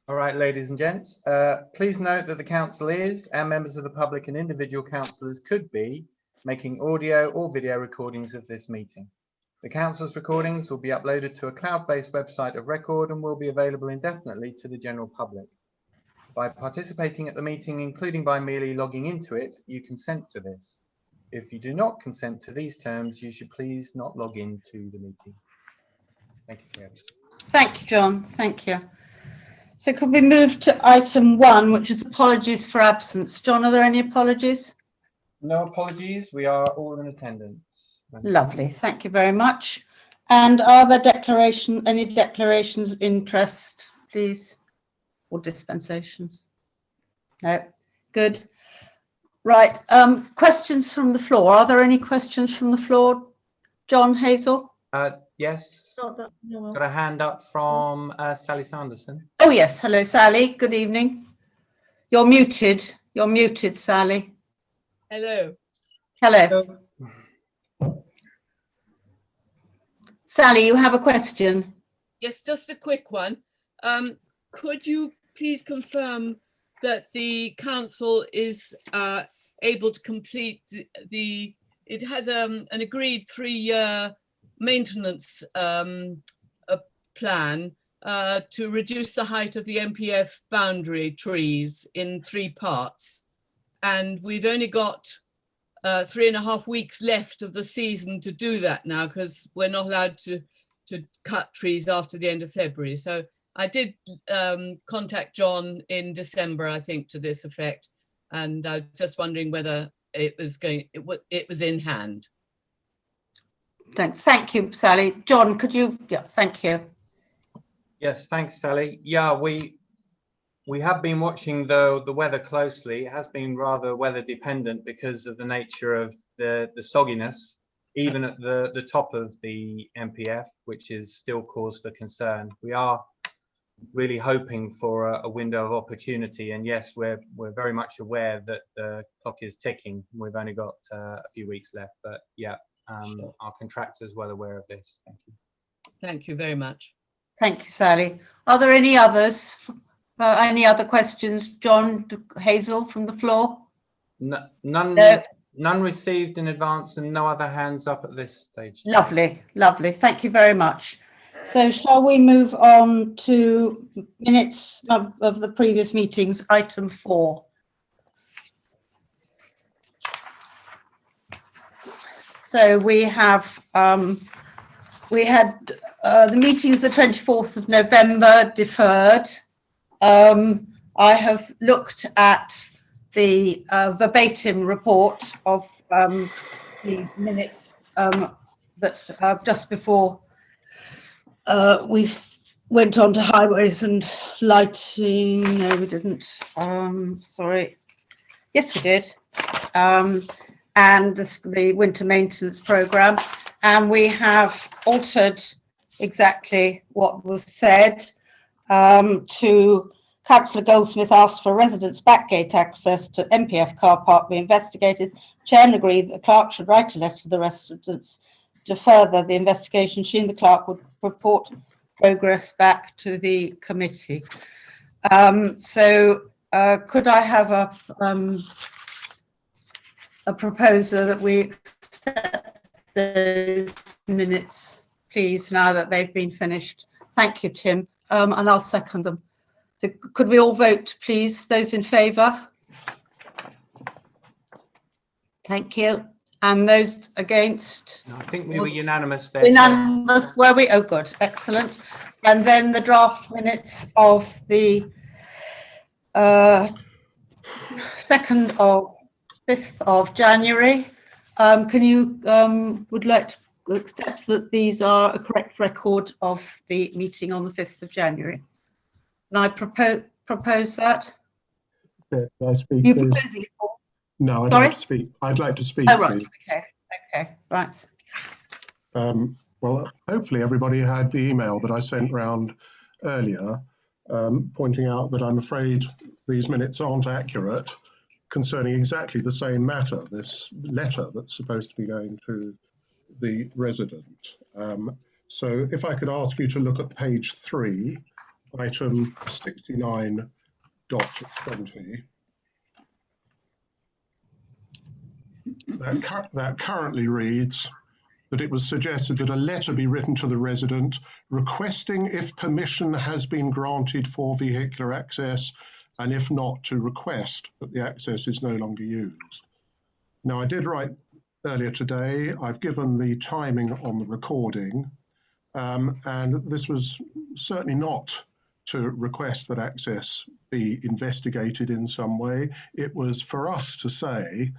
All right, ladies and gents, please note that the council is, and members of the public and individual councillors could be, making audio or video recordings of this meeting. The council's recordings will be uploaded to a cloud-based website of record and will be available indefinitely to the general public. By participating at the meeting, including by merely logging into it, you consent to this. If you do not consent to these terms, you should please not log into the meeting. Thank you, Chair. Thank you, John. Thank you. So could we move to item 1, which is apologies for absence. John, are there any apologies? No apologies. We are all in attendance. Lovely. Thank you very much. And are there any declarations of interest, please, or dispensations? No. Good. Right. Questions from the floor. Are there any questions from the floor? John, Hazel? Yes. Got a hand up from Sally Sanderson. Oh, yes. Hello, Sally. Good evening. You're muted. You're muted, Sally. Hello. Hello. Sally, you have a question? Yes, just a quick one. Could you please confirm that the council is able to complete it has an agreed 3-year maintenance plan to reduce the height of the MPF boundary trees in 3 parts. And we've only got 3.5 weeks left of the season to do that now, because we're not allowed to cut trees after the end of February. So I did contact John in December, I think, to this effect, and I was just wondering whether it was in hand. Thank you, Sally. John, could you? Yeah, thank you. Yes, thanks, Sally. Yeah, we have been watching the weather closely. It has been rather weather dependent because of the nature of the sogginess, even at the top of the MPF, which is still cause for concern. We are really hoping for a window of opportunity, and yes, we're very much aware that the clock is ticking. We've only got a few weeks left, but yeah, Sure. Our contractor is well aware of this. Thank you. Thank you very much. Thank you, Sally. Are there any others? Any other questions? John, Hazel, from the floor? None. No. None received in advance, and no other hands up at this stage. Lovely, lovely. Thank you very much. So shall we move on to minutes of the previous meetings, item 4? So we have, we had the meetings the 24th of November deferred. I have looked at the verbatim report of the minutes that just before we went on to highways and lighting. No, we didn't. Sorry. Yes, we did. And the winter maintenance programme. And we have altered exactly what was said. To Councillor Goldsmith asked for residents' backgate access to MPF car park be investigated. Chairman agreed that the clerk should write a letter to the residents to further the investigation. She and the clerk would report progress back to the committee. Could I have a proposer that we accept those minutes, please, now that they've been finished? Thank you, Tim, and I'll second them. So could we all vote, please? Those in favour? Thank you. And those against? I think we were unanimous there. Unanimous, were we? Oh, good, excellent. And then the draft minutes of the 2nd of 5th of January. Can you would like to accept that these are a correct record of the meeting on the 5th of January? And I propose that. Can I speak? You proposing it? No, I'd Sorry? like to speak. I'd like to speak. Oh, right. Please. Okay, right. Well, hopefully everybody had the email that I sent round earlier, pointing out that I'm afraid these minutes aren't accurate concerning exactly the same matter, this letter that's supposed to be going to the resident. So if I could ask you to look at page 3 item 69.20. That currently reads that it was suggested that a letter be written to the resident requesting if permission has been granted for vehicular access, and if not, to request that the access is no longer used. Now, I did write earlier today, I've given the timing on the recording, and this was certainly not to request that access be investigated in some way. It was for us to say,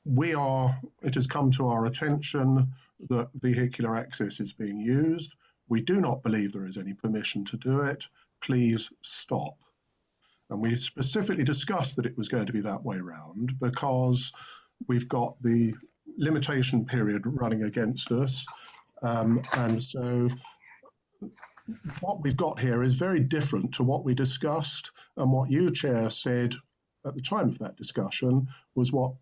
it has come to our attention that vehicular access is being used. We do not believe there is any permission to do it. Please stop. And we specifically discussed that it was going to be that way round because we've got the limitation period running against us. And so what we've got here is very different to what we discussed, and what you, Chair, said at the time of that discussion was what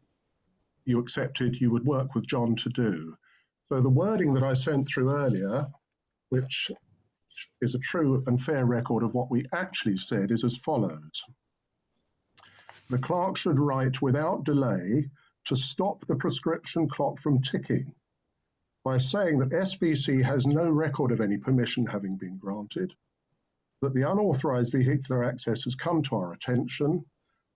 you accepted you would work with John to do. So the wording that I sent through earlier, which is a true and fair record of what we actually said, is as follows. The clerk should write without delay to stop the prescription clock from ticking by saying that SBC has no record of any permission having been granted, that the unauthorised vehicular access has come to our attention,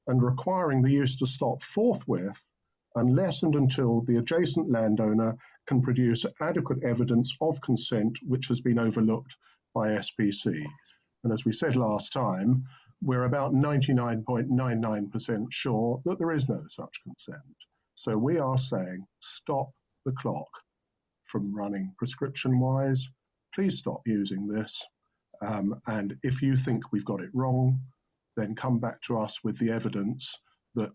and requiring the use to stop forthwith unless and until the adjacent landowner can produce adequate evidence of consent which has been overlooked by SBC. And as we said last time, we're about 99.99% sure that there is no such consent. So we are saying, stop the clock from running prescription-wise. Please stop using this. And if you think we've got it wrong, then come back to us with the evidence that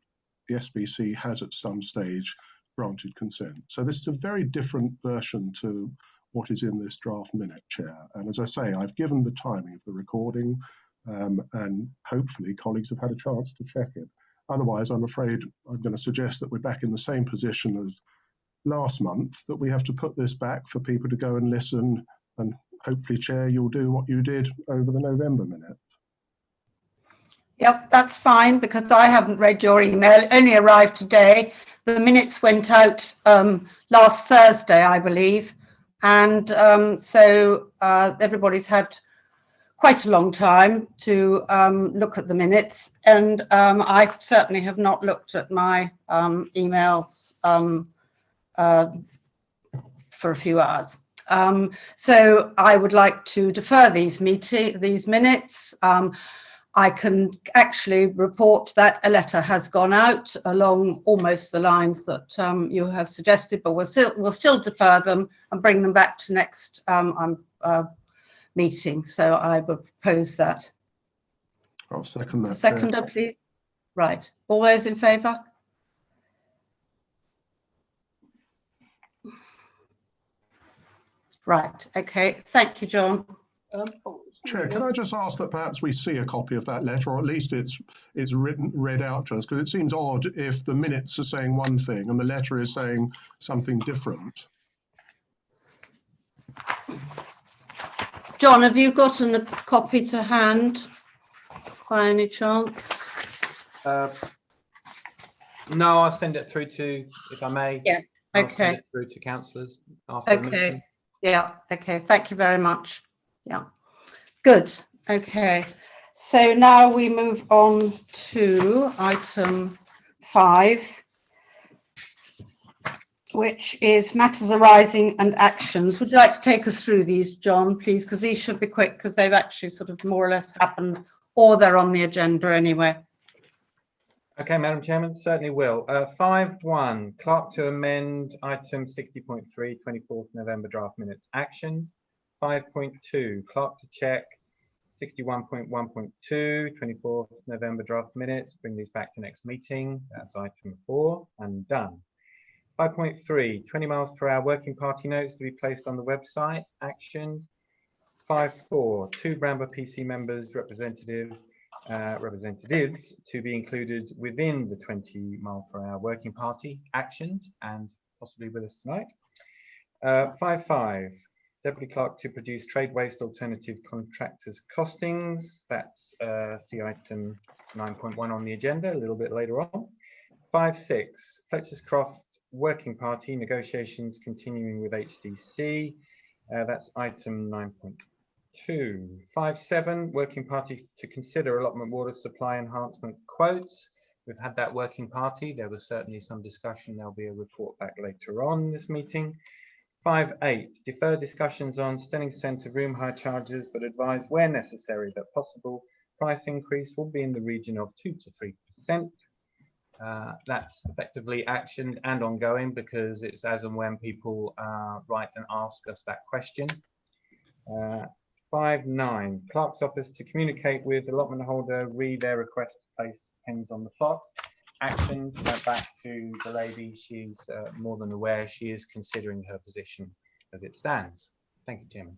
the SBC has at some stage granted consent. So this is a very different version to what is in this draft minute, Chair. And as I say, I've given the timing of the recording, and hopefully colleagues have had a chance to check it. Otherwise, I'm afraid I'm going to suggest that we're back in the same position as last month, that we have to put this back for people to go and listen, and hopefully, Chair, you'll do what you did over the November minute. Yep, that's fine, because I haven't read your email. It only arrived today. The minutes went out last Thursday, I believe. And so everybody's had quite a long time to look at the minutes. And I certainly have not looked at my emails for a few hours. So I would like to defer these minutes. I can actually report that a letter has gone out along almost the lines that you have suggested, but we'll still defer them and bring them back to next meeting. So I would propose that. I'll second that. Seconder, please. Right. All those in favour? Right. Okay. Thank you, John. Chair, can I just ask that perhaps we see a copy of that letter, or at least it's read out to us, because it seems odd if the minutes are saying one thing and the letter is saying something different. John, have you gotten a copy to hand by any chance? No, I'll send it through to, if I may. Yeah. I'll Okay. send it through to councillors after the meeting. Okay. Yeah. Okay. Thank you very much. Yeah. Good. Okay. So now we move on to item 5, which is matters arising and actions. Would you like to take us through these, John, please? Because these should be quick, because they've actually sort of more or less happened, or they're on the agenda anyway. Okay, Madam Chairman, certainly will. 5.1, clerk to amend item 60.3, 24th November draft minutes actioned. 5.2, clerk to check 61.1.2, 24th November draft minutes, bring these back to next meeting. That's item 4 and done. 5.3, 20 miles per hour working party notes to be placed on the website, actioned. 5.4, 2 Bramber PC members representatives to be included within the 20 mile per hour working party, actioned and possibly with us tonight. 5.5, Deputy Clerk to produce trade waste alternative contractors costings. That's see item 9.1 on the agenda a little bit later on. 5.6, Fletcher's Croft Working Party negotiations continuing with HDC. That's item 9.2. 5.7, Working Party to consider allotment water supply enhancement quotes. We've had that working party. There was certainly some discussion. There'll be a report back later on in this meeting. 5.8, defer discussions on Steyning Centre room hire charges, but advise where necessary that possible price increase will be in the region of 2 to 3%. That's effectively actioned and ongoing because it's as and when people write and ask us that question. 5.9, Clerk's Office to communicate with allotment holder, read their request to place pens on the plot. Action went back to the lady. She's more than aware. She is considering her position as it stands. Thank you, Chairman.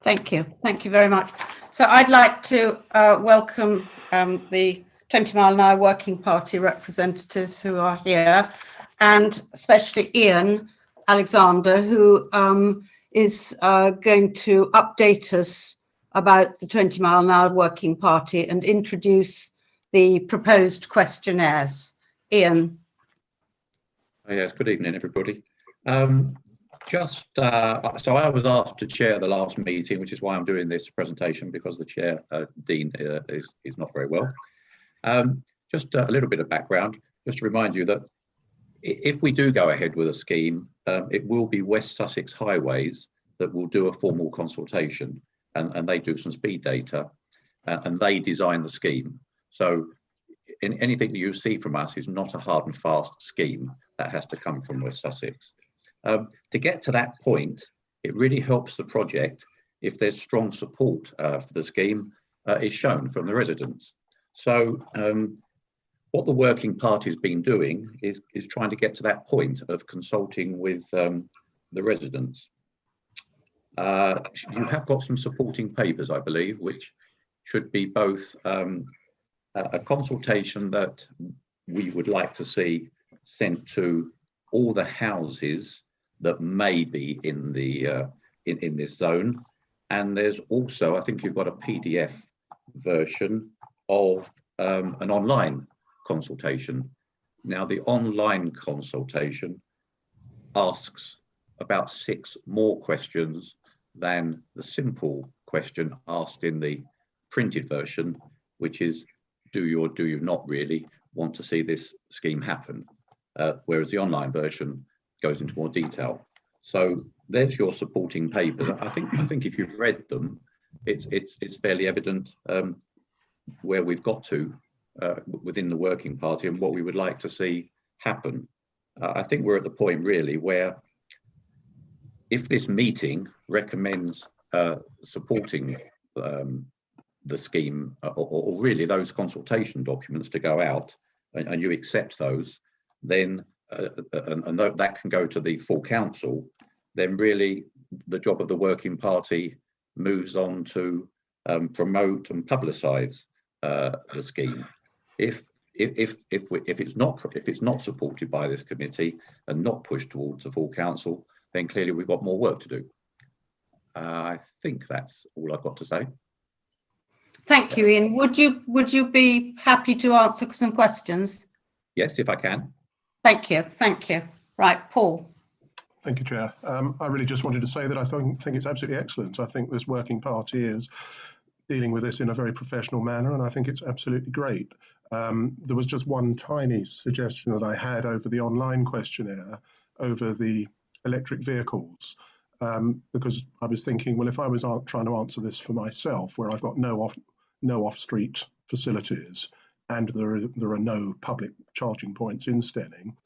Thank you. Thank you very much. So I'd like to welcome the 20 Mile an Hour Working Party representatives who are here, and especially Ian Alexander, who is going to update us about the 20 Mile an Hour Working Party and introduce the proposed questionnaires. Ian. Yes, good evening, everybody. So I was asked to chair the last meeting, which is why I'm doing this presentation, because the chair, Dean, is not very well. Just a little bit of background, just to remind you that if we do go ahead with a scheme, it will be West Sussex Highways that will do a formal consultation, and they do some speed data, and they design the scheme. So anything that you see from us is not a hard and fast scheme. That has to come from West Sussex. To get to that point, it really helps the project if there's strong support for the scheme is shown from the residents. So what the working party's been doing is trying to get to that point of consulting with the residents. You have got some supporting papers, I believe, which should be both a consultation that we would like to see sent to all the houses that may be in the in this zone, and there's also, I think you've got a PDF version of an online consultation. Now, the online consultation asks about 6 more questions than the simple question asked in the printed version, which is, do you or do you not really want to see this scheme happen? Whereas the online version goes into more detail. So there's your supporting papers. I think if you've read them, it's fairly evident where we've got to within the working party and what we would like to see happen. I think we're at the point really where if this meeting recommends supporting the scheme or really those consultation documents to go out and you accept those, then and that can go to the full council, then really the job of the working party moves on to promote and publicise the scheme. If it's not supported by this committee and not pushed towards the full council, then clearly we've got more work to do. I think that's all I've got to say. Thank you, Ian. Would you be happy to answer some questions? Yes, if I can. Thank you. Thank you. Right, Paul. Thank you, Chair. I really just wanted to say that I think it's absolutely excellent. I think this working party is dealing with this in a very professional manner, and I think it's absolutely great. There was just one tiny suggestion that I had over the online questionnaire over the electric vehicles, because I was thinking, well, if I was trying to answer this for myself, where I've got no off-street facilities and there are no public charging points in Steyning,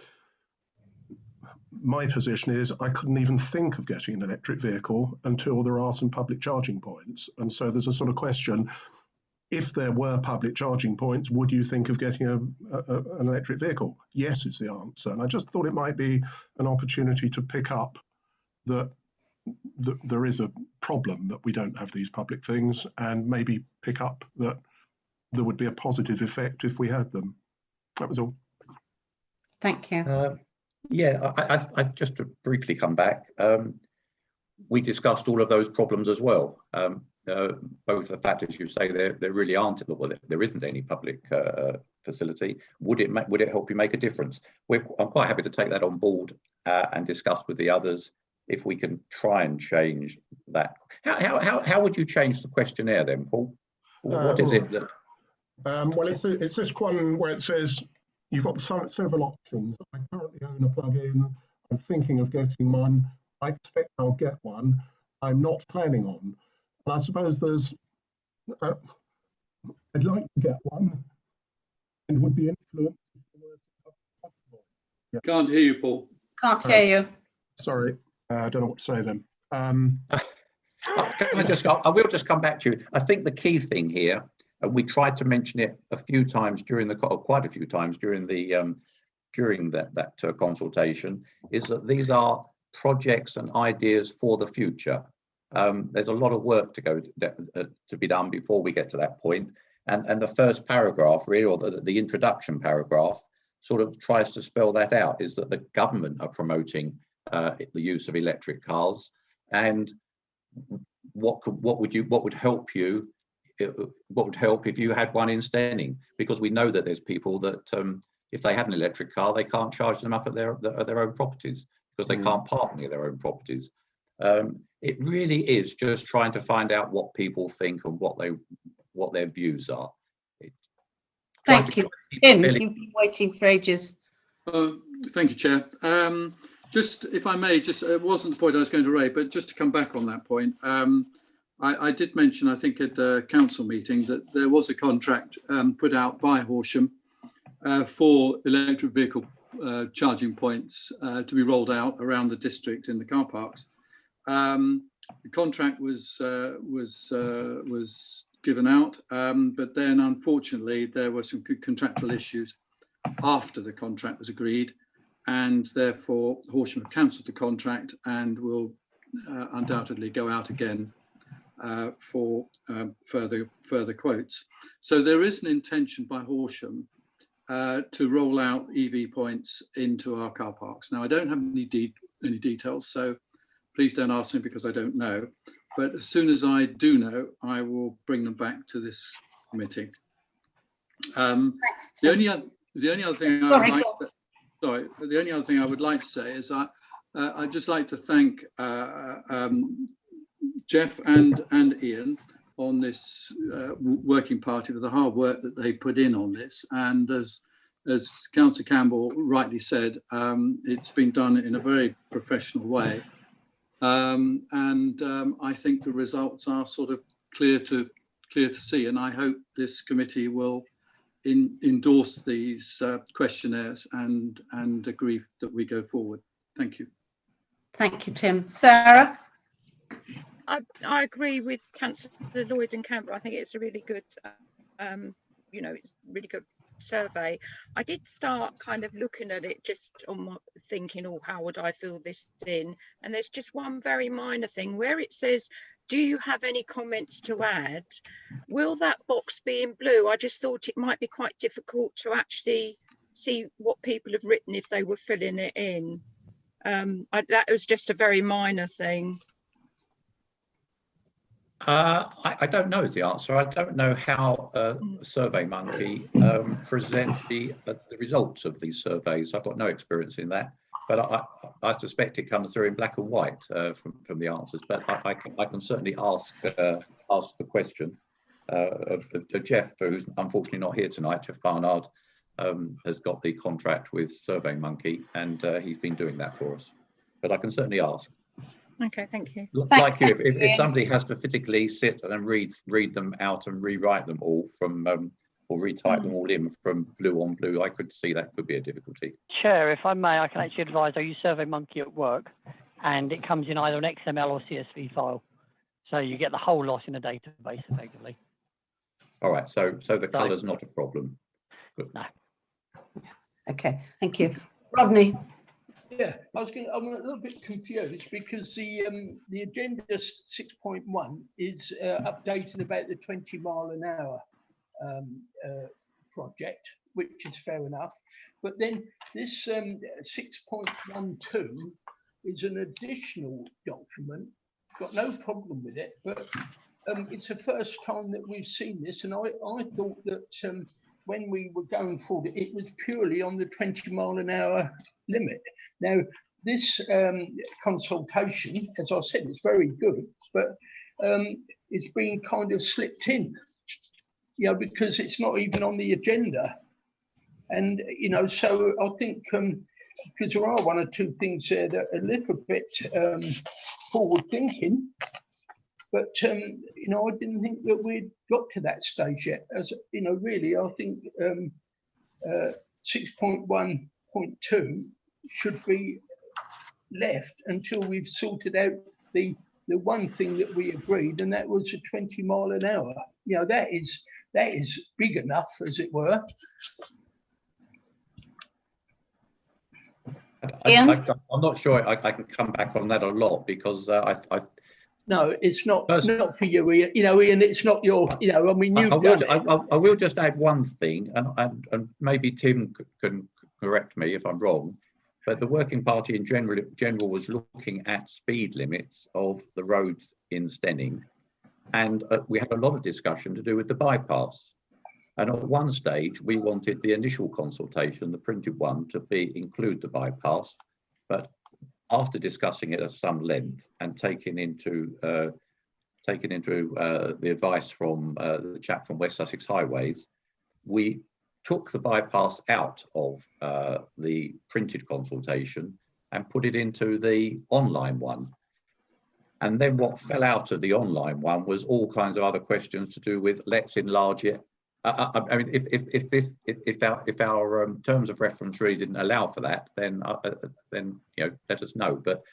my position is I couldn't even think of getting an electric vehicle until there are some public charging points. And so there's a sort of question, if there were public charging points, would you think of getting an electric vehicle? Yes, is the answer. And I just thought it might be an opportunity to pick up that there is a problem that we don't have these public things, and maybe pick up that there would be a positive effect if we had them. That was all. Thank you. Yeah, I just to briefly come back. we discussed all of those problems as well. Both the fact, as you say, there really aren't, well, there isn't any public facility. Would it help you make a difference? I'm quite happy to take that on board and discuss with the others if we can try and change that. How would you change the questionnaire then, Paul? What is it that? Well, it's this one where it says you've got several options. I currently own a plug-in. I'm thinking of getting one. I expect I'll get one. I'm not planning on. And I suppose there's, I'd like to get one and would be influenced. Yeah. Can't hear you, Paul. Can't hear you. Sorry, I don't know what to say then. I will just come back to you. I think the key thing here, and we tried to mention it a few times quite a few times during that consultation, is that these are projects and ideas for the future. There's a lot of work to be done before we get to that point. And the first paragraph, really, or the introduction paragraph, sort of tries to spell that out, is that the government are promoting the use of electric cars, and what would help if you had one in Steyning, because we know that there's people that if they had an electric car, they can't charge them up at their own properties because they can't park near their own properties. It really is just trying to find out what people think and what their views are. Thank you. Tim, you've been waiting for ages. Thank you, Chair. Just, if I may, it wasn't the point I was going to raise, but just to come back on that point, I did mention, I think at the council meeting, that there was a contract put out by Horsham for electric vehicle charging points to be rolled out around the district in the car parks. The contract was given out, but then unfortunately there were some contractual issues after the contract was agreed, and therefore Horsham have cancelled the contract and will undoubtedly go out again for further quotes. So there is an intention by Horsham to roll out EV points into our car parks. Now I don't have any details, so please don't ask me because I don't know. But as soon as I do know, I will bring them back to this committee. The only other thing I would like to say is I'd just like to thank Jeff and Ian on this working party for the hard work that they put in on this. And as Councillor Campbell rightly said, it's been done in a very professional way. I think the results are sort of clear to see, and I hope this committee will endorse these questionnaires and agree that we go forward. Thank you. Thank you, Tim. Sarah? I agree with Councillor Lloyd and Campbell. I think it's a really good, it's really good survey. I did start kind of looking at it just on my thinking, oh, how would I fill this in? And there's just one very minor thing where it says, do you have any comments to add? Will that box be in blue? I just thought it might be quite difficult to actually see what people have written if they were filling it in. That was just a very minor thing. I don't know the answer. I don't know how SurveyMonkey present the results of these surveys. I've got no experience in that, but I suspect it comes through in black and white from the answers. But I can certainly ask the question of Jeff, who's unfortunately not here tonight. Jeff Barnard has got the contract with SurveyMonkey, and he's been doing that for us. But I can certainly ask. Okay, thank you. Like you, if somebody has to physically sit and read them out and rewrite them all from or retype them all in from blue on blue, I could see that could be a difficulty. Chair, if I may, I can actually advise I use SurveyMonkey at work, and it comes in either an XML or CSV file, so you get the whole lot in a database effectively. All right, so the colour's not a problem. Good. No. Okay, thank you. Rodney? Yeah, I'm a little bit confused because the agenda 6.1 is updating about the 20 mile an hour project, which is fair enough. But then this 6.12 is an additional document got no problem with it, but it's the first time that we've seen this, and I thought that when we were going forward, it was purely on the 20-mile-an-hour limit. Now, this consultation, as I said, is very good, but it's been kind of slipped in, you know, because it's not even on the agenda. And, you know, so I think because there are one or two things there that are a little bit forward thinking, but, you know, I didn't think that we'd got to that stage yet. As you know, really, I think 6.1.2 should be left until we've sorted out the one thing that we agreed, and that was a 20-mile-an-hour. You know, that is big enough, as it were. I'm not sure I can come back on that a lot, because No, it's not First- not for you, Ian. You know, Ian, it's not your. You know, I mean, you've done it. I will just add one thing, and maybe Tim can correct me if I'm wrong, but the working party in general was looking at speed limits of the roads in Steyning, and we had a lot of discussion to do with the bypass. And at one stage, we wanted the initial consultation, the printed one, to include the bypass, but after discussing it at some length and taking into the advice from the chap from West Sussex Highways, we took the bypass out of the printed consultation and put it into the online one. And then what fell out of the online one was all kinds of other questions to do with let's enlarge it. I mean, if our terms of reference really didn't allow for that, then you know, let us know. But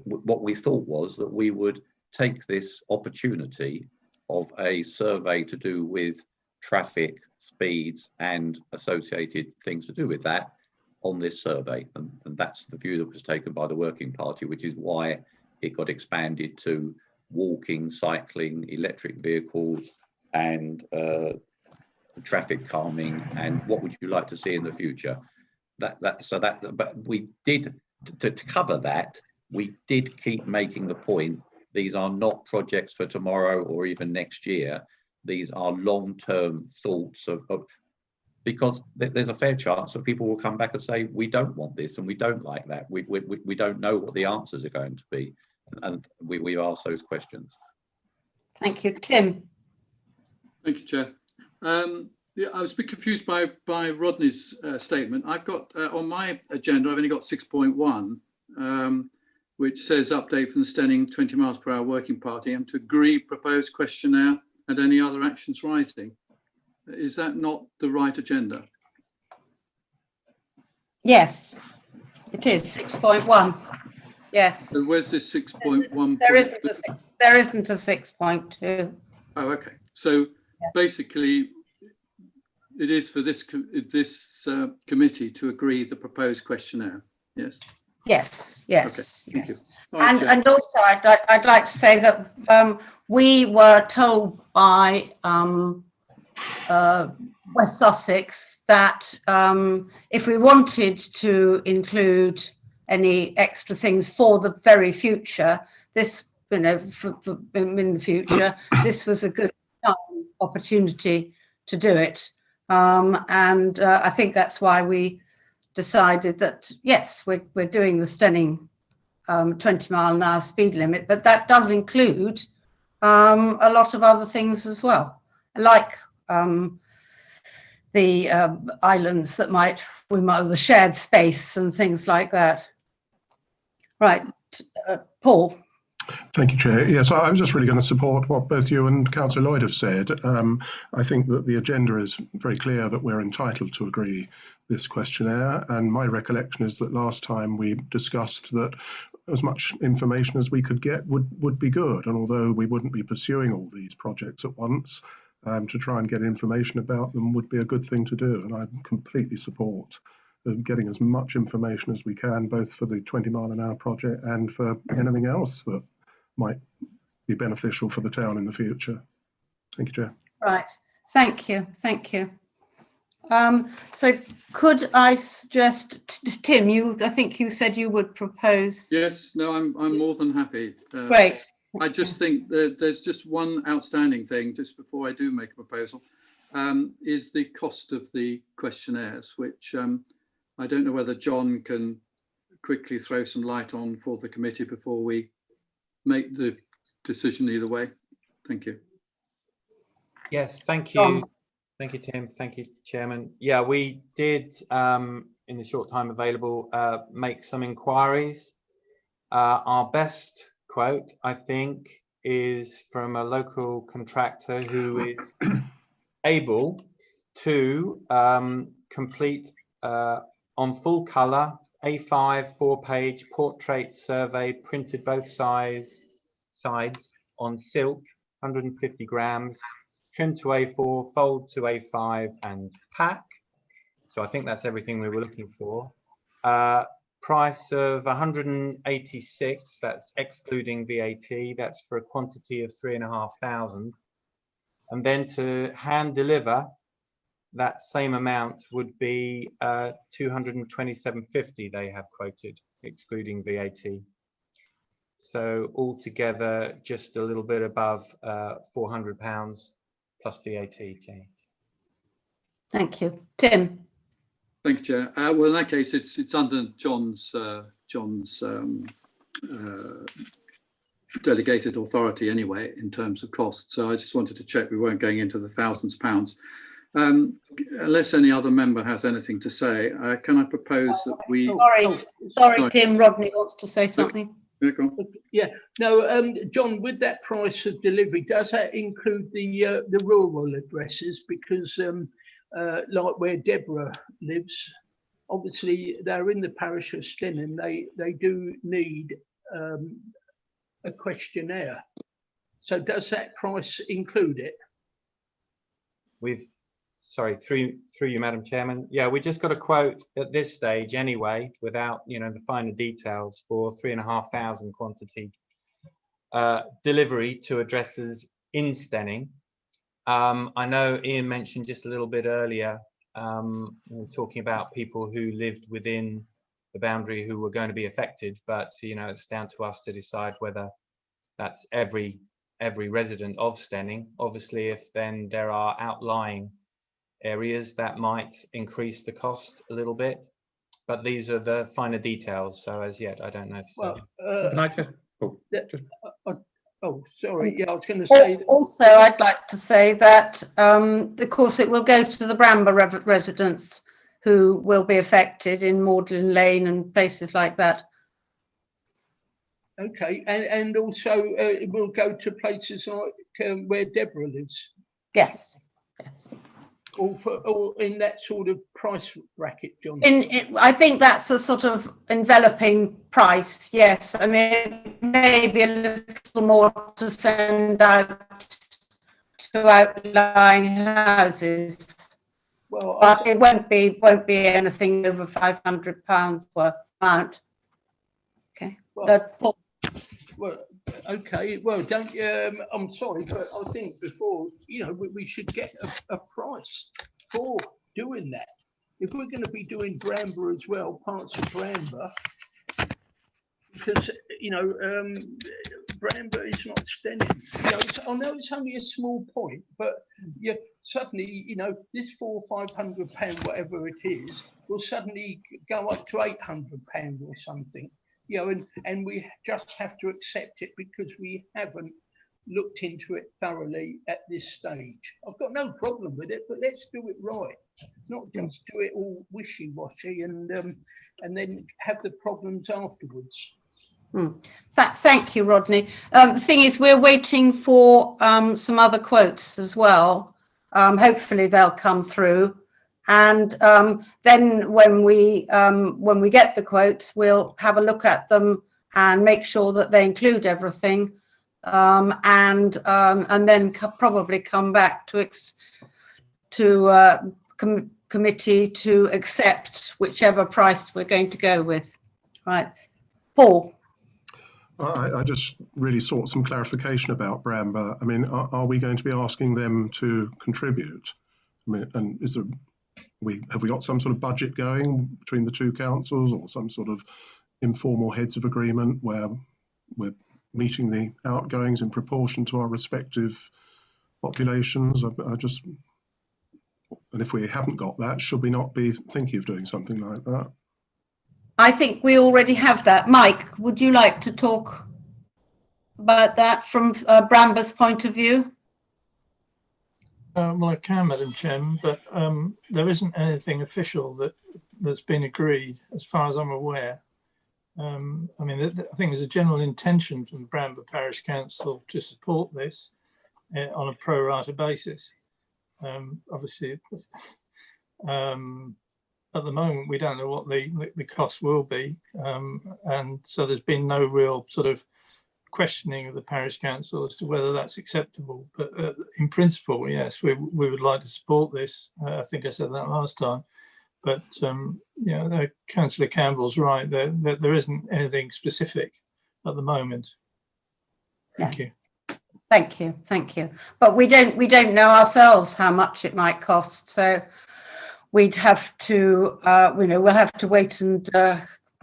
what we thought was that we would take this opportunity of a survey to do with traffic, speeds, and associated things to do with that on this survey, and that's the view that was taken by the working party, which is why it got expanded to walking, cycling, electric vehicles, and traffic calming, and what would you like to see in the future. But we did to cover that, we did keep making the point, these are not projects for tomorrow or even next year. These are long-term thoughts of because there's a fair chance that people will come back and say we don't want this and we don't like that, we don't know what the answers are going to be, and we ask those questions. Thank you. Tim. Thank you, Chair. Yeah, I was a bit confused by Rodney's statement. I've got on my agenda, I've only got 6.1, which says update from the Steyning 20 miles per hour working party and to agree proposed questionnaire and any other actions rising. Is that not the right agenda? Yes, it is 6.1. Yes. So where's this 6.1? There isn't a 6.2. Oh, okay. So basically, it is for this committee to agree the proposed questionnaire. Yes. Yes. Okay. Thank you. All right, Chair. And also, I'd like to say that we were told by West Sussex that if we wanted to include any extra things for the very future, this, you know, in the future, this was a good opportunity to do it. And I think that's why we decided that, yes, we're doing the Steyning 20-mile-an-hour speed limit, but that does include a lot of other things as well, like the islands that the shared space and things like that. Right, Paul. Thank you, Chair. Yes, I was just really going to support what both you and Councillor Lloyd have said. I think that the agenda is very clear that we're entitled to agree this questionnaire, and my recollection is that last time we discussed that as much information as we could get would be good, and although we wouldn't be pursuing all these projects at once, to try and get information about them would be a good thing to do, and I completely support getting as much information as we can, both for the 20-mile-an-hour project and for anything else that might be beneficial for the town in the future. Thank you, Chair. Right, thank you. So could I suggest, Tim, I think you said you would propose. Yes, no, I'm more than happy. Great. I just think that there's just one outstanding thing, just before I do make a proposal, is the cost of the questionnaires, which I don't know whether John can quickly throw some light on for the committee before we make the decision either way. Thank you. Yes, thank you. Thank you, Tim. Thank you, Chairman. Yeah, we did, in the short time available, make some inquiries. Our best quote, I think, is from a local contractor who is able to complete on full colour A5 4-page portrait survey printed both sides on silk, 150 grams, trim to A4, fold to A5 and pack. So I think that's everything we were looking for. Price of 186, that's excluding VAT, that's for a quantity of 3,500. And then to hand deliver that same amount would be 227.50 they have quoted, excluding VAT. So altogether, just a little bit above £400 plus VAT. Jenny. Thank you. Tim? Thank you, Chair. Well, in that case, it's under John's delegated authority anyway in terms of costs. So I just wanted to check we weren't going into the thousands of pounds. Unless any other member has anything to say, can I propose that we... Sorry, Tim. Rodney wants to say something. Yeah, no, John, with that price of delivery, does that include the rural addresses? Because like where Deborah lives, obviously they're in the parish of Steyning. They do need a questionnaire. So does that price include it? Sorry, through you, Madam Chairman. Yeah, we just got a quote at this stage anyway, without the finer details, for 3,500 quantity delivery to addresses in Steyning. I know Ian mentioned just a little bit earlier, talking about people who lived within the boundary who were going to be affected, but it's down to us to decide whether that's every resident of Steyning. Obviously, if then there are outlying areas, that might increase the cost a little bit, but these are the finer details. So as yet, I don't know. Can I just? Oh, sorry. Yeah, I was going to say. Also, I'd like to say that, of course, it will go to the Bramber residents who will be affected in Magdalen Lane and places like that. Okay, and also it will go to places like where Deborah lives. Yes. Or in that sort of price bracket, John? I think that's a sort of enveloping price, yes. I mean, maybe a little more to send out to outlying houses. Well, but it won't be anything over £500 worth amount. Okay. Well, okay. Well, don't. I'm sorry, but I think before we should get a price for doing that. If we're going to be doing Bramber as well, parts of Bramber, because Bramber is not Steyning. I know it's only a small point, but suddenly this £400 or £500, whatever it is, will suddenly go up to £800 or something. And we just have to accept it because we haven't looked into it thoroughly at this stage. I've got no problem with it, but let's do it right, not just do it all wishy-washy and then have the problems afterwards. Thank you, Rodney. The thing is, we're waiting for some other quotes as well. Hopefully they'll come through. And then when we get the quotes, we'll have a look at them and make sure that they include everything, and then probably come back to committee to accept whichever price we're going to go with. Right, Paul. I just really sought some clarification about Bramber. I mean, are we going to be asking them to contribute? I mean, and is there? Have we got some sort of budget going between the two councils, or some sort of informal heads of agreement where we're meeting the outgoings in proportion to our respective populations. And if we haven't got that, should we not be thinking of doing something like that? I think we already have that. Mike, would you like to talk about that from Bramber's point of view? Well, I can, Madam Chairman, but there isn't anything official that's been agreed, as far as I'm aware. I mean, I think there's a general intention from Bramber Parish Council to support this on a pro rata basis. Obviously, at the moment, we don't know what the cost will be, and so there's been no real sort of questioning of the parish council as to whether that's acceptable. But in principle, yes, we would like to support this. I think I said that last time. But Councillor Campbell's right. There isn't anything specific at the moment. Thank you. Thank you, thank you. But we don't know ourselves how much it might cost. So we'd have to, we'll have to wait and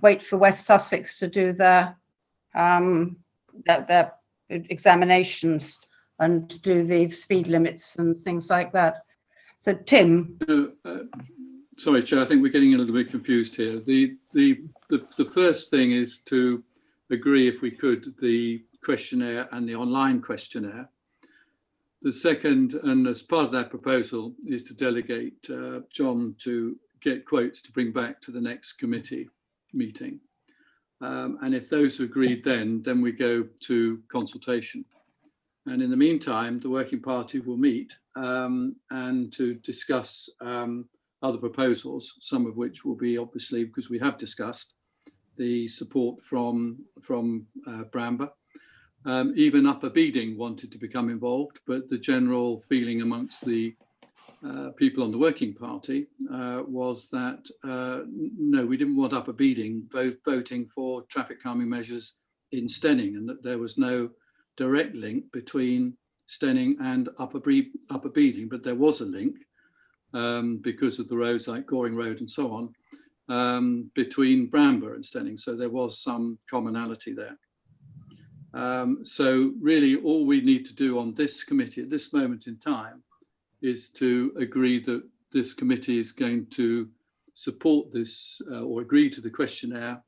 wait for West Sussex to do their examinations and do the speed limits and things like that. So Tim. Sorry, Chair, I think we're getting a little bit confused here. The first thing is to agree, if we could, the questionnaire and the online questionnaire. The second, and as part of that proposal, is to delegate John to get quotes to bring back to the next committee meeting. And if those are agreed, then we go to consultation. And in the meantime, the working party will meet and to discuss other proposals, some of which will be, obviously, because we have discussed the support from Bramber. Even Upper Beeding wanted to become involved, but the general feeling amongst the people on the working party was that no, we didn't want Upper Beeding voting for traffic calming measures in Steyning, and that there was no direct link between Steyning and Upper Beeding, but there was a link because of the roads like Goring Road and so on between Bramber and Steyning, so there was some commonality there. So really all we need to do on this committee at this moment in time is to agree that this committee is going to support this or agree to the questionnaire,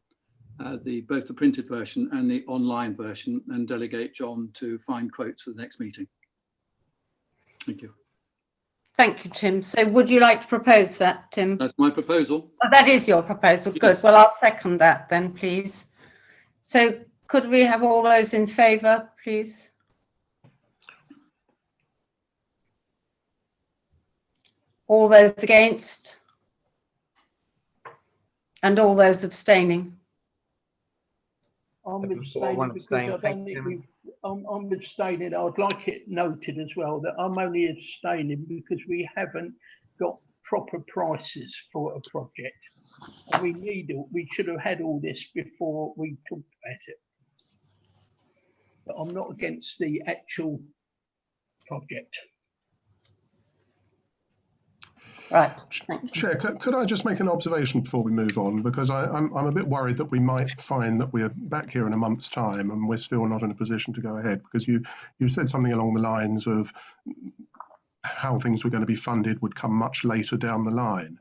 both the printed version and the online version, and delegate John to find quotes for the next meeting. Thank you. Thank you, Tim. So would you like to propose that, Tim? That's my proposal. Oh, that is your proposal. Good. Yes. Well, I'll second that then, please. So could we have all those in favour, please? All those against? And all those abstaining? I'm abstaining because I don't think I'm abstaining. I'd like it noted as well that I'm only abstaining because we haven't got proper prices for a project. And we should have had all this before we talked about it. But I'm not against the actual project. Right. Thank you. Chair, could I just make an observation before we move on? Because I'm a bit worried that we might find that we're back here in a month's time and we're still not in a position to go ahead, because you said something along the lines of how things were going to be funded would come much later down the line.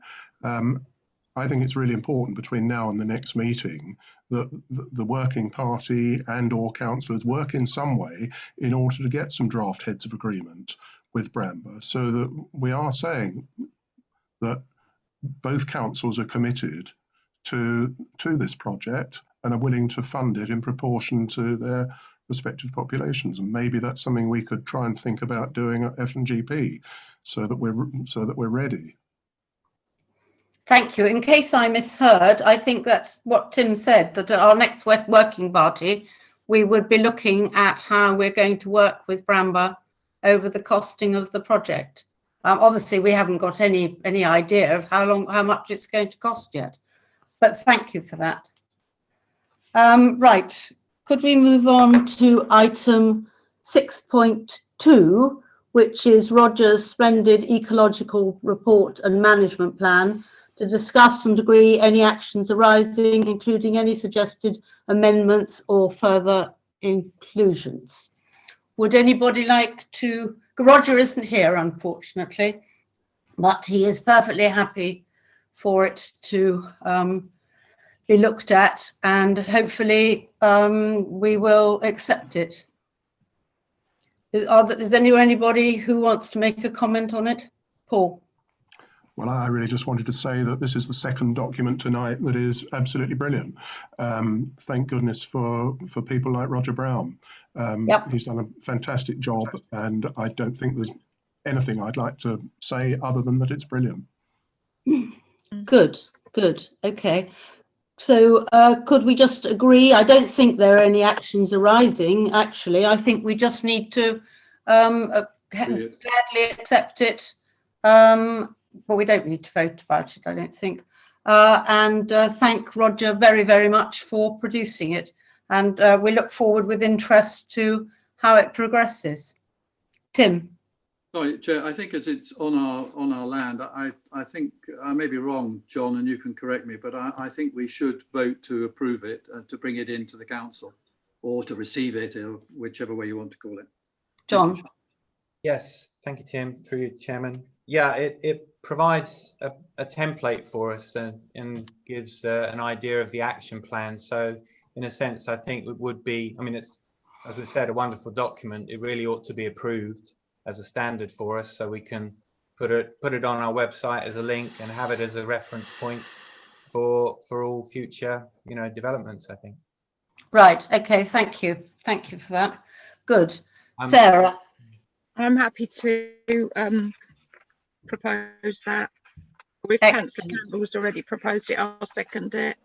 I think it's really important between now and the next meeting that the working party and or councillors work in some way in order to get some draft heads of agreement with Bramber, so that we are saying that both councils are committed to this project and are willing to fund it in proportion to their respective populations. And maybe that's something we could try and think about doing at F&GP, so that we're ready. Thank you. In case I misheard, I think that's what Tim said, that at our next working party, we would be looking at how we're going to work with Bramber over the costing of the project. Obviously, we haven't got any idea of how much it's going to cost yet, but thank you for that. Right, could we move on to item 6.2, which is Roger's splendid ecological report and management plan, to discuss and agree any actions arising, including any suggested amendments or further inclusions. Would anybody like to, Roger isn't here, unfortunately, but he is perfectly happy for it to be looked at, and hopefully we will accept it. Is there anybody who wants to make a comment on it? Paul? Well, I really just wanted to say that this is the second document tonight that is absolutely brilliant. Thank goodness for people like Roger Brown. Yep. He's done a fantastic job, and I don't think there's anything I'd like to say other than that it's brilliant. Good, good. Okay. So could we just agree? I don't think there are any actions arising, actually. I think we just need to gladly accept it. But we don't need to vote about it, I don't think. And thank Roger very, very much for producing it. And we look forward with interest to how it progresses. Tim? Sorry, Chair, I think as it's on our land, I think I may be wrong, John, and you can correct me, but I think we should vote to approve it, to bring it into the council, or to receive it, or whichever way you want to call it. John? Yes, thank you, Tim, through you, Chairman. Yeah, it provides a template for us and gives an idea of the action plan. So in a sense, I think it would be, I mean, it's, as we've said, a wonderful document. It really ought to be approved as a standard for us, so we can put it on our website as a link and have it as a reference point for all future, you know, developments, I think. Right, okay, thank you for that. Good. Sarah? I'm happy to propose that, or if Excellent. Councillor Campbell's already proposed it, I'll second it.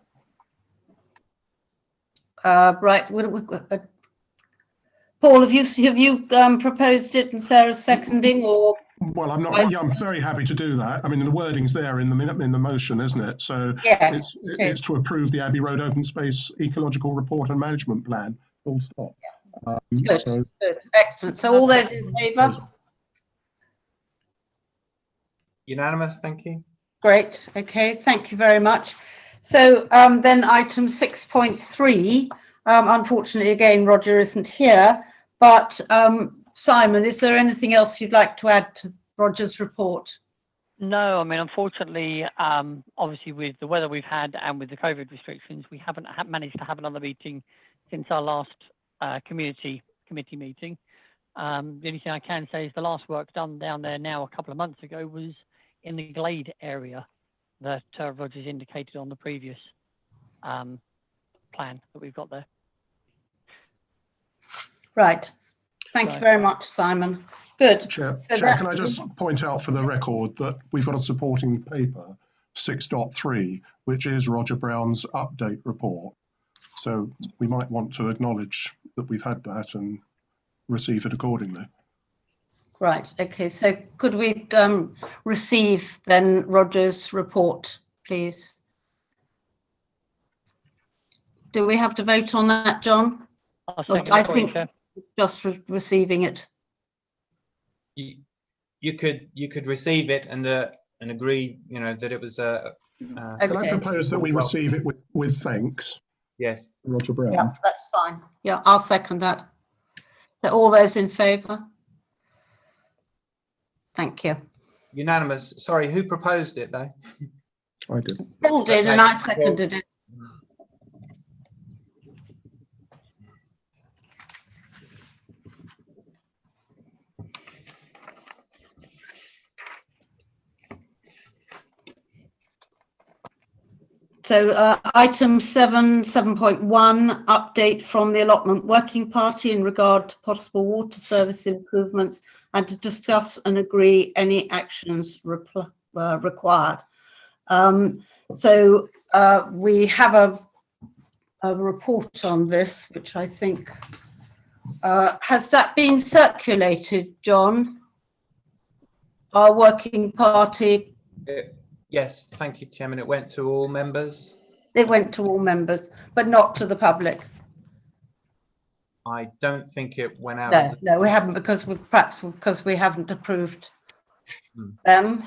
Right, Paul, have you proposed it and Sarah's seconding, or? Well, I'm not. Yeah, I'm very happy to do that. I mean, the wording's there in the motion, isn't it? So yes, it's to approve the Abbey Road Open Space Ecological Report and Management Plan. Full stop. Good, good, excellent. So all those in favour? Unanimous, thank you. Great, okay, thank you very much. So then item 6.3, unfortunately, again, Roger isn't here, but Simon, is there anything else you'd like to add to Roger's report? No, I mean, unfortunately, obviously with the weather we've had and with the COVID restrictions, we haven't managed to have another meeting since our last committee meeting. The only thing I can say is the last work done down there now a couple of months ago was in the Glade area that Roger's indicated on the previous plan that we've got there. Right. Thank you very much, Simon. Good. Chair, So can I just point out for the record that we've got a supporting paper, 6.3, which is Roger Brown's update report. So we might want to acknowledge that we've had that and receive it accordingly. Right. Okay. So could we receive then Roger's report, please? Do we have to vote on that, John? I think just receiving it. You could receive it and agree, you know, that it was a. Can I propose that we receive it with thanks? Yes. Roger Brown. Yeah, that's fine. Yeah, I'll second that. So all those in favour? Thank you. Unanimous. Sorry, who proposed it though? I did. Paul did, and I seconded it. So item 7.1, update from the allotment working party in regard to possible water service improvements and to discuss and agree any actions required. So we have a report on this, which I think, has that been circulated, John? Our working party? Yes, thank you, Chairman. It went to all members. It went to all members, but not to the public. I don't think it went out. No, we haven't, because we haven't approved them.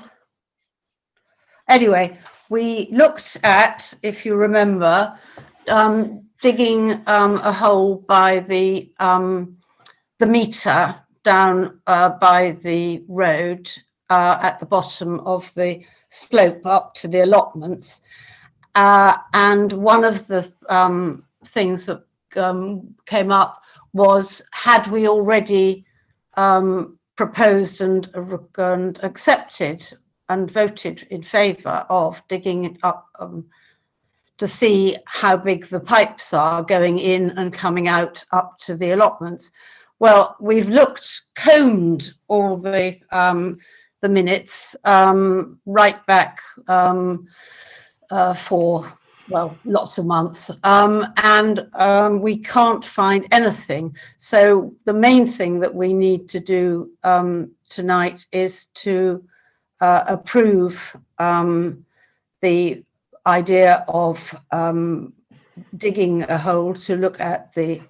Anyway, we looked at, if you remember, digging a hole by the meter down by the road at the bottom of the slope up to the allotments. And one of the things that came up was, had we already proposed and accepted and voted in favour of digging it up to see how big the pipes are going in and coming out up to the allotments. Well, we've combed all the minutes right back for, well, lots of months, and we can't find anything. So the main thing that we need to do tonight is to approve the idea of digging a hole to look at the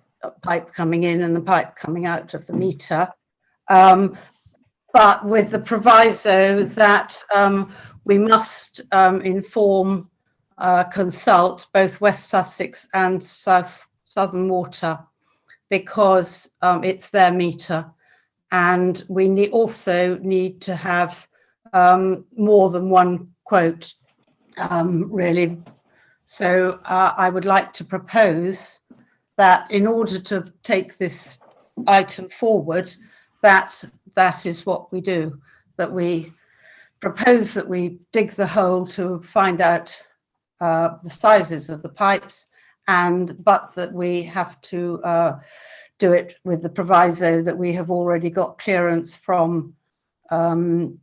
pipe coming in and the pipe coming out of the meter, but with the proviso that we must consult both West Sussex and Southern Water, because it's their meter, and we also need to have more than one quote, really. So I would like to propose that in order to take this item forward, that is what we do, that we propose that we dig the hole to find out the sizes of the pipes, but that we have to do it with the proviso that we have already got clearance from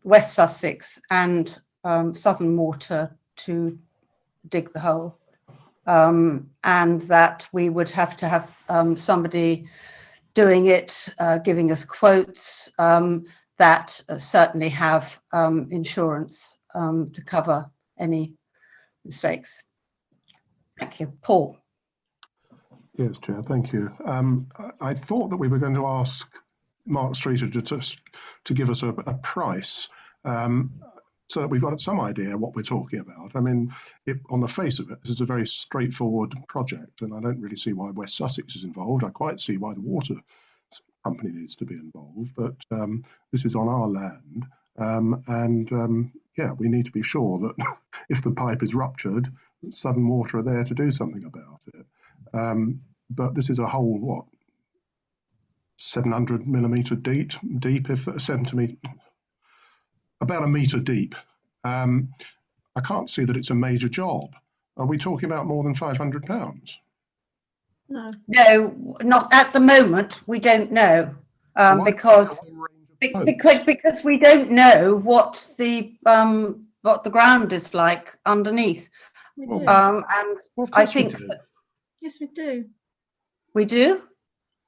West Sussex and Southern Water to dig the hole, and that we would have to have somebody doing it, giving us quotes that certainly have insurance to cover any mistakes. Thank you. Paul. Yes, Chair, thank you. I thought that we were going to ask Mark Streeter to give us a price, so that we've got some idea what we're talking about. I mean, on the face of it, this is a very straightforward project, and I don't really see why West Sussex is involved. I quite see why the water company needs to be involved, but this is on our land, yeah, we need to be sure that if the pipe is ruptured, Southern Water are there to do something about it. But this is a hole, what, 700 millimetre deep, if 70 about a metre deep. I can't see that it's a major job. Are we talking about more than £500? No, not at the moment. We don't know, because we don't know what the ground is like underneath. And I think yes, we do. We do?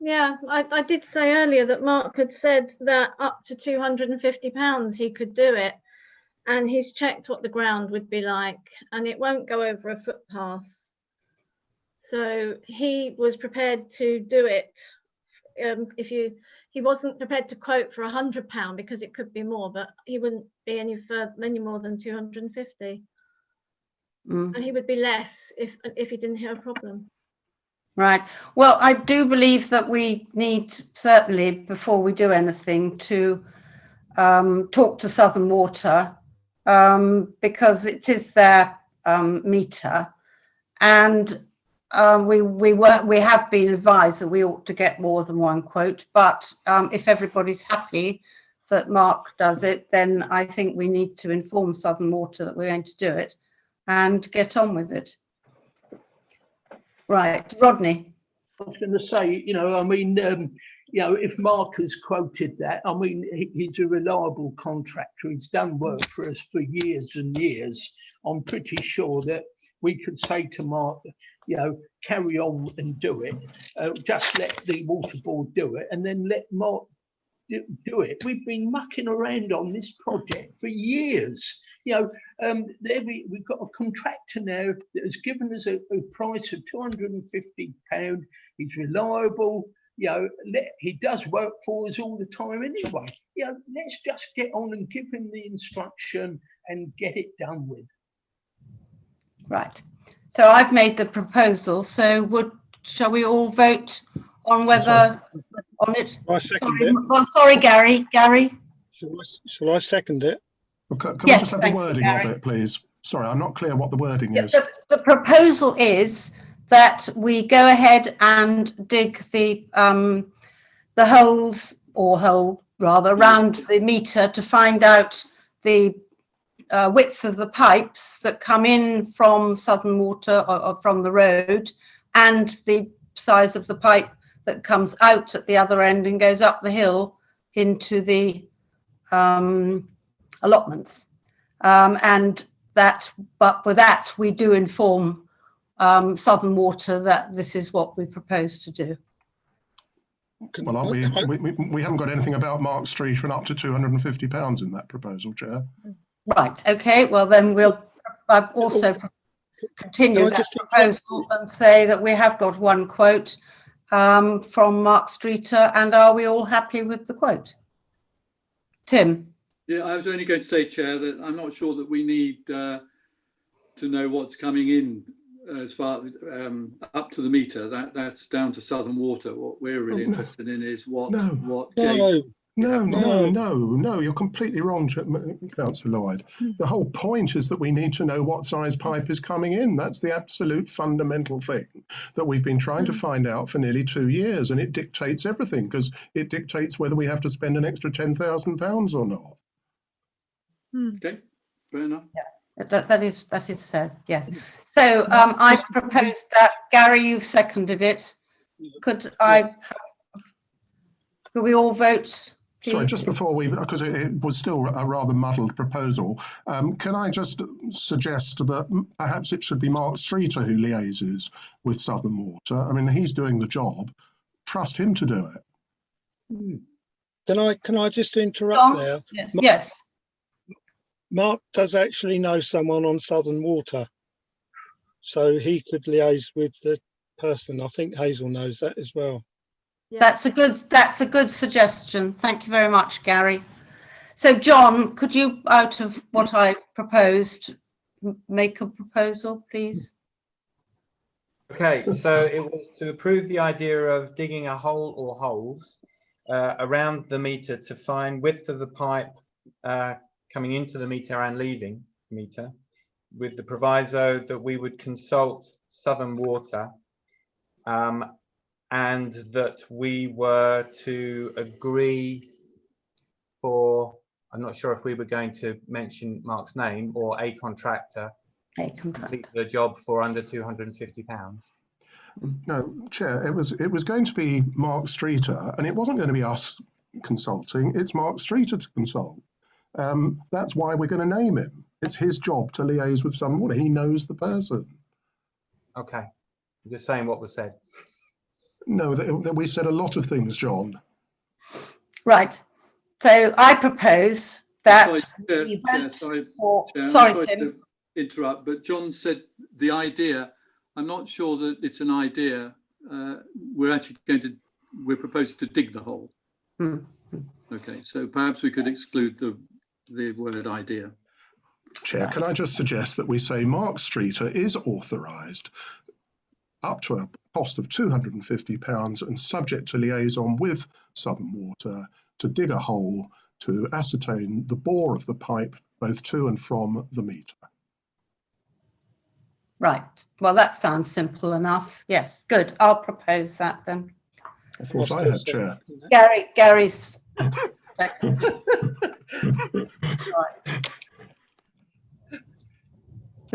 Yeah, I did say earlier that Mark had said that up to £250 he could do it, and he's checked what the ground would be like, and it won't go over a footpath. So he was prepared to do it. He wasn't prepared to quote for £100 because it could be more, but he wouldn't be any more than 250, and he would be less if he didn't have a problem. Right. Well, I do believe that we need, certainly before we do anything, to talk to Southern Water, because it is their meter, and we have been advised that we ought to get more than one quote. But if everybody's happy that Mark does it, then I think we need to inform Southern Water that we're going to do it and get on with it. Right, Rodney. I was going to say, I mean, if Mark has quoted that, I mean, he's a reliable contractor. He's done work for us for years and years. I'm pretty sure that we could say to Mark, carry on and do it. Just let the water board do it, and then let Mark do it. We've been mucking around on this project for years. We've got a contractor now that has given us a price of £250. He's reliable. He does work for us all the time anyway. Let's just get on and give him the instruction and get it done with. Right. So I've made the proposal. So shall we all vote on whether, on it? I second Sorry, it. well, sorry, Gary. Shall I second it? Can we Yes, just have the thank you, wording of Gary. it, please? Sorry, I'm not clear what the wording Yeah, is. the proposal is that we go ahead and dig the holes, or hole rather, around the meter to find out the width of the pipes that come in from Southern Water or from the road, and the size of the pipe that comes out at the other end and goes up the hill into the allotments. And that, but with that, we do inform Southern Water that this is what we propose to do. Well, aren't we haven't got anything about Mark Street and up to £250 in that proposal, Chair. Right, okay, well then we'll also continue that proposal and say that we have got one quote from Mark Streeter, and are we all happy with the quote? Tim? Yeah, I was only going to say, Chair, that I'm not sure that we need to know what's coming in as far up to the meter. That's down to Southern Water. What we're really interested in is what gauge. No, you're completely wrong, Councillor Lloyd. The whole point is that we need to know what size pipe is coming in. That's the absolute fundamental thing that we've been trying to find out for nearly 2 years, and it dictates everything, because it dictates whether we have to spend an extra £10,000 or not. Okay, fair enough. Yeah, that is so, yes. So I propose that. Gary, you've seconded it. Could we all vote, please? Sorry, just before because it was still a rather muddled proposal, can I just suggest that perhaps it should be Mark Streeter who liaises with Southern Water? I mean, he's doing the job. Trust him to do it. Can I just interrupt there? Yes. Mark does actually know someone on Southern Water, so he could liaise with the person. I think Hazel knows that as well. That's a good suggestion. Thank you very much, Gary. So, John, could you, out of what I proposed, make a proposal, please? Okay, so it was to approve the idea of digging a hole or holes around the meter to find width of the pipe coming into the meter and leaving the meter, with the proviso that we would consult Southern Water and that we were to agree for, I'm not sure if we were going to mention Mark's name, or a contractor complete the job for under £250. No, Chair, it was going to be Mark Streeter, and it wasn't going to be us consulting. It's Mark Streeter to consult. That's why we're going to name him. It's his job to liaise with Southern Water. He knows the person. Okay, I'm just saying what was said. No, that we said a lot of things, John. Right. So I propose that. Sorry, Tim. To interrupt, but John said the idea. I'm not sure that it's an idea. We're proposing to dig the hole. Okay, so perhaps we could exclude the word idea. Chair, can I just suggest that we say Mark Streeter is authorised up to a cost of £250 and subject to liaison with Southern Water to dig a hole to ascertain the bore of the pipe both to and from the meter. Right. Well, that sounds simple enough. Yes, good. I'll propose that then. I thought I had, Chair. Gary's second. Right.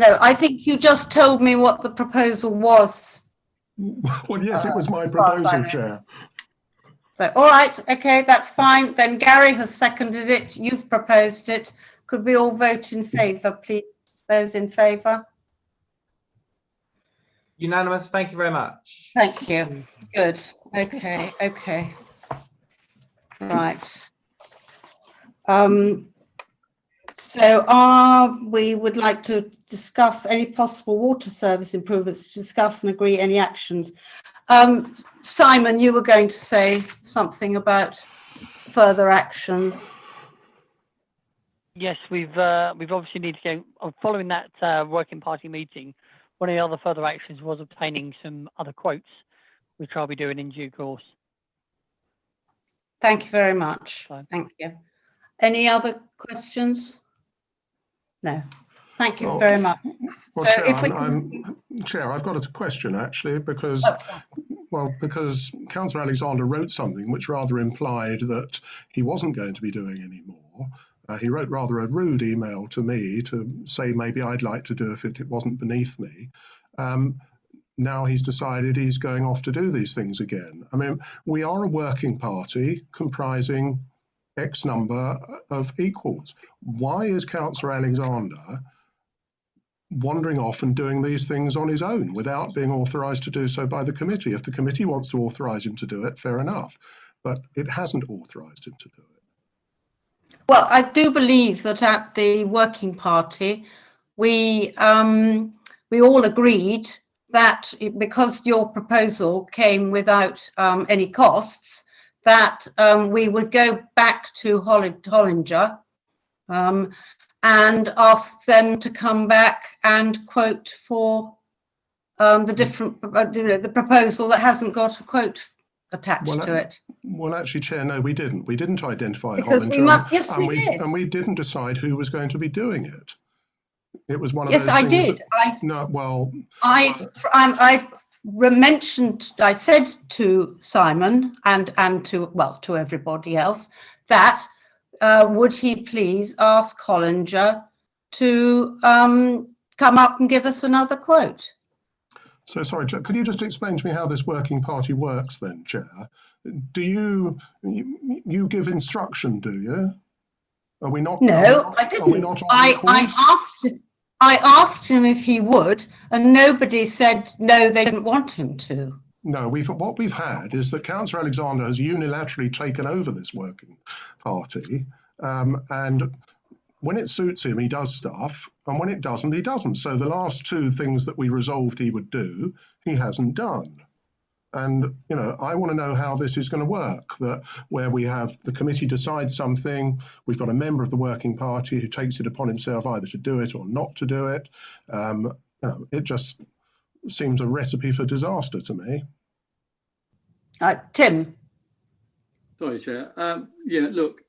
No, I think you just told me what the proposal was. Well, yes, it was my proposal, Chair. So, all right, okay, that's fine. Then Gary has seconded it. You've proposed it. Could we all vote in favour, please? Those in favour? Unanimous. Thank you very much. Thank you. Good. Okay. Right. So we would like to discuss any possible water service improvements, discuss and agree any actions. Simon, you were going to say something about further actions. Yes, we've obviously need to go following that working party meeting. One of the other further actions was obtaining some other quotes which I'll be doing in due course. Thank you very much. Fine. Thank you. Any other questions? No. Thank you Well, very much. Well, So Chair, if we Chair, I've got a question actually, because Oh, because Councillor Alexander wrote something which rather implied that he wasn't going to be doing any more. He wrote rather a rude email to me to say maybe I'd like to do if it wasn't beneath me. Now he's decided he's going off to do these things again. I mean, we are a working party comprising X number of equals. Why is Councillor Alexander wandering off and doing these things on his own without being authorised to do so by the committee? If the committee wants to authorise him to do it, fair enough, but it hasn't authorised him to do it. well, I do believe that at the working party, we all agreed that because your proposal came without any costs, that we would go back to Hollinger and ask them to come back and quote for the different, the proposal that hasn't got a quote attached to it. Well, actually, Chair, no, we didn't. We didn't identify Because Hollinger. we must, yes, we did. And we didn't decide who was going to be doing it. It was one of Yes, those I things did. I mentioned, I said to Simon and to everybody else that would he please ask Hollinger to come up and give us another quote? So sorry, could you just explain to me how this working party works then, Chair? Do you give instruction, do you? Are we not? No, I didn't. Are we not on equals? I asked him if he would, and nobody said no, they didn't want him to. No, what we've had is that Councillor Alexander has unilaterally taken over this working party, and when it suits him, he does stuff, and when it doesn't, he doesn't. So the last two things that we resolved he would do, he hasn't done. And, you know, I want to know how this is going to work, that where we have the committee decide something, we've got a member of the working party who takes it upon himself either to do it or not to do it. You know, it just seems a recipe for disaster to me. Tim. Sorry, Chair. Yeah, look,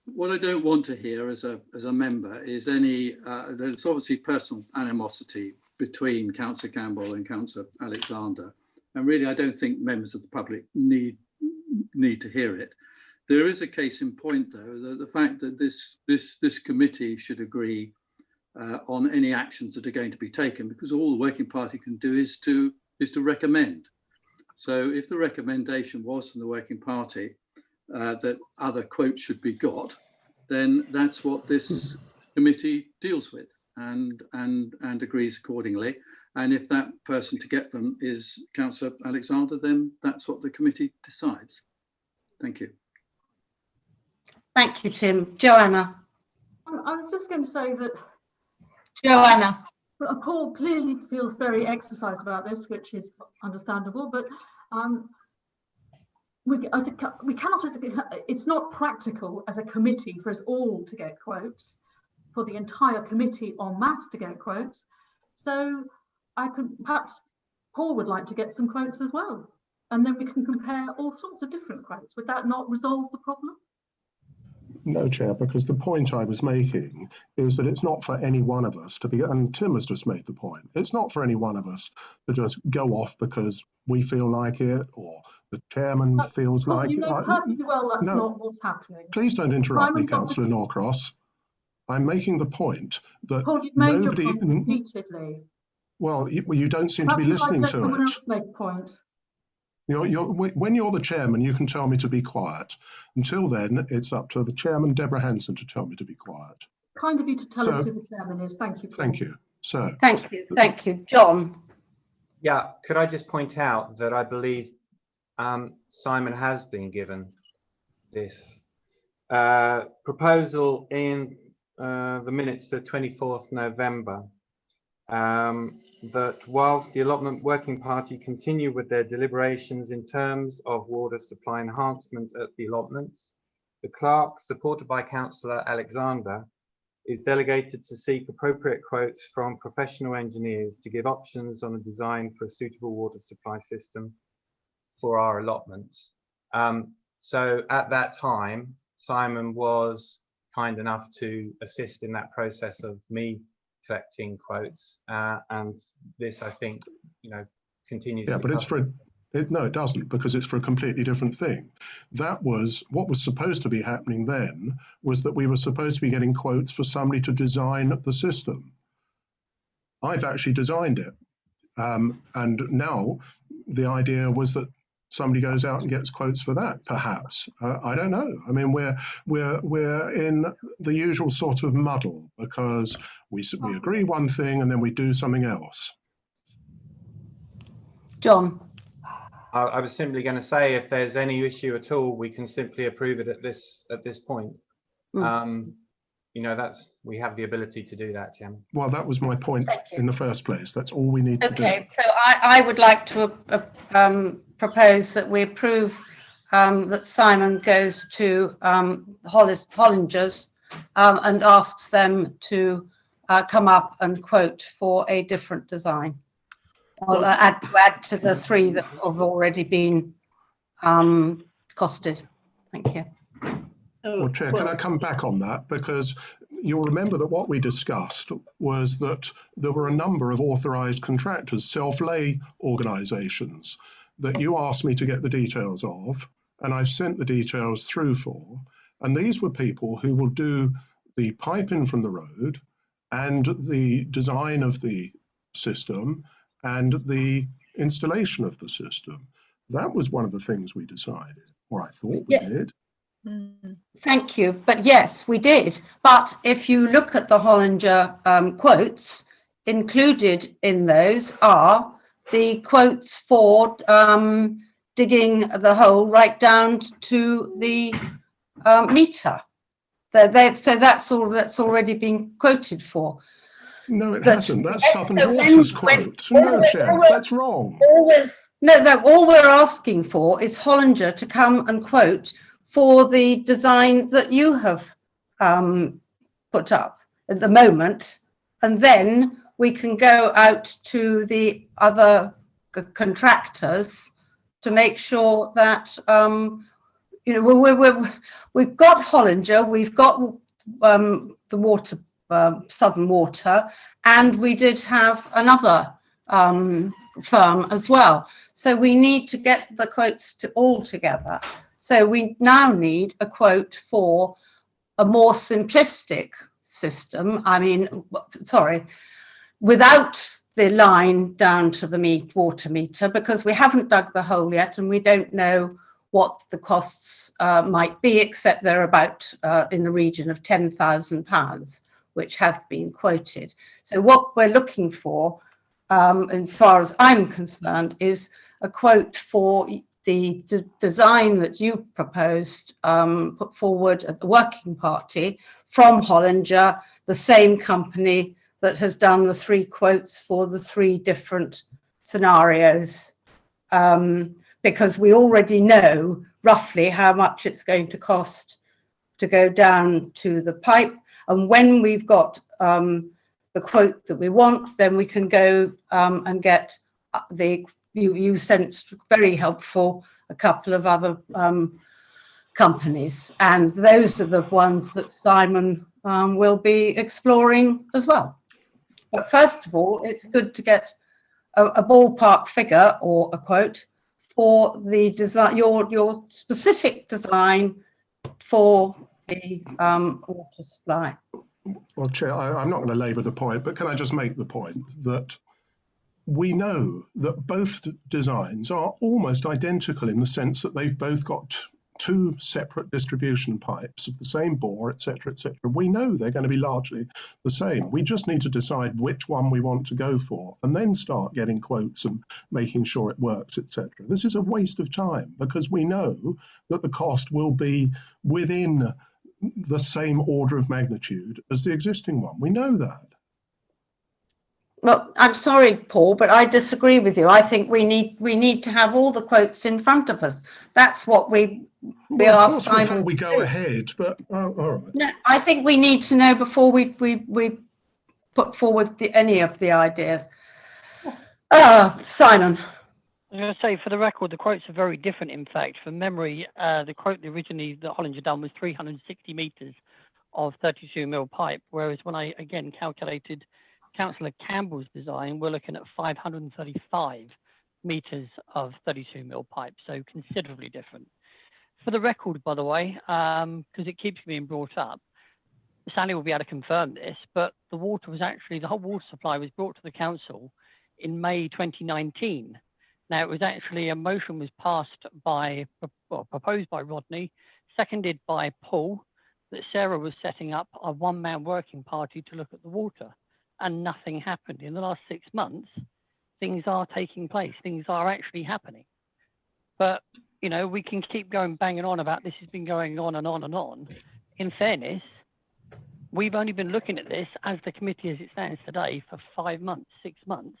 what I don't want to hear as a member is any, there's obviously personal animosity between Councillor Campbell and Councillor Alexander. And really, I don't think members of the public need to hear it. There is a case in point, though, that the fact that this committee should agree on any actions that are going to be taken, because all the working party can do is to recommend. So if the recommendation was from the working party that other quotes should be got, then that's what this committee deals with and agrees accordingly. And if that person to get them is Councillor Alexander, then that's what the committee decides. Thank you. Thank you, Tim. Joanna. I was just going to say that Joanna. Paul clearly feels very exercised about this, which is understandable, but we cannot, it's not practical as a committee for us all to get quotes, for the entire committee en masse to get quotes. So perhaps Paul would like to get some quotes as well, and then we can compare all sorts of different quotes. Would that not resolve the problem? No, Chair, because the point I was making is that it's not for any one of us to be, and Tim has just made the point, it's not for any one of us to just go off because we feel like it or the chairman feels Paul, like it. You know perfectly well that's not what's happening. Please don't interrupt me, Councillor Norcross. I'm making the point that Paul, you've made your point repeatedly. Well, you don't seem to be listening to it. Someone else make a point. When you're the chairman, you can tell me to be quiet. Until then, it's up to the chairman, Deborah Hanson, to tell me to be quiet. Kind of you to tell us who the chairman is. Thank you, Paul. Thank you. So. Thank you. Thank you. John. Yeah, could I just point out that I believe Simon has been given this proposal in the minutes of 24th November. That whilst the allotment working party continue with their deliberations in terms of water supply enhancement at the allotments, the clerk, supported by Councillor Alexander, is delegated to seek appropriate quotes from professional engineers to give options on a design for a suitable water supply system for our allotments. So at that time, Simon was kind enough to assist in that process of me collecting quotes, and this, I think, continues. Yeah, but it's for no, it doesn't, because it's for a completely different thing. That was what was supposed to be happening then, was that we were supposed to be getting quotes for somebody to design the system. I've actually designed it, and now the idea was that somebody goes out and gets quotes for that, perhaps. I don't know. I mean, we're in the usual sort of muddle, because we agree one thing and then we do something else. John. I was simply going to say, if there's any issue at all, we can simply approve it at this point. We have the ability to do that, Chairman. Well, that was my point in the first place. That's all we need to do. Okay, so I would like to propose that we approve that Simon goes to Hollinger's and asks them to come up and quote for a different design. I'll add to the 3 that have already been costed. Thank you. Well, Chair, can I come back on that? Because you'll remember that what we discussed was that there were a number of authorised contractors, self-lay organisations, that you asked me to get the details of, and I've sent the details through for. And these were people who will do the piping from the road and the design of the system and the installation of the system. That was one of the things we decided, or I thought we did. Thank you. But yes, we did. But if you look at the Hollinger quotes, included in those are the quotes for digging the hole right down to the meter. So that's all that's already been quoted for. No, it hasn't. That's Southern Water's quote. No, Chair, that's wrong. All we're asking for is Hollinger to come and quote for the design that you have put up at the moment, and then we can go out to the other contractors to make sure that we've got Hollinger, we've got the water, Southern Water, and we did have another firm as well. So we need to get the quotes all together. So we now need a quote for a more simplistic system. I mean, sorry, without the line down to the water meter, because we haven't dug the hole yet and we don't know what the costs might be, except they're about in the region of £10,000, which have been quoted. So what we're looking for, as far as I'm concerned, is a quote for the design that you proposed, put forward at the working party from Hollinger, the same company that has done the 3 quotes for the 3 different scenarios, because we already know roughly how much it's going to cost to go down to the pipe. And when we've got the quote that we want, then we can go and get you sent very helpful a couple of other companies, and those are the ones that Simon will be exploring as well. But first of all, it's good to get a ballpark figure or a quote for the design, your specific design for the water supply. Well, Chair, I'm not going to labour the point, but can I just make the point that we know that both designs are almost identical in the sense that they've both got 2 separate distribution pipes of the same bore, etc., etc. We know they're going to be largely the same. We just need to decide which one we want to go for and then start getting quotes and making sure it works, etc. This is a waste of time because we know that the cost will be within the same order of magnitude as the existing one. We know that. Well, I'm sorry, Paul, but I disagree with you. I think we need to have all the quotes in front of us. That's what we Well, of asked course, Simon. before we go ahead, but all right. No, I think we need to know before we put forward any of the ideas. Simon. I was going to say, for the record, the quotes are very different. In fact, from memory, the quote originally that Hollinger done was 360 metres of 32 mil pipe, whereas when I again calculated Councillor Campbell's design, we're looking at 535 metres of 32 mil pipe, so considerably different. For the record, by the way, because it keeps being brought up, Sally will be able to confirm this, but the water was actually, the whole water supply was brought to the council in May 2019. Now, it was actually, a motion was passed by, well, proposed by Rodney, seconded by Paul, that Sarah was setting up a one-man working party to look at the water, and nothing happened. In the last 6 months, things are taking place, things are actually happening. But, you know, we can keep going banging on about this has been going on and on and on. In fairness, we've only been looking at this as the committee as it stands today for 5 months, 6 months.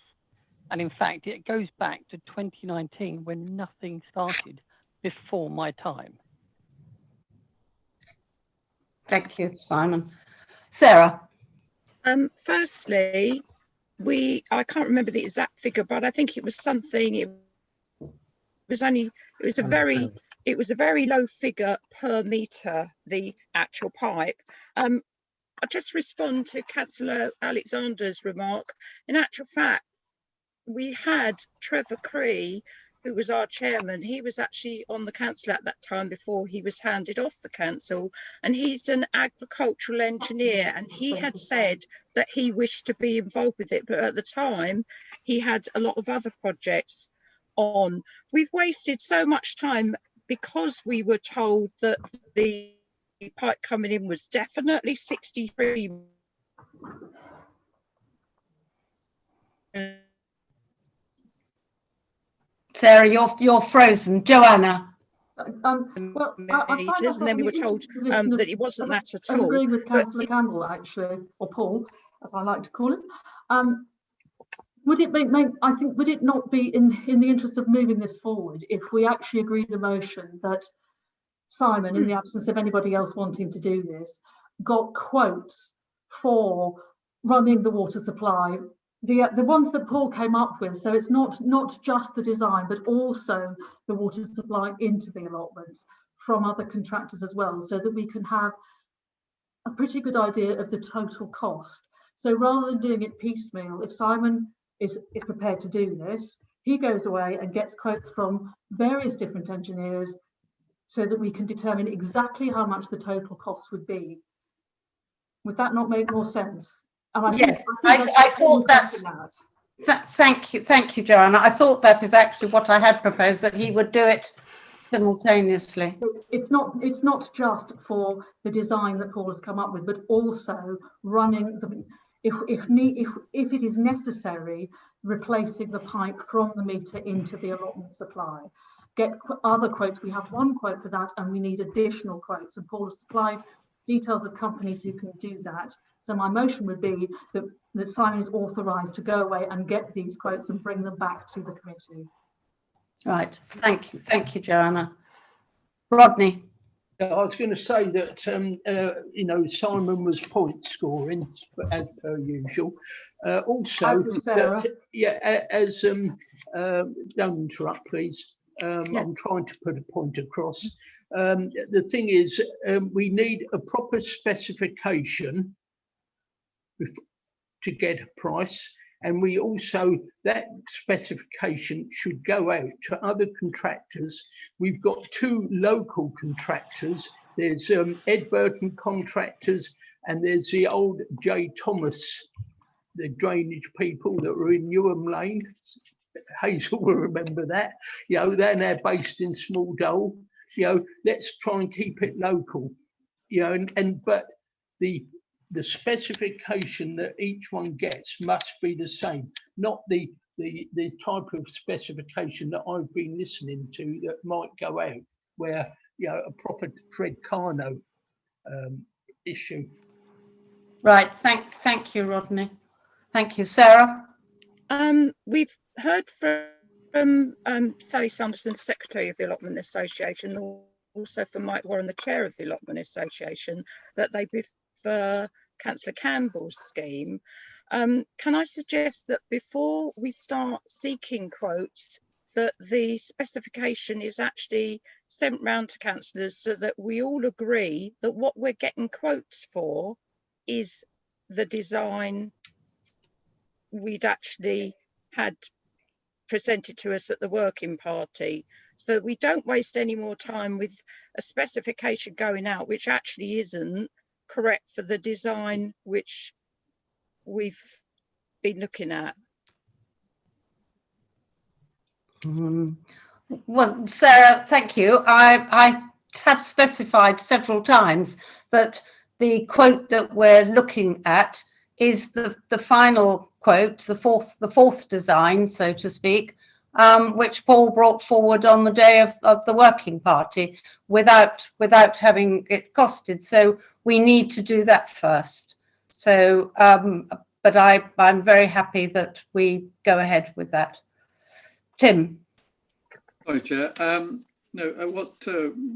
And in fact, it goes back to 2019 when nothing started before my time. Thank you, Simon. Sarah. Firstly, I can't remember the exact figure, but I think it was something, it was a very low figure per metre, the actual pipe. I'll just respond to Councillor Alexander's remark. In actual fact, we had Trevor Cree, who was our chairman. He was actually on the council at that time before he was handed off the council, and he's an agricultural engineer, and he had said that he wished to be involved with it, but at the time he had a lot of other projects on. We've wasted so much time because we were told that the pipe coming in was definitely 63. Sarah, you're frozen. Joanna. Well, meters, and then we were told that it wasn't that at all. I agree with Councillor Campbell, actually, or Paul, as I like to call him. Would it not be in the interest of moving this forward if we actually agreed a motion that Simon, in the absence of anybody else wanting to do this, got quotes for running the water supply, the ones that Paul came up with, so it's not just the design but also the water supply into the allotments from other contractors as well, so that we can have a pretty good idea of the total cost. So rather than doing it piecemeal, if Simon is prepared to do this, he goes away and gets quotes from various different engineers so that we can determine exactly how much the total cost would be. Would that not make more sense? And Yes, I thought that's. Thank you, Joanna. I thought that is actually what I had proposed, that he would do it simultaneously. It's not just for the design that Paul has come up with, but also running the, if it is necessary, replacing the pipe from the meter into the allotment supply. Get other quotes. We have one quote for that, and we need additional quotes. And Paul has supplied details of companies who can do that. So my motion would be that Simon is authorised to go away and get these quotes and bring them back to the committee. Right. Thank you, Joanna. Rodney. I was going to say that you know, Simon was point scoring as per usual. Also, as was Sarah. Don't interrupt, please. I'm trying to put a point across. The thing is, we need a proper specification to get a price, and we also, that specification should go out to other contractors. We've got 2 local contractors. There's Ed Burton Contractors, and there's the old J. Thomas, the drainage people that were in Newham Lane. Hazel will remember that. You know, they're now based in Small Dole. You know, let's try and keep it local. You know, but the specification that each one gets must be the same, not the type of specification that I've been listening to that might go out, where, you know, a proper Fred Carno issue. Right. Thank you, Rodney. Thank you, Sarah. We've heard from Sally Sanderson, Secretary of the Allotment Association, and also from Mike Warren, the Chair of the Allotment Association, that they prefer Councillor Campbell's scheme. Can I suggest that before we start seeking quotes, that the specification is actually sent round to councillors so that we all agree that what we're getting quotes for is the design we'd actually had presented to us at the working party, so that we don't waste any more time with a specification going out which actually isn't correct for the design which we've been looking at. Well, Sarah, thank you. I have specified several times that the quote that we're looking at is the final quote, the fourth design, so to speak, which Paul brought forward on the day of the working party without having it costed. So we need to do that first. So, but I'm very happy that we go ahead with that. Tim. Sorry, Chair. No, what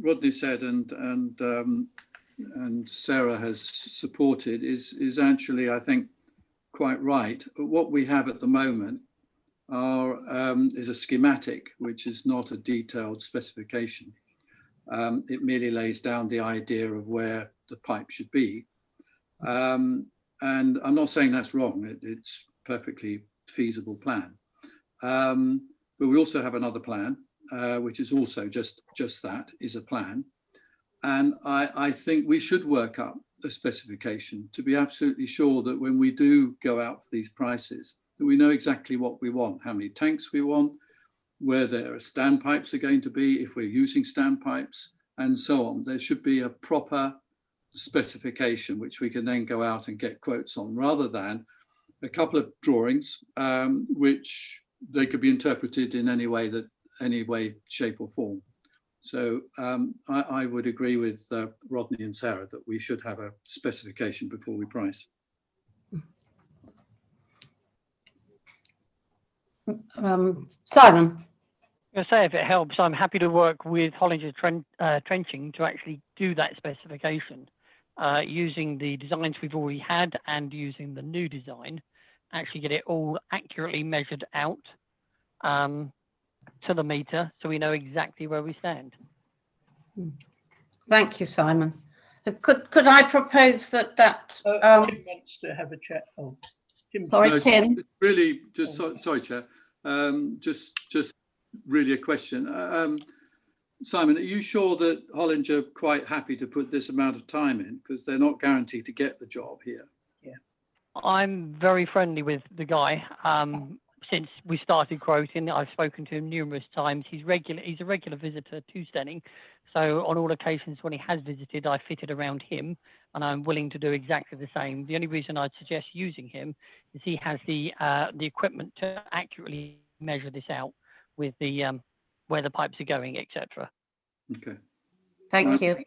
Rodney said and Sarah has supported is actually, I think, quite right. What we have at the moment is a schematic, which is not a detailed specification. It merely lays down the idea of where the pipe should be. And I'm not saying that's wrong. It's a perfectly feasible plan. But we also have another plan, which is also just that, is a plan. And I think we should work up a specification to be absolutely sure that when we do go out for these prices, that we know exactly what we want, how many tanks we want, where their standpipes are going to be, if we're using standpipes, and so on. There should be a proper specification which we can then go out and get quotes on, rather than a couple of drawings which they could be interpreted in any way, shape or form. So I would agree with Rodney and Sarah that we should have a specification before we price. Simon. I say, if it helps, I'm happy to work with Hollinger Trenching to actually do that specification using the designs we've already had and using the new design, actually get it all accurately measured out to the meter, so we know exactly where we stand. Thank you, Simon. Could I propose that Tim wants to have a chat. Oh, Tim. Sorry, No, Tim. it's really just sorry, Chair. Just really a question. Simon, are you sure that Hollinger are quite happy to put this amount of time in, because they're not guaranteed to get the job here? Yeah. I'm very friendly with the guy. Since we started quoting, I've spoken to him numerous times. He's a regular visitor to Steyning. So on all occasions when he has visited, I fitted around him, and I'm willing to do exactly the same. The only reason I'd suggest using him is he has the equipment to accurately measure this out with the where the pipes are going, etc. Okay. Thank you.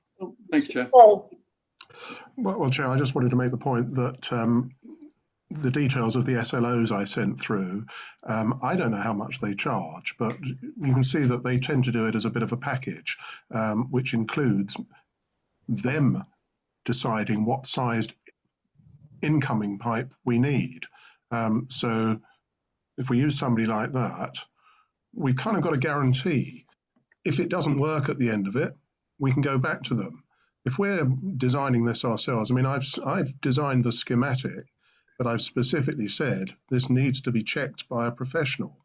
Thanks, Chair. Paul. Well, Chair, I just wanted to make the point that the details of the SLOs I sent through, I don't know how much they charge, but you can see that they tend to do it as a bit of a package, which includes them deciding what sized incoming pipe we need. So if we use somebody like that, we've kind of got a guarantee. If it doesn't work at the end of it, we can go back to them. If we're designing this ourselves, I mean, I've designed the schematic, but I've specifically said this needs to be checked by a professional.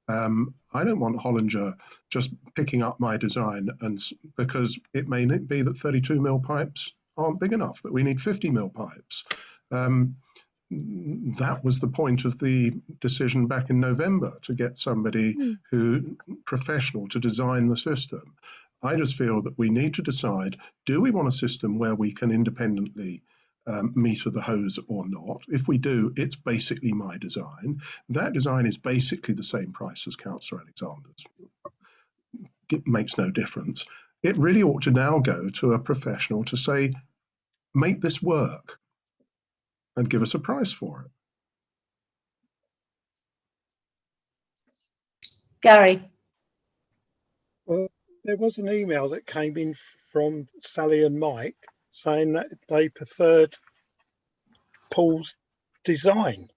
I don't want Hollinger just picking up my design, and because it may be that 32 mil pipes aren't big enough, that we need 50 mil pipes. That was the point of the decision back in November, to get somebody who professional to design the system. I just feel that we need to decide, do we want a system where we can independently meter the hose or not? If we do, it's basically my design. That design is basically the same price as Councillor Alexander's. It makes no difference. It really ought to now go to a professional to say, make this work and give us a price for it. Gary. Well, there was an email that came in from Sally and Mike saying that they preferred Paul's design.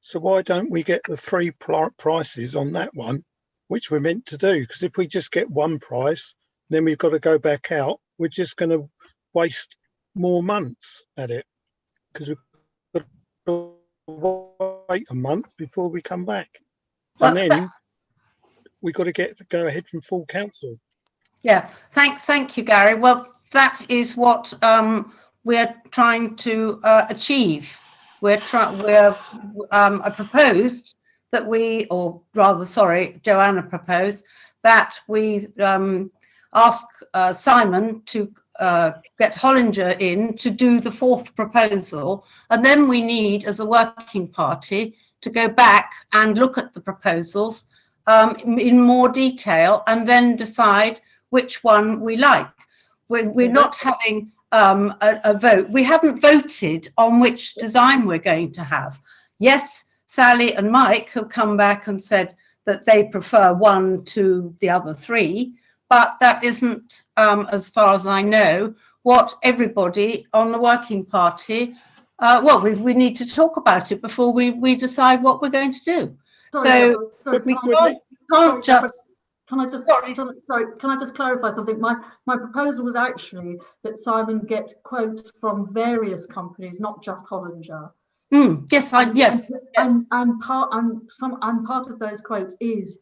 So why don't we get the three prices on that one, which we're meant to do? Because if we just get one price, then we've got to go back out. We're just going to waste more months at it because we've got to wait a month before we come back. And then we've got to go ahead from full council. Yeah, thank you, Gary. Well, that is what we're trying to achieve. I proposed that Joanna proposed that we ask Simon to get Hollinger in to do the fourth proposal, and then we need, as a working party, to go back and look at the proposals in more detail and then decide which one we like. We're not having a vote. We haven't voted on which design we're going to have. Yes, Sally and Mike have come back and said that they prefer one to the other three, but that isn't, as far as I know, what everybody on the working party, we need to talk about it before we decide what we're going to do. Can I just clarify something? My proposal was actually that Simon get quotes from various companies, not just Hollinger. Yes. And part of those quotes is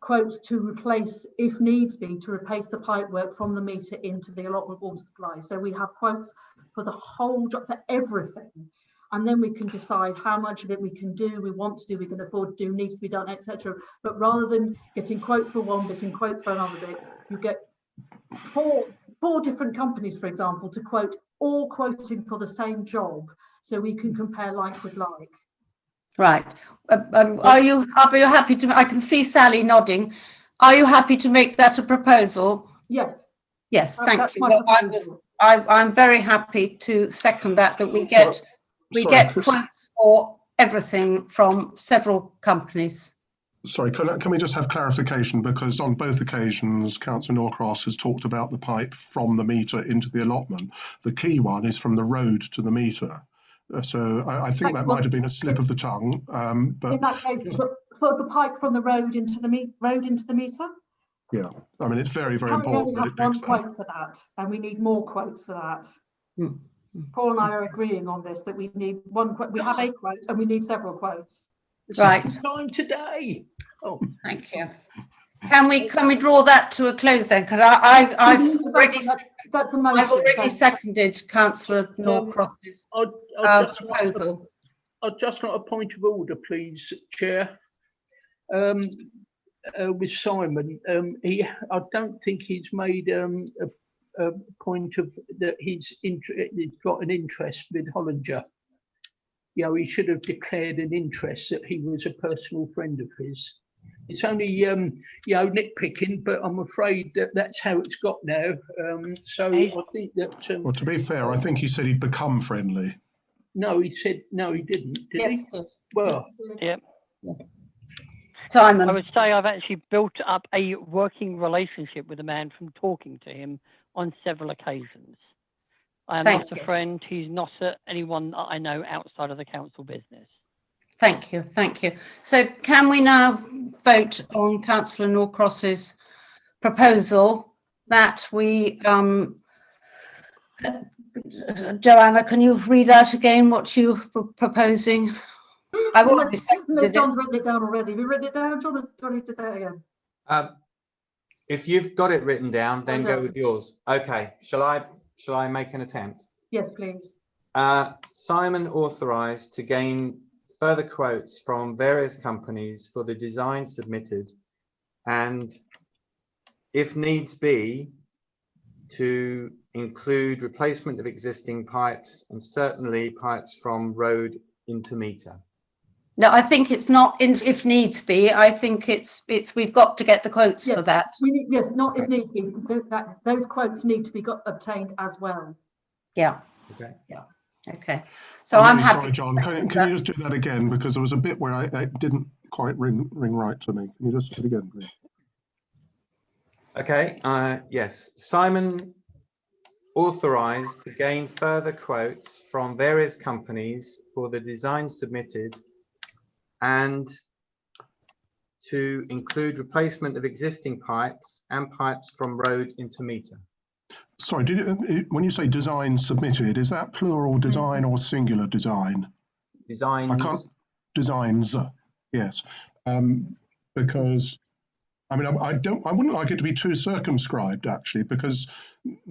quotes to replace, if needs be, to replace the pipework from the meter into the allotment water supply. So we have quotes for the whole job, for everything. And then we can decide how much of it we can do, we want to do, we can afford to do, needs to be done, etc. But rather than getting quotes for one bit and quotes for another bit, you get four different companies, for example, to quote, all quoting for the same job, so we can compare like with like. Right. Are you happy to? I can see Sally nodding. Are you happy to make that a proposal? Yes. Yes. Thank you. Well, I'm very happy to second that we get. We get quotes for everything from several companies. Sorry, can we just have clarification? Because on both occasions, Councillor Norcross has talked about the pipe from the meter into the allotment. The key one is from the road to the meter. So I think that might have been a slip of the tongue. But in that case, for the pipe from the road into the meter? Yeah, I mean, it's very, very important. We only have one quote for that, and we need more quotes for that. Paul and I are agreeing on this, that we need one quote. We have a quote and we need several quotes. Right. Time today. Oh, thank you. Can we draw that to a close then? Because I've already seconded Councillor Norcross's proposal. I'd just like a point of order, please, Chair. With Simon, I don't think he's made a point of that he's got an interest with Hollinger. You know, he should have declared an interest that he was a personal friend of his. It's only nitpicking, but I'm afraid that that's how it's got now. So I think that. Well, to be fair, I think he said he'd become friendly. No, he said no, he didn't. Did he? Well, yeah. Simon, I would say I've actually built up a working relationship with the man from talking to him on several occasions. I am not a friend. He's not anyone that I know outside of the council business. Thank you. So can we now vote on Councillor Norcross's proposal that we, Joanna, can you read out again what you were proposing? I've already seconded it. John's written it down already. Have you written it down, John? Do I need to say it again? If you've got it written down, then go with yours. Okay. Shall I make an attempt? Yes, please. Simon authorised to gain further quotes from various companies for the design submitted, and if needs be, to include replacement of existing pipes and certainly pipes from road into meter. No, I think it's not if needs be. I think it's we've got to get the quotes for that. Not if needs be. Those quotes need to be obtained as well. Yeah. Okay. Yeah. Okay. So I'm happy. Sorry, John. Can you just do that again, because there was a bit where I didn't quite ring right to me. Can you just say it again, please? Okay, yes, Simon authorised to gain further quotes from various companies for the design submitted and to include replacement of existing pipes and pipes from road into meter. Sorry, when you say design submitted, is that plural design or singular design? Designs. I can't, designs, yes. Because, I mean, I wouldn't like it to be too circumscribed, actually, because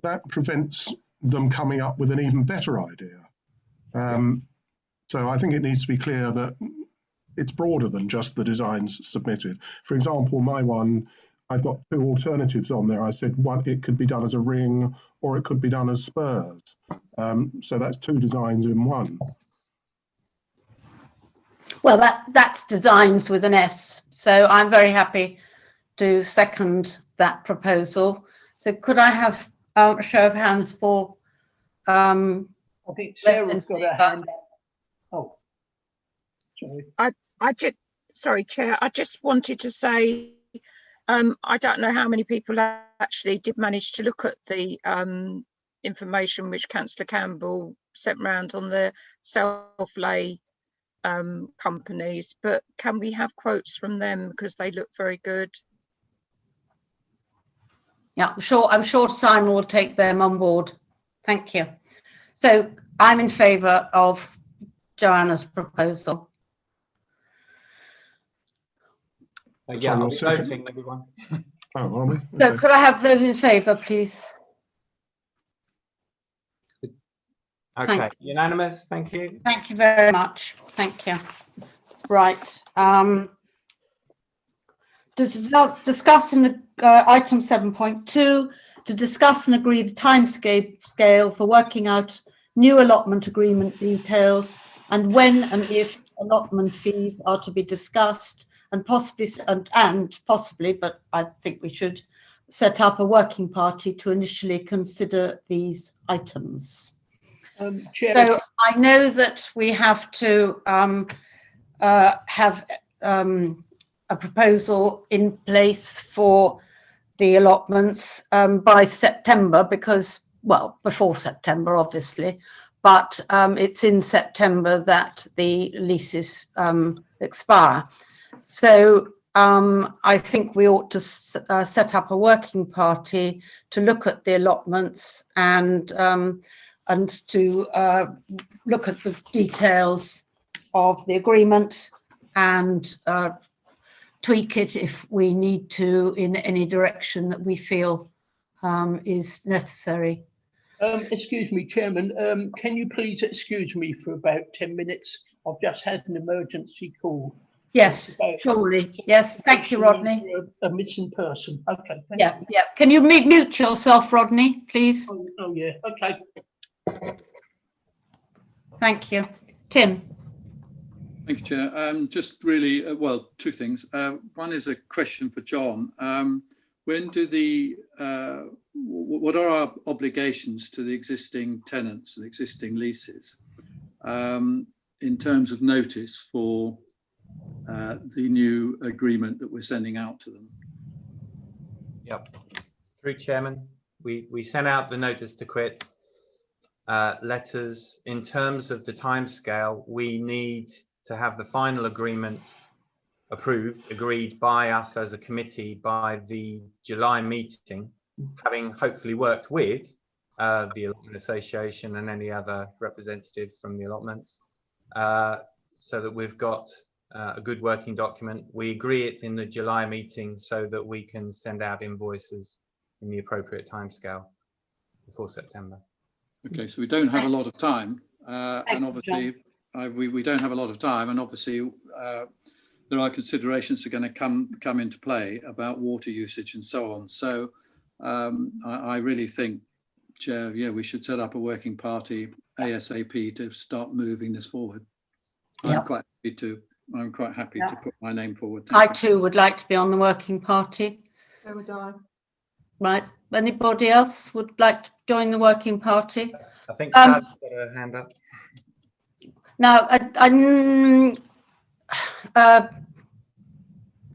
that prevents them coming up with an even better idea. So I think it needs to be clear that it's broader than just the designs submitted. For example, my one, I've got two alternatives on there. I said one, it could be done as a ring or it could be done as spurs. So that's two designs in one. Well, that's designs with an S. So I'm very happy to second that proposal. So could I have a show of hands for? I think Sarah's got her hand up. Oh, sorry. Sorry, Chair. I just wanted to say, I don't know how many people actually did manage to look at the information which Councillor Campbell sent round on the self-lay companies, but can we have quotes from them because they look very good? Yeah, I'm sure Simon will take them on board. Thank you. So I'm in favour of Joanna's proposal. Yeah, I'll be voting, everyone. Oh, are we? Okay. So could I have those in favour, please? Okay, unanimous, thank you. Thank you very much. Thank you. Right. To discuss in item 7.2, to discuss and agree the timescale for working out new allotment agreement details and when and if allotment fees are to be discussed and possibly, but I think we should set up a working party to initially consider these items. Chair, so I know that we have to have a proposal in place for the allotments by September because, well, before September, obviously, but it's in September that the leases expire. So I think we ought to set up a working party to look at the allotments and to look at the details of the agreement and tweak it if we need to in any direction that we feel is necessary. Excuse me, Chairman, can you please excuse me for about 10 minutes? I've just had an emergency call. Yes, surely. Yes, thank you, Rodney. A missing person. Okay. Thank you. Can you mute yourself, Rodney, please? Oh yeah, okay. Thank you. Tim. Thank you, Chair. Just really, well, two things. One is a question for John. When do what are our obligations to the existing tenants and existing leases in terms of notice for the new agreement that we're sending out to them? Yep. Through Chairman, we sent out the notice to quit letters. In terms of the timescale, we need to have the final agreement agreed by us as a committee by the July meeting, having hopefully worked with the Allotment Association and any other representative from the allotments, so that we've got a good working document. We agree it in the July meeting so that we can send out invoices in the appropriate timescale before September. Okay, so we don't have a lot of time, and obviously we don't have a lot of time, and obviously there are considerations that are going to come into play about water usage and so on. So I really think, Chair, yeah, we should set up a working party ASAP to start moving this forward. I'm quite happy to put my name forward. I too would like to be on the working party. So would I. Right. Anybody else would like to join the working party? I think Pat's got her hand up. Now,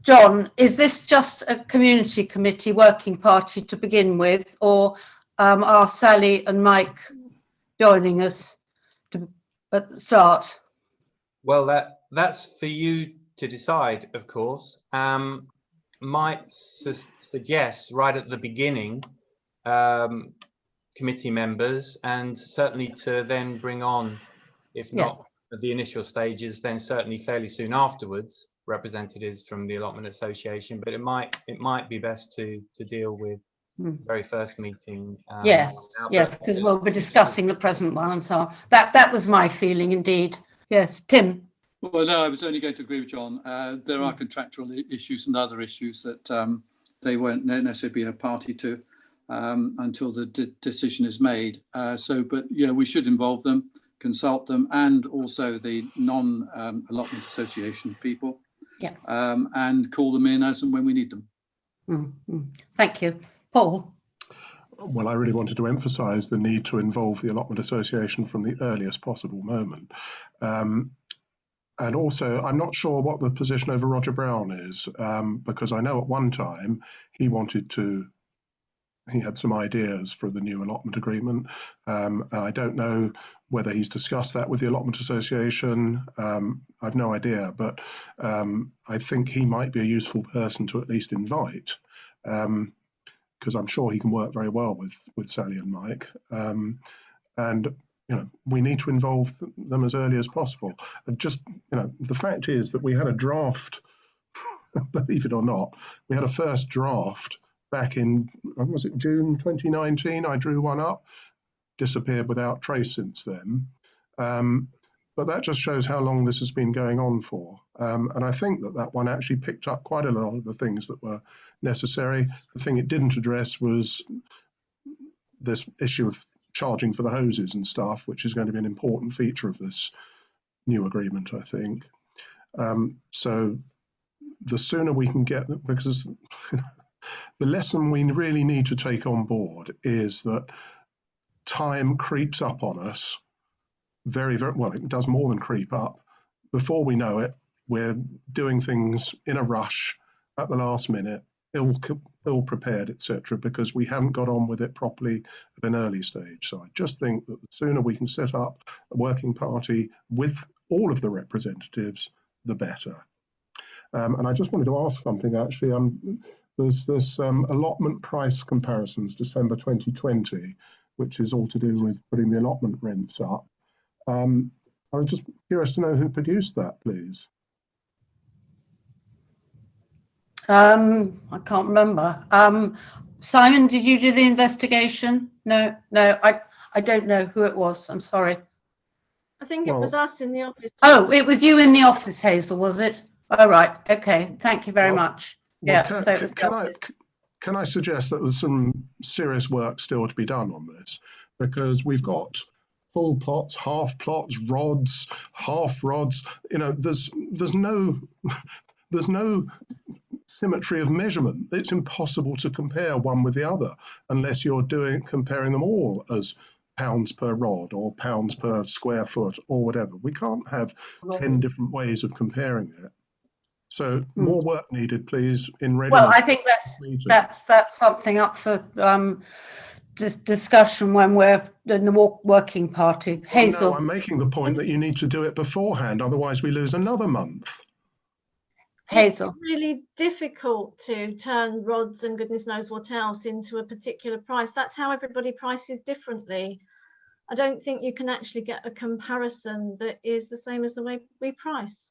John, is this just a community committee working party to begin with, or are Sally and Mike joining us at the start? Well, that's for you to decide, of course. Might suggest right at the beginning committee members, and certainly to then bring on, if not at the initial stages, then certainly fairly soon afterwards, representatives from the Allotment Association. But it might be best to deal with the very first meeting. Yes, because we'll be discussing the present one, and so on. That was my feeling indeed. Yes, Tim. Well, no, I was only going to agree with John. There are contractual issues and other issues that they won't necessarily be a party to until the decision is made. But yeah, we should involve them, consult them, and also the non-allotment association people. Yeah. And call them in as and when we need them. Thank you, Paul. Well, I really wanted to emphasise the need to involve the Allotment Association from the earliest possible moment. And also, I'm not sure what the position over Roger Brown is, because I know at one time he had some ideas for the new allotment agreement. I don't know whether he's discussed that with the Allotment Association. I've no idea, but I think he might be a useful person to at least invite, because I'm sure he can work very well with Sally and Mike. And we need to involve them as early as possible. Just, the fact is that we had a draft, believe it or not, we had a first draft back in, was it June 2019? I drew one up, disappeared without trace since then. But that just shows how long this has been going on for. And I think that one actually picked up quite a lot of the things that were necessary. The thing it didn't address was this issue of charging for the hoses and stuff, which is going to be an important feature of this new agreement, I think. So the sooner we can get, because the lesson we really need to take on board is that time creeps up on us very, very well. It does more than creep up. Before we know it, we're doing things in a rush at the last minute, ill prepared, etc., because we haven't got on with it properly at an early stage. So I just think that the sooner we can set up a working party with all of the representatives, the better. And I just wanted to ask something, actually. There's this allotment price comparisons, December 2020, which is all to do with putting the allotment rents up. I was just curious to know who produced that, please. I can't remember. Simon, did you do the investigation? No, I don't know who it was. I'm sorry. I think it was us in the office. Oh, it was you in the office, Hazel, was it? Oh, right. Okay. Thank you very much. Well, Yeah. Can I suggest that there's some serious work still to be done on this, because we've got full plots, half plots, rods, half rods. There's no symmetry of measurement. It's impossible to compare one with the other unless you're comparing them all as pounds per rod or pounds per square foot or whatever. We can't have 10 different ways of comparing it. So more work needed, please, in readiness. Well, I think that's something up for discussion when we're in the working party. Hazel. No, I'm making the point that you need to do it beforehand, otherwise we lose another month. Hazel. It's really difficult to turn rods and goodness knows what else into a particular price. That's how everybody prices differently. I don't think you can actually get a comparison that is the same as the way we price.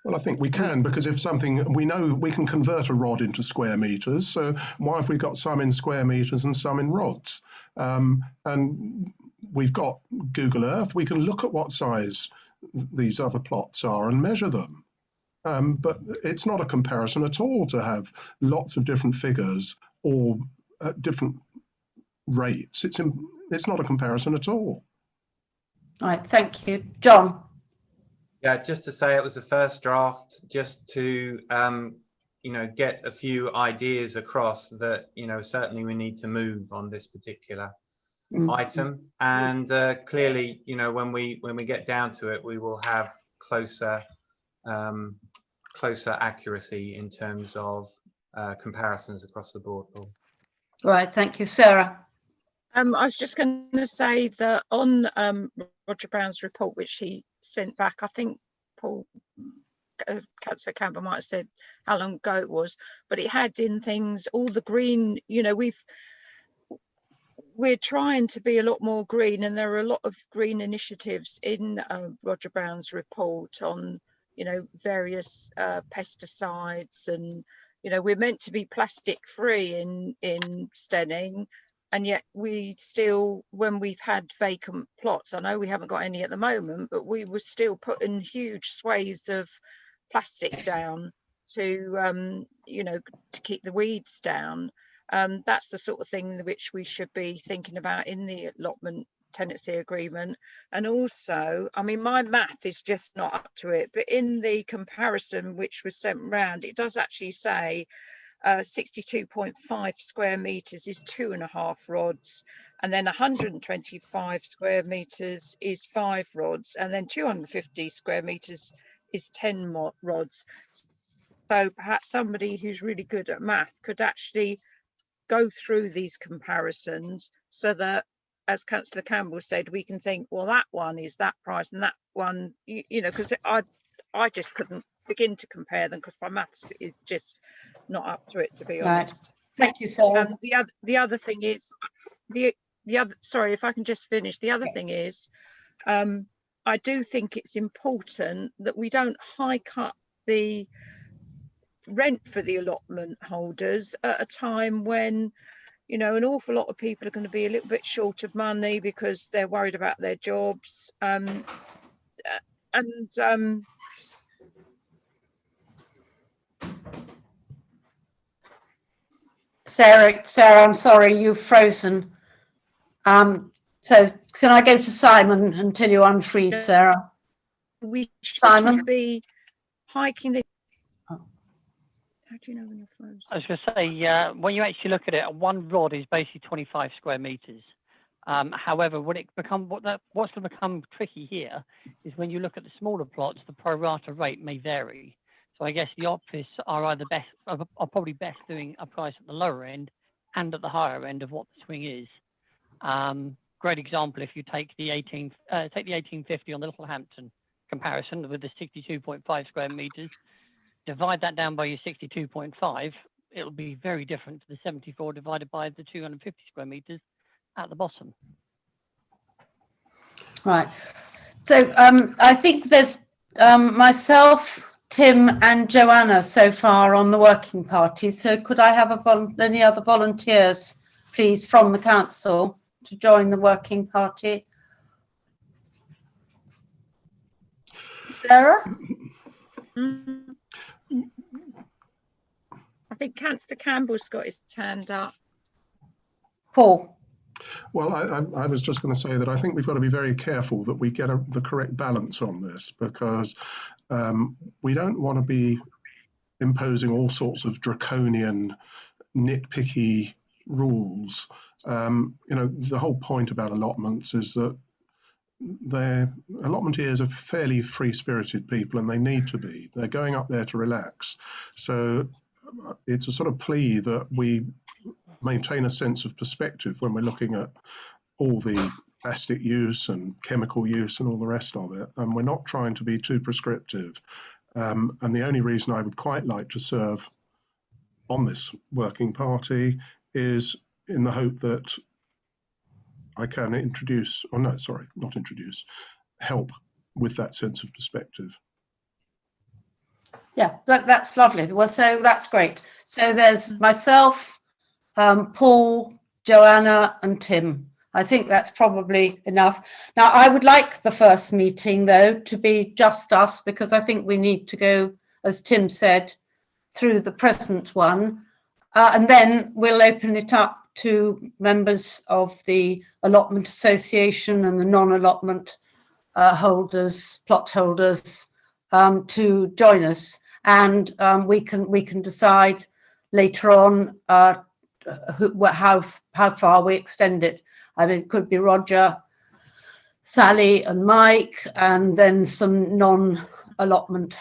Well, I think we can, because if something, we know we can convert a rod into square meters. So why have we got some in square meters and some in rods? And we've got Google Earth. We can look at what size these other plots are and measure them. But it's not a comparison at all to have lots of different figures or at different rates. It's not a comparison at all. All right, thank you. John. Yeah, just to say it was the first draft, just to get a few ideas across that certainly we need to move on this particular item, and clearly when we get down to it, we will have closer closer accuracy in terms of comparisons across the board, Paul. Right, thank you. Sarah? I was just going to say that on Roger Brown's report, which he sent back, I think Paul, Councillor Campbell might have said how long ago it was, but it had in things, all the green, you know, we're trying to be a lot more green, and there are a lot of green initiatives in Roger Brown's report on, you know, various pesticides, and, you know, we're meant to be plastic free in Steyning, and yet we still, when we've had vacant plots, I know we haven't got any at the moment, but we were still putting huge swathes of plastic down to, you know, to keep the weeds down. That's the sort of thing which we should be thinking about in the allotment tenancy agreement. And also, I mean, my math is just not up to it, but in the comparison which was sent round, it does actually say 62.5 square meters is 2.5 rods, and then 125 square meters is 5 rods, and then 250 square meters is 10 rods. So perhaps somebody who's really good at math could actually go through these comparisons so that, as Councillor Campbell said, we can think, well, that one is that price and that one, you know, because I just couldn't begin to compare them because my maths is just not up to it, to be honest. Thank you, Sarah. The other thing is the other, sorry, if I can just finish, the other thing is I do think it's important that we don't hike up the rent for the allotment holders at a time when, you know, an awful lot of people are going to be a little bit short of money because they're worried about their jobs, Sarah, I'm sorry, you've frozen. So can I go to Simon until you unfreeze, Sarah? We Simon? should be hiking the... How do you know when you're frozen? I was going to say, when you actually look at it, one rod is basically 25 square meters. However, when it what's going to become tricky here is when you look at the smaller plots, the pro rata rate may vary. So I guess the office are probably best doing a price at the lower end and at the higher end of what the swing is. Great example, if you take the 1850 on the Littlehampton comparison with the 62.5 square meters, divide that down by your 62.5, it'll be very different to the 74 divided by the 250 square meters at the bottom. Right. So I think there's myself, Tim and Joanna so far on the working party. So could I have any other volunteers, please, from the council to join the working party? Sarah? I think Councillor Campbell's got his hand up. Paul? Well, I was just going to say that I think we've got to be very careful that we get the correct balance on this, because we don't want to be imposing all sorts of draconian, nitpicky rules. You know, the whole point about allotments is that allotmenteers are fairly free-spirited people, and they need to be. They're going up there to relax. So it's a sort of plea that we maintain a sense of perspective when we're looking at all the plastic use and chemical use and all the rest of it. And we're not trying to be too prescriptive. And the only reason I would quite like to serve on this working party is in the hope that I can help with that sense of perspective. Yeah, that's lovely. Well, so that's great. So there's myself, Paul, Joanna and Tim. I think that's probably enough. Now, I would like the first meeting, though, to be just us, because I think we need to go, as Tim said, through the present one. And then we'll open it up to members of the Allotment Association and the non-allotment holders, plot holders, to join us. And we can decide later on how far we extend it. I mean, it could be Roger, Sally and Mike, and then some non-allotment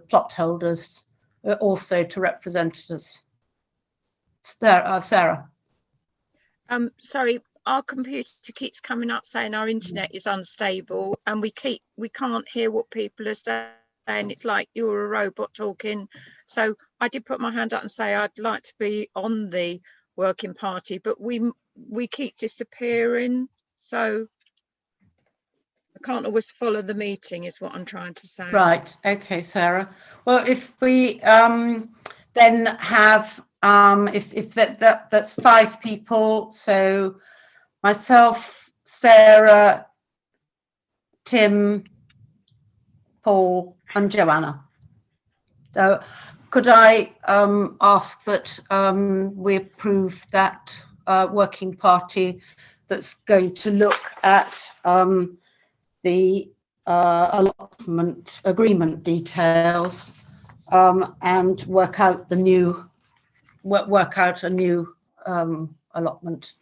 plot holders also to represent us. Sarah. Sorry, our computer keeps coming up saying our internet is unstable, and we can't hear what people are saying. It's like you're a robot talking. So I did put my hand up and say I'd like to be on the working party, but we keep disappearing, so I can't always follow the meeting, is what I'm trying to say. Right. Okay, Sarah. Well, if we then have if that's 5 people, so myself, Sarah, Tim, Paul, and Joanna. So could I ask that we approve that working party that's going to look at the allotment agreement details and work out a new allotment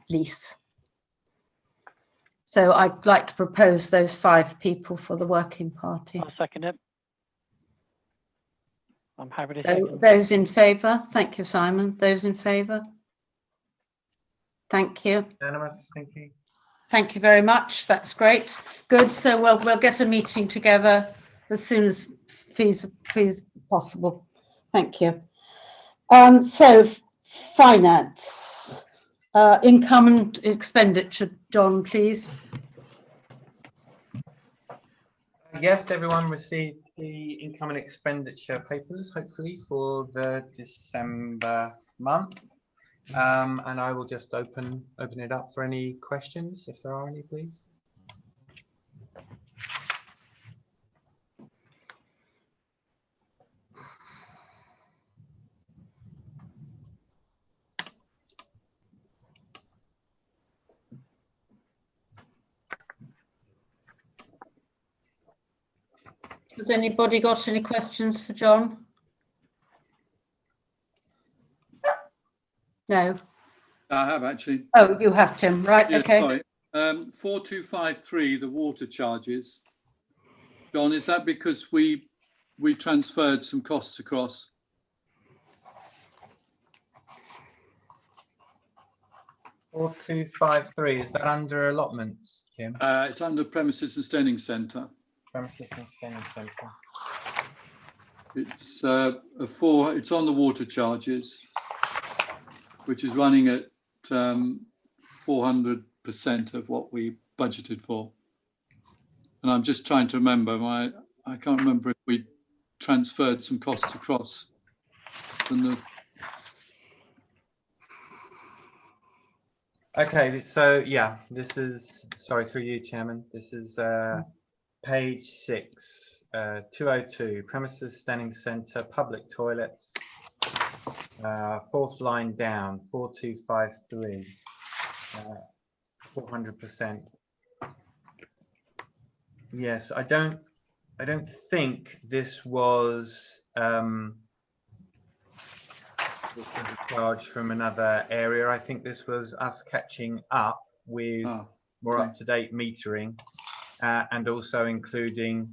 lease. So I'd like to propose those 5 people for the working party. I'll second it. I'm happy to second. Those in favour? Thank you, Simon. Those in favour? Thank you. Unanimous, thank you. Thank you very much. That's great. Good. So we'll get a meeting together as soon as feasible possible. Thank you. So finance, income and expenditure. John, please. Yes, everyone received the income and expenditure papers, hopefully, for the December month. And I will just open it up for any questions, if there are any, please. Has anybody got any questions for John? No. I have actually. Oh, you have, Tim. Right. Yes, okay. Sorry. 4253, the water charges. John, is that because we transferred some costs across? (4253), is that under allotments, Tim? It's under premises and staining centre. Premises and staining centre. It's it's on the water charges, which is running at 400% of what we budgeted for. And I'm just trying to remember, I can't remember if we transferred some costs across from the. Okay, so yeah, this is, sorry, through you, Chairman. This is page 6, 202, premises, standing centre, public toilets, 4th line down, 4253, 400%. Yes, I don't think this was a charge from another area. I think this was us catching up with more up-to-date metering, and also including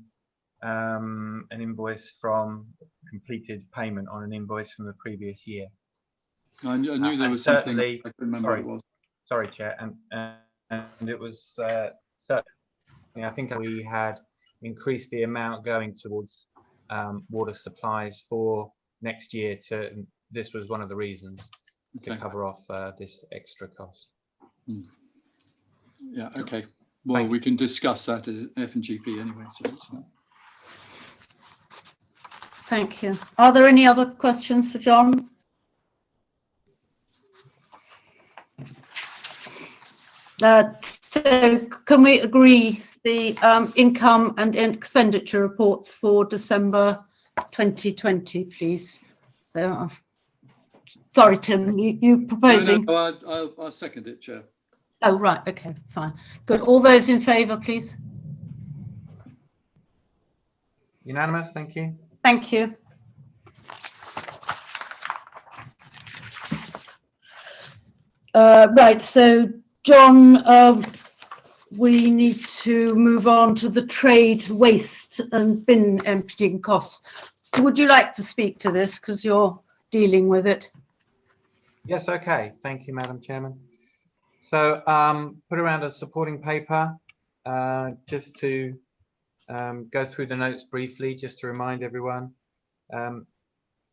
an invoice from completed payment on an invoice from the previous year. I knew there was something. I couldn't remember what it was. Sorry, Chair, and it was certainly, I think we had increased the amount going towards water supplies for next year. This was one of the reasons to cover off this extra cost. Yeah. Okay. Well, we can discuss that at F&GP anyway. So. Thank you. Are there any other questions for John? So can we agree the income and expenditure reports for December 2020, please? So, sorry, Tim, you proposing? No, I'll second it, Chair. Oh, right. Okay, fine. Good. All those in favour, please. Unanimous, thank you. Thank you. Right, so John, we need to move on to the trade waste and bin emptying costs would you like to speak to this because you're dealing with it? Yes, okay. Thank you, Madam Chairman. So put around a supporting paper just to go through the notes briefly, just to remind everyone.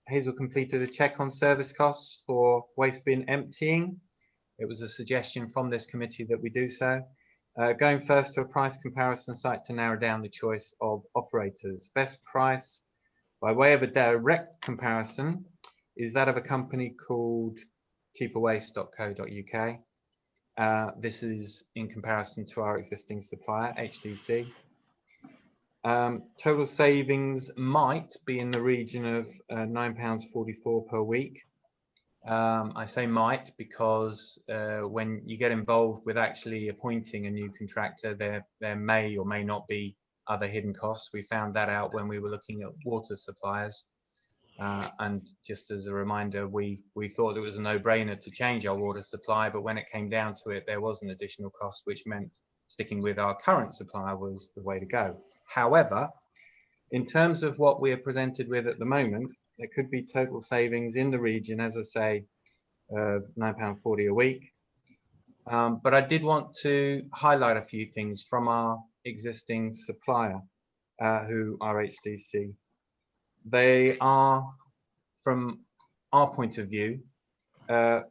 Hazel completed a check on service costs for waste bin emptying. It was a suggestion from this committee that we do so. Going first to a price comparison site to narrow down the choice of operators. Best price by way of a direct comparison is that of a company called cheaperwaste.co.uk. This is in comparison to our existing supplier, HDC. Total savings might be in the region of £9.44 per week. I say might because when you get involved with actually appointing a new contractor, there may or may not be other hidden costs. We found that out when we were looking at water suppliers. And just as a reminder, we thought it was a no-brainer to change our water supply, but when it came down to it, there was an additional cost, which meant sticking with our current supplier was the way to go. However, in terms of what we are presented with at the moment, there could be total savings in the region, as I say, of £9.40 a week. But I did want to highlight a few things from our existing supplier, who are HDC. They are, from our point of view,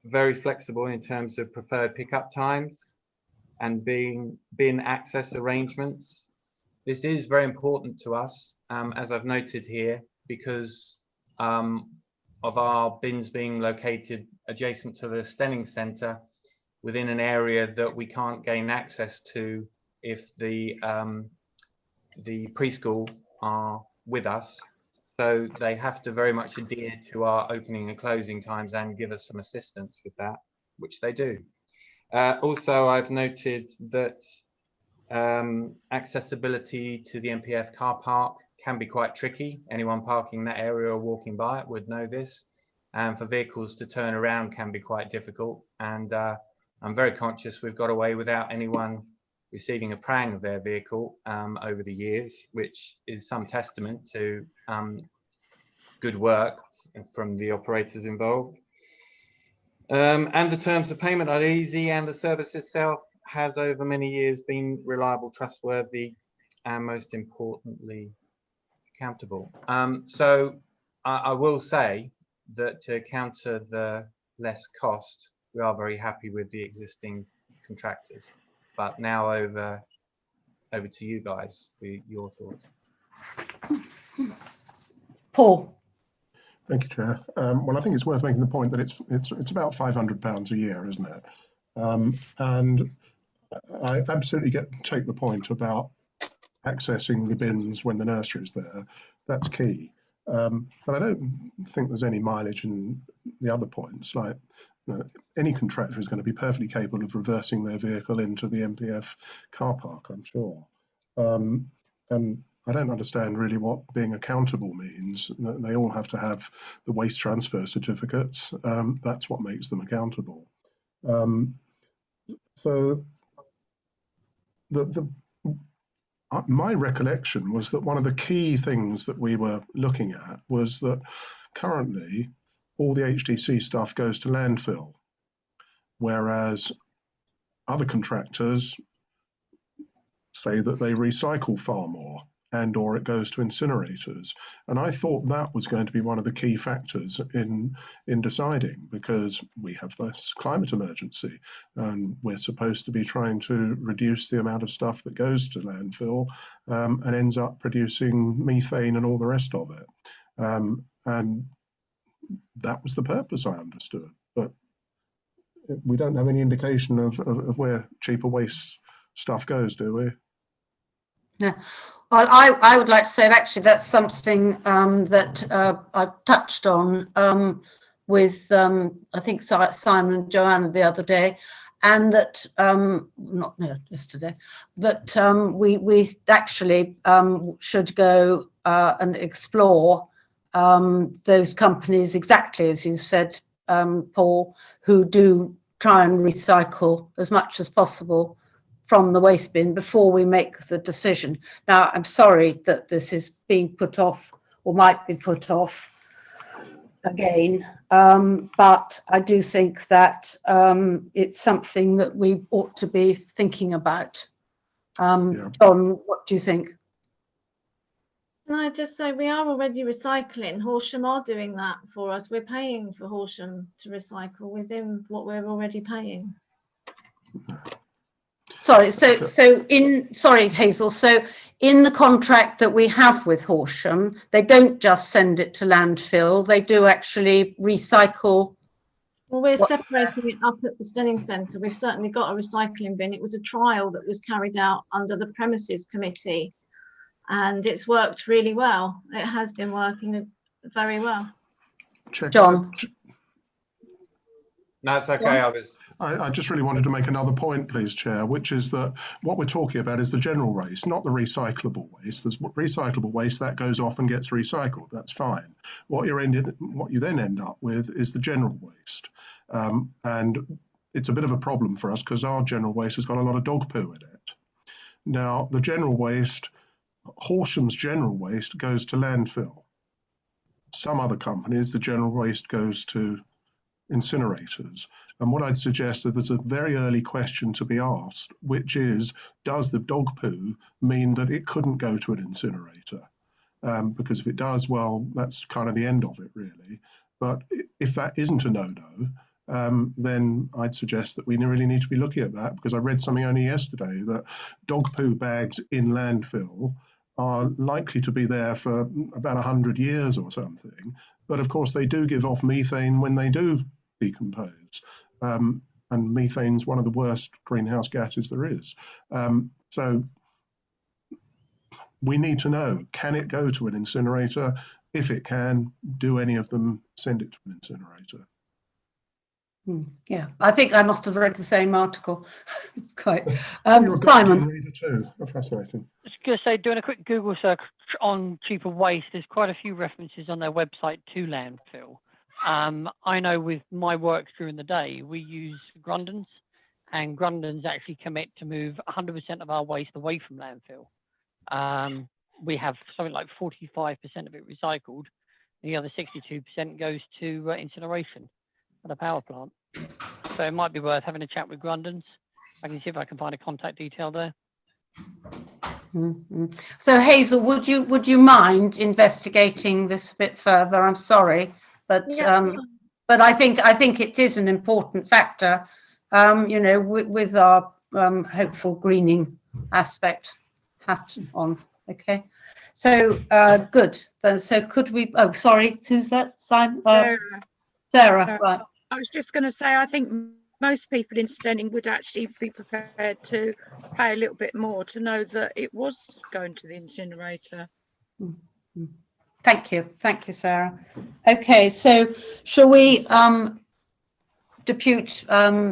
very flexible in terms of preferred pickup times and bin access arrangements. This is very important to us, as I've noted here, because of our bins being located adjacent to the Steyning Centre within an area that we can't gain access to if the preschool are with us. So they have to very much adhere to our opening and closing times and give us some assistance with that, which they do. Also, I've noted that accessibility to the MPF car park can be quite tricky. Anyone parking in that area or walking by it would know this. And for vehicles to turn around can be quite difficult. And I'm very conscious we've got away without anyone receiving a prang of their vehicle over the years, which is some testament to good work from the operators involved. And the terms of payment are easy, and the service itself has over many years been reliable, trustworthy, and most importantly, accountable. So I will say that to counter the less cost, we are very happy with the existing contractors. But now over to you guys for your thoughts. Paul. Thank you, Chair. Well, I think it's worth making the point that it's about £500 a year, isn't it? And I absolutely take the point about accessing the bins when the nursery's there. That's key. But I don't think there's any mileage in the other points. Like, any contractor is going to be perfectly capable of reversing their vehicle into the MPF car park, I'm sure. And I don't understand really what being accountable means. They all have to have the waste transfer certificates. That's what makes them accountable. So my recollection was that one of the key things that we were looking at was that currently all the HDC stuff goes to landfill, whereas other contractors say that they recycle far more and/or it goes to incinerators. And I thought that was going to be one of the key factors in deciding, because we have this climate emergency and we're supposed to be trying to reduce the amount of stuff that goes to landfill and ends up producing methane and all the rest of it. And that was the purpose, I understood. But we don't have any indication of where cheaper waste stuff goes, do we? No. Well, I would like to say actually that's something that I've touched on with I think Simon and Joanna the other day, and that yesterday, that we actually should go and explore those companies exactly as you said, Paul, who do try and recycle as much as possible from the waste bin before we make the decision. Now, I'm sorry that this is being put off or might be put off again. But I do think that it's something that we ought to be thinking about. John, what do you think? Can I just say we are already recycling? Horsham are doing that for us. We're paying for Horsham to recycle within what we're already paying. Sorry, sorry, Hazel. So in the contract that we have with Horsham, they don't just send it to landfill, they do actually recycle. Well, we're separating it up at the Steyning Centre. We've certainly got a recycling bin. It was a trial that was carried out under the premises committee, and it's worked really well. It has been working very well. John? No, it's okay. I just really wanted to make another point, please, Chair, which is that what we're talking about is the general waste, not the recyclable waste. There's recyclable waste that goes off and gets recycled. That's fine. What you then end up with is the general waste. And it's a bit of a problem for us because our general waste has got a lot of dog poo in it. Now, the general waste, Horsham's general waste goes to landfill. Some other companies, the general waste goes to incinerators. And what I'd suggest is there's a very early question to be asked, which is, does the dog poo mean that it couldn't go to an incinerator? Because if it does, well, that's kind of the end of it, really. But if that isn't a no-no, then I'd suggest that we really need to be looking at that, because I read something only yesterday that dog poo bags in landfill are likely to be there for about 100 years or something. But of course, they do give off methane when they do decompose. And methane's one of the worst greenhouse gases there is. So we need to know, can it go to an incinerator? If it can, do any of them send it to an incinerator? Yeah, I think I must have read the same article. Quite. Simon. Reader too. Fascinating. I was going to say, doing a quick Google search on cheaper waste, there's quite a few references on their website to landfill. I know with my work during the day, we use Grundens, and Grundens actually commit to move 100% of our waste away from landfill. We have something like 45% of it recycled. The other 62% goes to incineration at a power plant. So it might be worth having a chat with Grundens. I can see if I can find a contact detail there. So Hazel, would you mind investigating this a bit further? I'm sorry, but but I think it is an important factor, you know, with our hopeful greening aspect hat on. Okay, so good. So could we? Oh, sorry, who's that? Simon. Sarah. Right. I was just going to say, I think most people in Steyning would actually be prepared to pay a little bit more to know that it was going to the incinerator. Thank you, Sarah. Okay, so shall we depute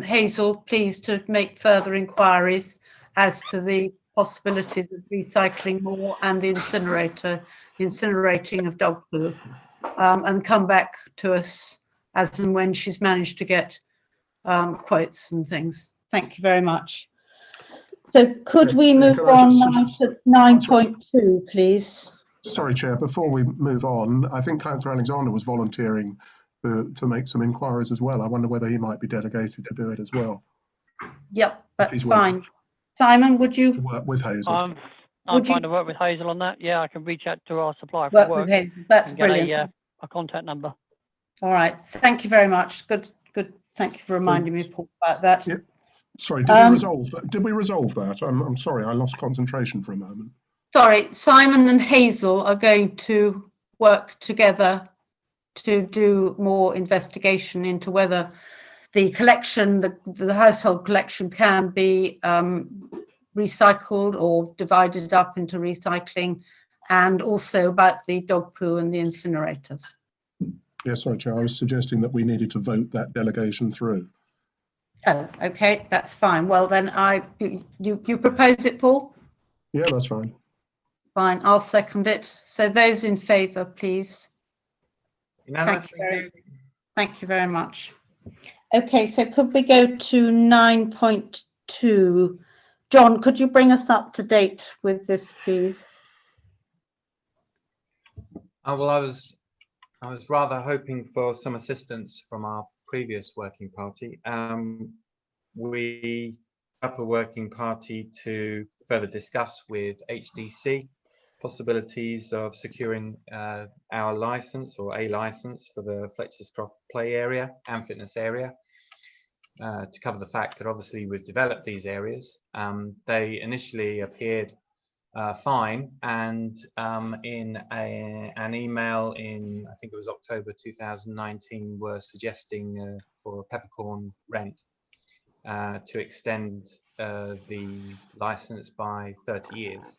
Hazel, please, to make further inquiries as to the possibilities of recycling more and the incinerating of dog poo, and come back to us as and when she's managed to get quotes and things. Thank you very much. So could we move on now to 9.2, please? Sorry, Chair, before we move on, I think Councillor Alexander was volunteering to make some inquiries as well. I wonder whether he might be delegated to do it as well. Yep, that's fine. Simon, would you? Work with Hazel. I'm trying to work with Hazel on that. Yeah, I can reach out to our supplier for work work. with Hazel. That's and brilliant. Get a contact number. All right. Thank you very much. Good. Thank you for reminding me, Paul, about that. Yep. Sorry, did we resolve that? I'm sorry, I lost concentration for a moment. Sorry, Simon and Hazel are going to work together to do more investigation into whether the collection, the household collection, can be recycled or divided up into recycling, and also about the dog poo and the incinerators. Yes, sorry, Chair, I was suggesting that we needed to vote that delegation through. Oh, okay, that's fine. Well, then you propose it, Paul? Yeah, that's fine. Fine, I'll second it. So those in favour, please. Unanimously. Thank you very much. Okay, so could we go to 9.2? John, could you bring us up to date with this, please? Well, I was rather hoping for some assistance from our previous working party. We up a working party to further discuss with HDC possibilities of securing our license or a license for the Fletcher's Croft play area and fitness area, to cover the fact that obviously we've developed these areas. They initially appeared fine, and in an email in, I think it was October 2019, were suggesting for a peppercorn rent to extend the license by 30 years.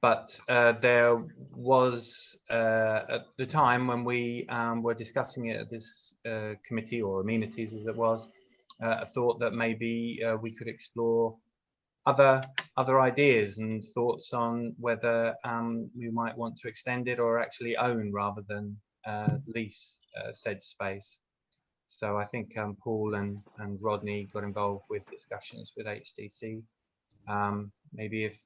But there was, at the time when we were discussing it at this committee, or amenities as it was, a thought that maybe we could explore other ideas and thoughts on whether we might want to extend it or actually own rather than lease said space. So I think Paul and Rodney got involved with discussions with HDC. Maybe if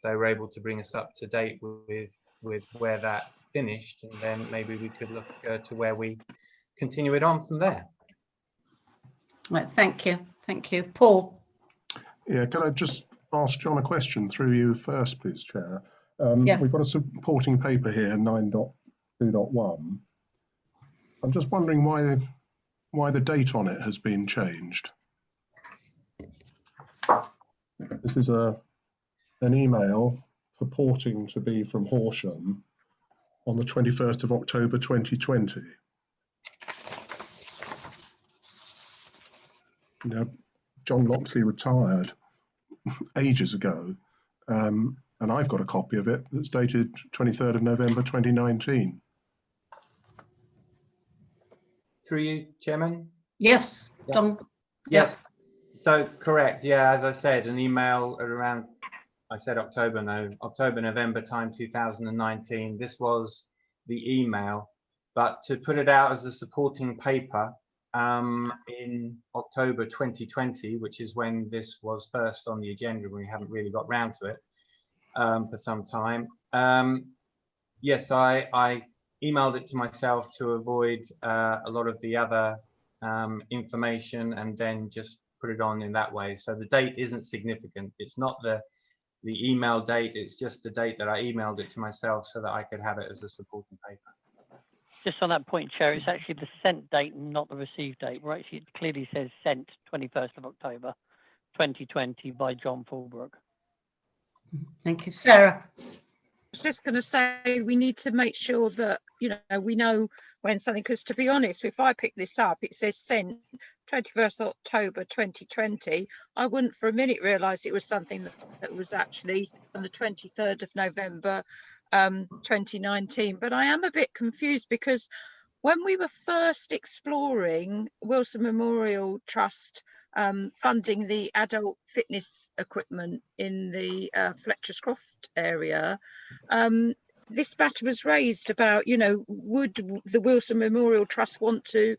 they were able to bring us up to date with where that finished, and then maybe we could look to where we continue it on from there. Right, thank you, Paul. Yeah, can I just ask John a question through you first, please, Chair? Yeah. We've got a supporting paper here, 9.2.1. I'm just wondering why the date on it has been changed. This is an email purporting to be from Horsham on the 21st of October 2020. Now, John Loxley retired ages ago, and I've got a copy of it that's dated 23rd of November 2019. Through you, Chairman? Yes, Yeah. John. Yes, so correct. Yeah, as I said, an email at around, I said October, November time 2019. This was the email, but to put it out as a supporting paper in October 2020, which is when this was first on the agenda, we haven't really got round to it for some time. Yes, I emailed it to myself to avoid a lot of the other information, and then just put it on in that way. So the date isn't significant. It's not the email date, it's just the date that I emailed it to myself so that I could have it as a supporting paper. Just on that point, Chair, it's actually the sent date, not the received date. Right, it clearly says sent 21st of October 2020 by John Fulbrook. Thank you, Sarah. I was just going to say, we need to make sure that, you know, we know when something, because to be honest, if I pick this up, it says sent 21st October 2020. I wouldn't for a minute realise it was something that was actually on the 23rd of November 2019. But I am a bit confused, because when we were first exploring Wilson Memorial Trust funding the adult fitness equipment in the Fletcher's Croft area, this matter was raised about, you know, would the Wilson Memorial Trust want to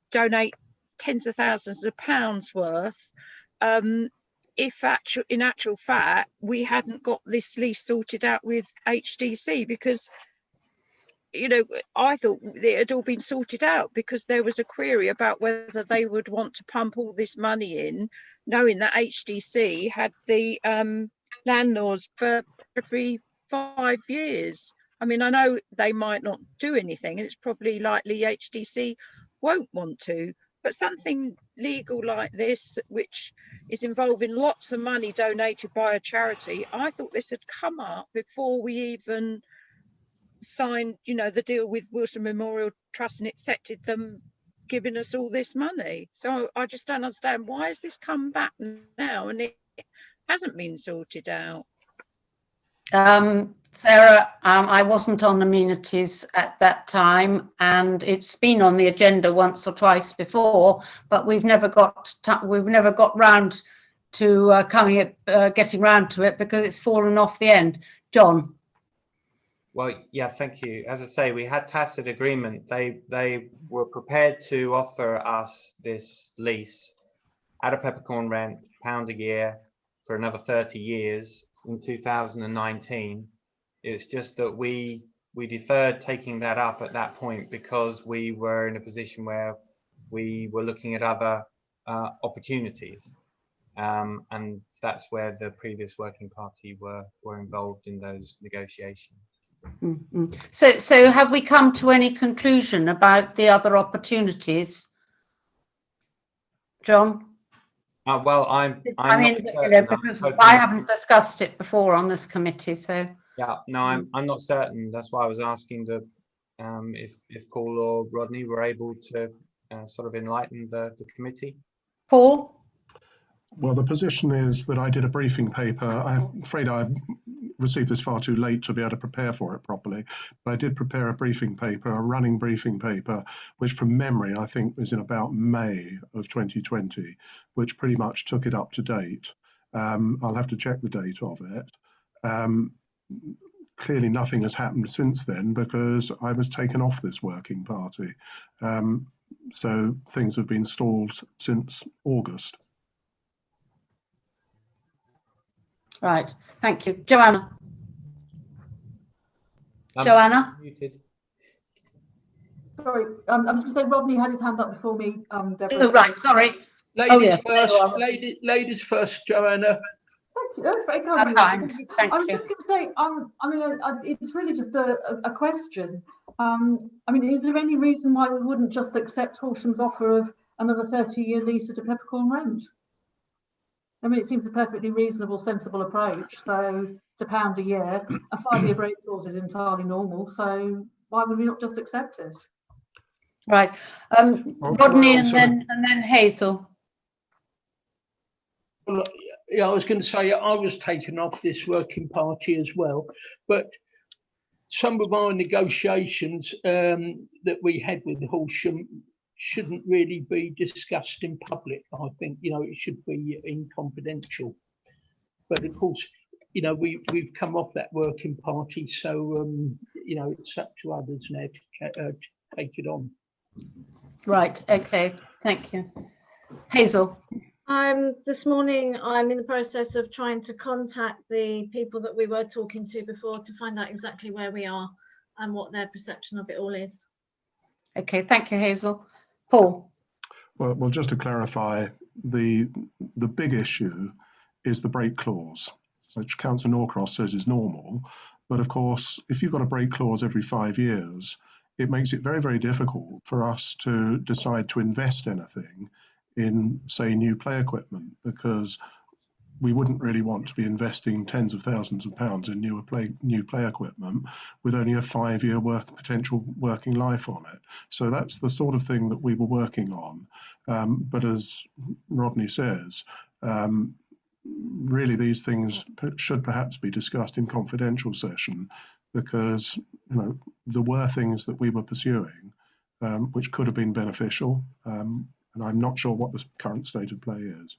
donate tens of thousands of pounds worth if in actual fact we hadn't got this lease sorted out with HDC, because, you know, I thought it had all been sorted out, because there was a query about whether they would want to pump all this money in, knowing that HDC had the landlords for every 5 years. I mean, I know they might not do anything, and it's probably likely HDC won't want to, but something legal like this, which is involving lots of money donated by a charity, I thought this had come up before we even signed, you know, the deal with Wilson Memorial Trust and accepted them giving us all this money. So I just don't understand, why has this come back now and it hasn't been sorted out? Sarah, I wasn't on amenities at that time, and it's been on the agenda once or twice before, but we've never got round to getting round to it, because it's fallen off the end. John. Well, yeah, thank you. As I say, we had tacit agreement. They were prepared to offer us this lease at a peppercorn rent, £1 a year, for another 30 years in 2019. It's just that we deferred taking that up at that point because we were in a position where we were looking at other opportunities. And that's where the previous working party were involved in those negotiations. So have we come to any conclusion about the other opportunities, John? Well, I'm I mean, not you know, certain. because hoping I that- haven't discussed it before on this committee, so. Yeah, no, I'm not certain. That's why I was asking if Paul or Rodney were able to sort of enlighten the committee. Paul? Well, the position is that I did a briefing paper. I'm afraid I received this far too late to be able to prepare for it properly. But I did prepare a briefing paper, a running briefing paper, which from memory, I think was in about May of 2020, which pretty much took it up to date. I'll have to check the date of it. Clearly nothing has happened since then because I was taken off this working party. So things have been stalled since August. Right, thank you. Joanna? Joanna? Muted. Sorry, I was going to say Rodney had his hand up before me. Deborah. Oh, right, sorry. Ladies yeah. first, ladies first, Joanna. Thank you. That's very kind of you. Kind. Thank you. Thank I was you. just going to say, I mean, it's really just a question. I mean, is there any reason why we wouldn't just accept Horsham's offer of another 30-year lease at a peppercorn rent? I mean, it seems a perfectly reasonable, sensible approach. So it's £1 a year. A 5-year break clause is entirely normal. So why would we not just accept it? Right. Rodney and then Hazel. Well, yeah, I was going to say I was taken off this working party as well, but some of our negotiations that we had with Horsham shouldn't really be discussed in public. I think, you know, it should be in confidential. But of course, you know, we've come off that working party, so you know, it's up to others now to take it on. Right, okay, thank you. Hazel? This morning, I'm in the process of trying to contact the people that we were talking to before to find out exactly where we are and what their perception of it all is. Okay, thank you, Hazel. Paul? Well, just to clarify, the big issue is the break clause, which Councillor Norcross says is normal. But of course, if you've got a break clause every 5 years, it makes it very, very difficult for us to decide to invest anything in, say, new play equipment, because we wouldn't really want to be investing tens of thousands of pounds in new play equipment with only a 5-year potential working life on it. So that's the sort of thing that we were working on. But as Rodney says, really these things should perhaps be discussed in confidential session, because you know there were things that we were pursuing which could have been beneficial, and I'm not sure what the current state of play is.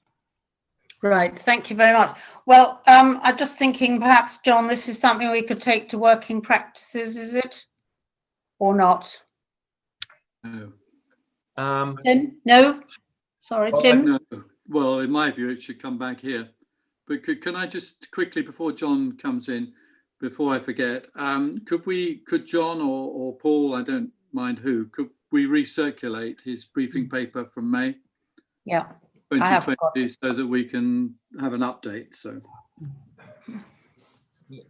Right, thank you very much. Well, I'm just thinking perhaps, John, this is something we could take to working practices, is it? Or not? No. Tim? No? Sorry, Tim? No. Well, in my view, it should come back here. But can I just quickly, before John comes in, before I forget, could John or Paul, I don't mind who, could we recirculate his briefing paper from May? Yeah. 2020, so that we can have an update. So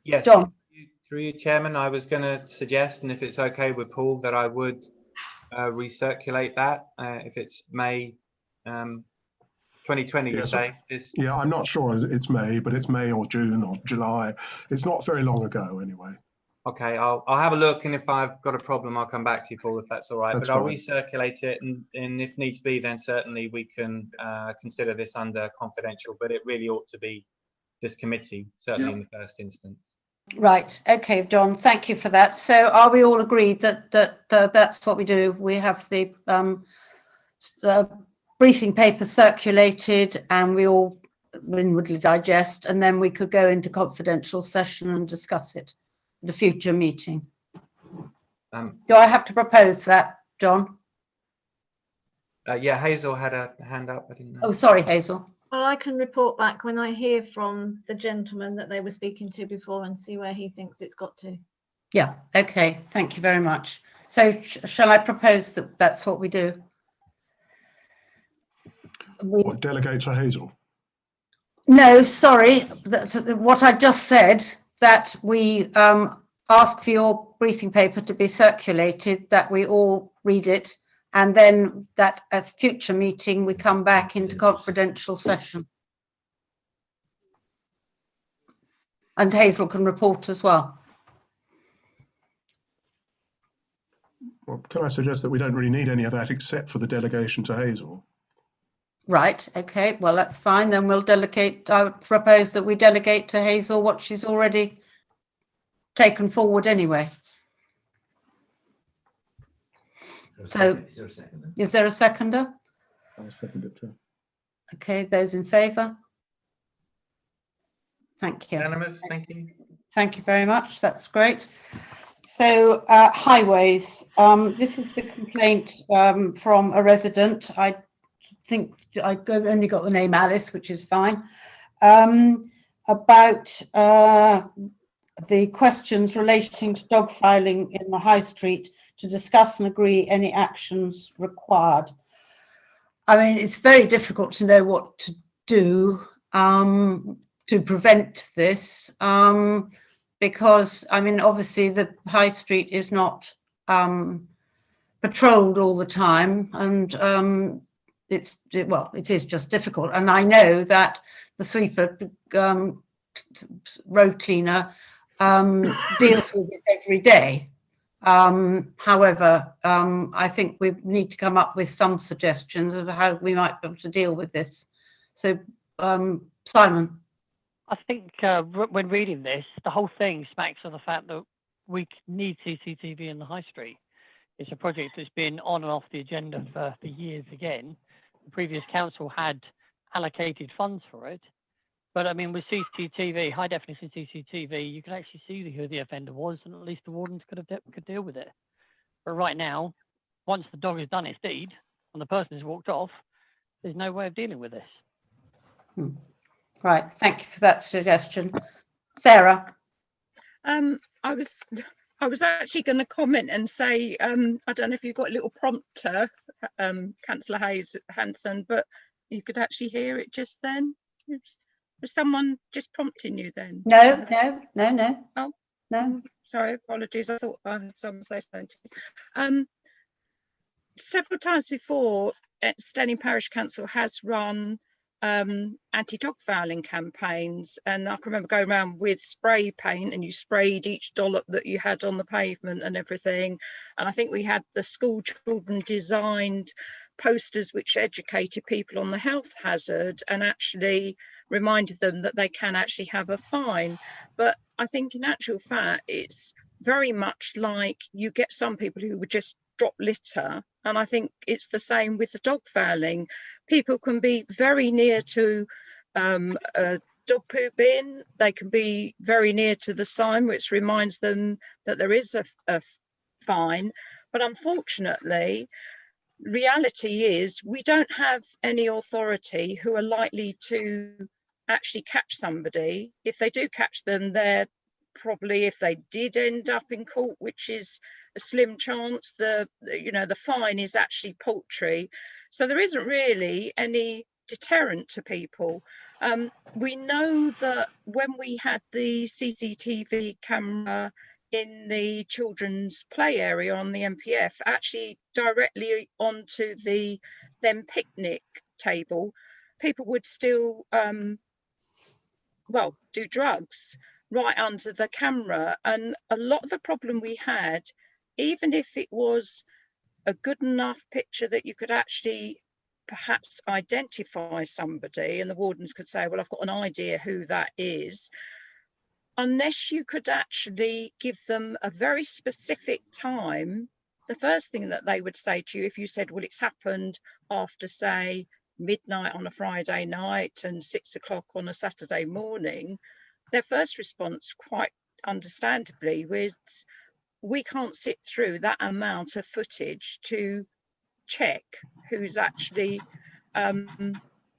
Yes, John. Through you, Chairman, I was going to suggest, and if it's okay with Paul, that I would recirculate that if it's May 2020, you say? Yeah, I'm not sure it's May, but it's May or June or July. It's not very long ago anyway. Okay, I'll have a look, and if I've got a problem, I'll come back to you, Paul, if that's all right. That's but I'll fine. recirculate it, and if needs be, then certainly we can consider this under confidential, but it really ought to be this committee, certainly in the first instance. Right, okay, John, thank you for that. So are we all agreed that that's what we do? We have the briefing paper circulated and we all inwardly digest, and then we could go into confidential session and discuss it at a future meeting. Do I have to propose that, John? Yeah, Hazel had a hand up. I didn't know. Oh, sorry, Hazel. Well, I can report back when I hear from the gentleman that they were speaking to before and see where he thinks it's got to. Yeah, okay, thank you very much. So shall I propose that that's what we do? What, delegate to Hazel? No, sorry, what I just said, that we ask for your briefing paper to be circulated, that we all read it, and then that at a future meeting we come back into confidential session. And Hazel can report as well. Well, can I suggest that we don't really need any of that except for the delegation to Hazel? Right, okay, well, that's fine. Then we'll delegate, I would propose that we delegate to Hazel what she's already taken forward anyway. So, is there a seconder? I'll second it too. Okay, those in favour? Thank you. Unanimous, thank you. Thank you very much, that's great. So, highways, this is the complaint from a resident. I think I only got the name Alice, which is fine, about the questions relating to dog filing in the high street, to discuss and agree any actions required. I mean, it's very difficult to know what to do to prevent this, because, I mean, obviously the high street is not patrolled all the time, and it is just difficult. And I know that the sweeper, road cleaner, deals with it every day. However, I think we need to come up with some suggestions of how we might be able to deal with this. So, Simon. I think when reading this, the whole thing smacks of the fact that we need CCTV in the high street. It's a project that's been on and off the agenda for years again. The previous council had allocated funds for it. But I mean, with CCTV, high definition CCTV, you can actually see who the offender was, and at least the wardens could deal with it. But right now, once the dog has done its deed and the person has walked off, there's no way of dealing with this. Right, thank you for that suggestion. Sarah. I was actually going to comment and say, I don't know if you've got a little prompter, Councillor Hanson, but you could actually hear it just then. Was someone just prompting you then? No. Oh, no. Sorry, apologies. I thought I had someone say something. Several times before, Steyning Parish Council has run anti-dog fouling campaigns, and I can remember going around with spray paint, and you sprayed each dollop that you had on the pavement and everything. And I think we had the school children designed posters which educated people on the health hazard and actually reminded them that they can actually have a fine. But I think in actual fact, it's very much like you get some people who would just drop litter, and I think it's the same with the dog fouling. People can be very near to a dog poo bin. They can be very near to the sign, which reminds them that there is a fine. But unfortunately, reality is we don't have any authority who are likely to actually catch somebody. If they do catch them, they're probably, if they did end up in court, which is a slim chance, the fine is actually paltry. So there isn't really any deterrent to people. We know that when we had the CCTV camera in the children's play area on the MPF, actually directly onto the then picnic table, people would still do drugs right under the camera. And a lot of the problem we had, even if it was a good enough picture that you could actually perhaps identify somebody and the wardens could say, well, I've got an idea who that is, unless you could actually give them a very specific time, the first thing that they would say to you, if you said, well, it's happened after, say, midnight on a Friday night and 6 o'clock on a Saturday morning, their first response, quite understandably, was, we can't sit through that amount of footage to check who's actually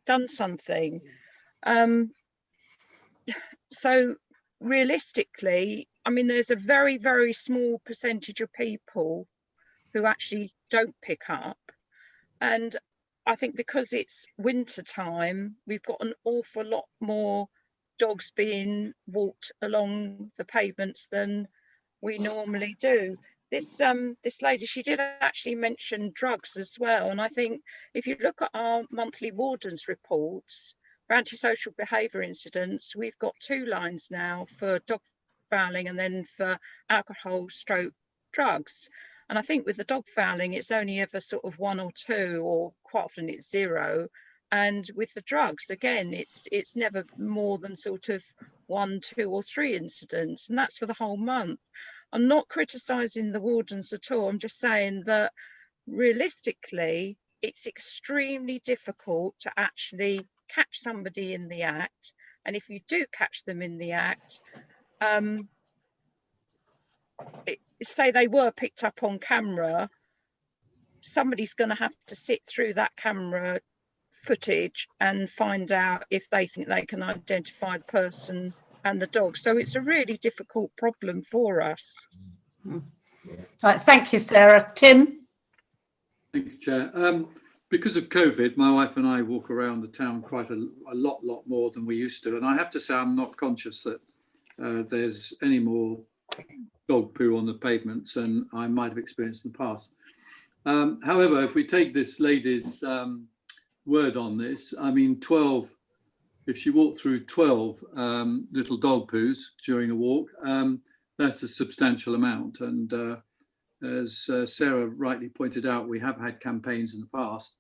done something. So realistically, I mean, there's a very, very small percentage of people who actually don't pick up. And I think because it's winter time, we've got an awful lot more dogs being walked along the pavements than we normally do. This lady, she did actually mention drugs as well. And I think if you look at our monthly wardens reports for antisocial behaviour incidents, we've got 2 lines now for dog fouling and then for alcohol stroke drugs. And I think with the dog fouling, it's only ever sort of 1 or 2, or quite often it's 0. And with the drugs, again, it's never more than sort of 1, 2 or 3 incidents, and that's for the whole month. I'm not criticising the wardens at all. I'm just saying that realistically, it's extremely difficult to actually catch somebody in the act. And if you do catch them in the act, say they were picked up on camera, somebody's going to have to sit through that camera footage and find out if they think they can identify the person and the dog. So it's a really difficult problem for us. Right, thank you, Sarah. Tim? Thank you, Chair. Because of COVID, my wife and I walk around the town quite a lot more than we used to. And I have to say, I'm not conscious that there's any more dog poo on the pavements than I might have experienced in the past. However, if we take this lady's word on this, I mean, 12, if she walked through 12 little dog poos during a walk, that's a substantial amount. And as Sarah rightly pointed out, we have had campaigns in the past,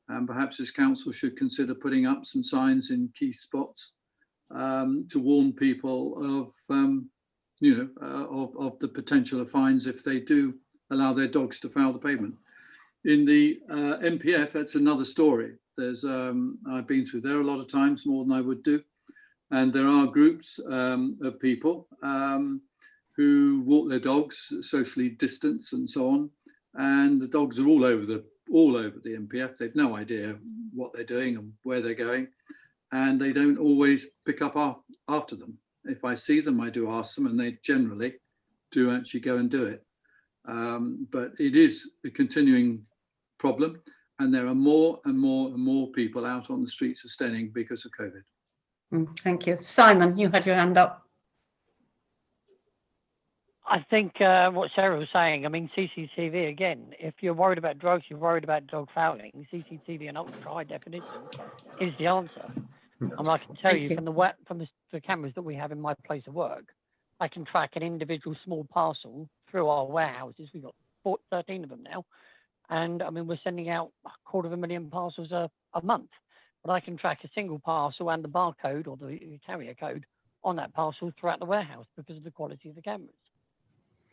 and perhaps this council should consider putting up some signs in key spots to warn people of, of the potential of fines if they do allow their dogs to foul the pavement. In the MPF, that's another story. There's I've been through there a lot of times, more than I would do, and there are groups of people who walk their dogs, socially distance and so on, and the dogs are all over the MPF. They've no idea what they're doing and where they're going, and they don't always pick up after them. If I see them, I do ask them, and they generally do actually go and do it. But it is a continuing problem, and there are more and more people out on the streets of Steyning because of COVID. Thank you. Simon, you had your hand up. I think what Sarah was saying, I mean, CCTV, again, if you're worried about drugs, you're worried about dog fouling, CCTV and ultra high definition is the answer. And I can tell you from the cameras that we have in my place of work, I can track an individual small parcel through our warehouses. We've got 13 of them now. And I mean, we're sending out 250,000 parcels a month. But I can track a single parcel and the barcode or the carrier code on that parcel throughout the warehouse because of the quality of the cameras.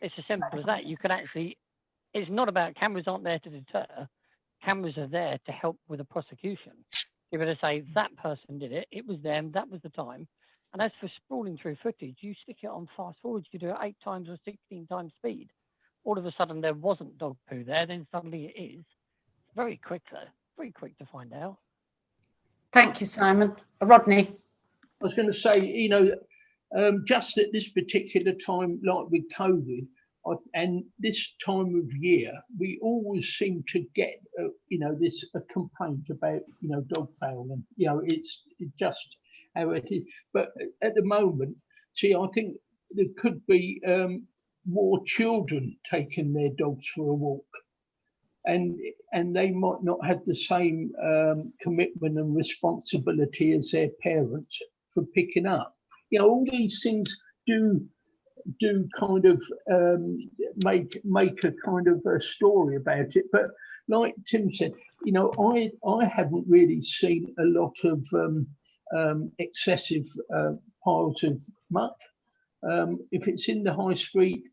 It's as simple as that. You can actually, it's not about cameras aren't there to deter. Cameras are there to help with a prosecution. You're going to say that person did it. It was them. That was the time. And as for sprawling through footage, you stick it on fast forward. You do it 8 times or 16 times speed. All of a sudden there wasn't dog poo there. Then suddenly it is. Very quick to find out. Thank you, Simon. Rodney. I was going to say, just at this particular time, like with COVID, and this time of year, we always seem to get, a complaint about, dog fouling. It's just how it is. But at the moment, I think there could be more children taking their dogs for a walk, and they might not have the same commitment and responsibility as their parents for picking up. All these things do kind of make a kind of a story about it. But like Tim said, I haven't really seen a lot of excessive piles of muck. If it's in the High Street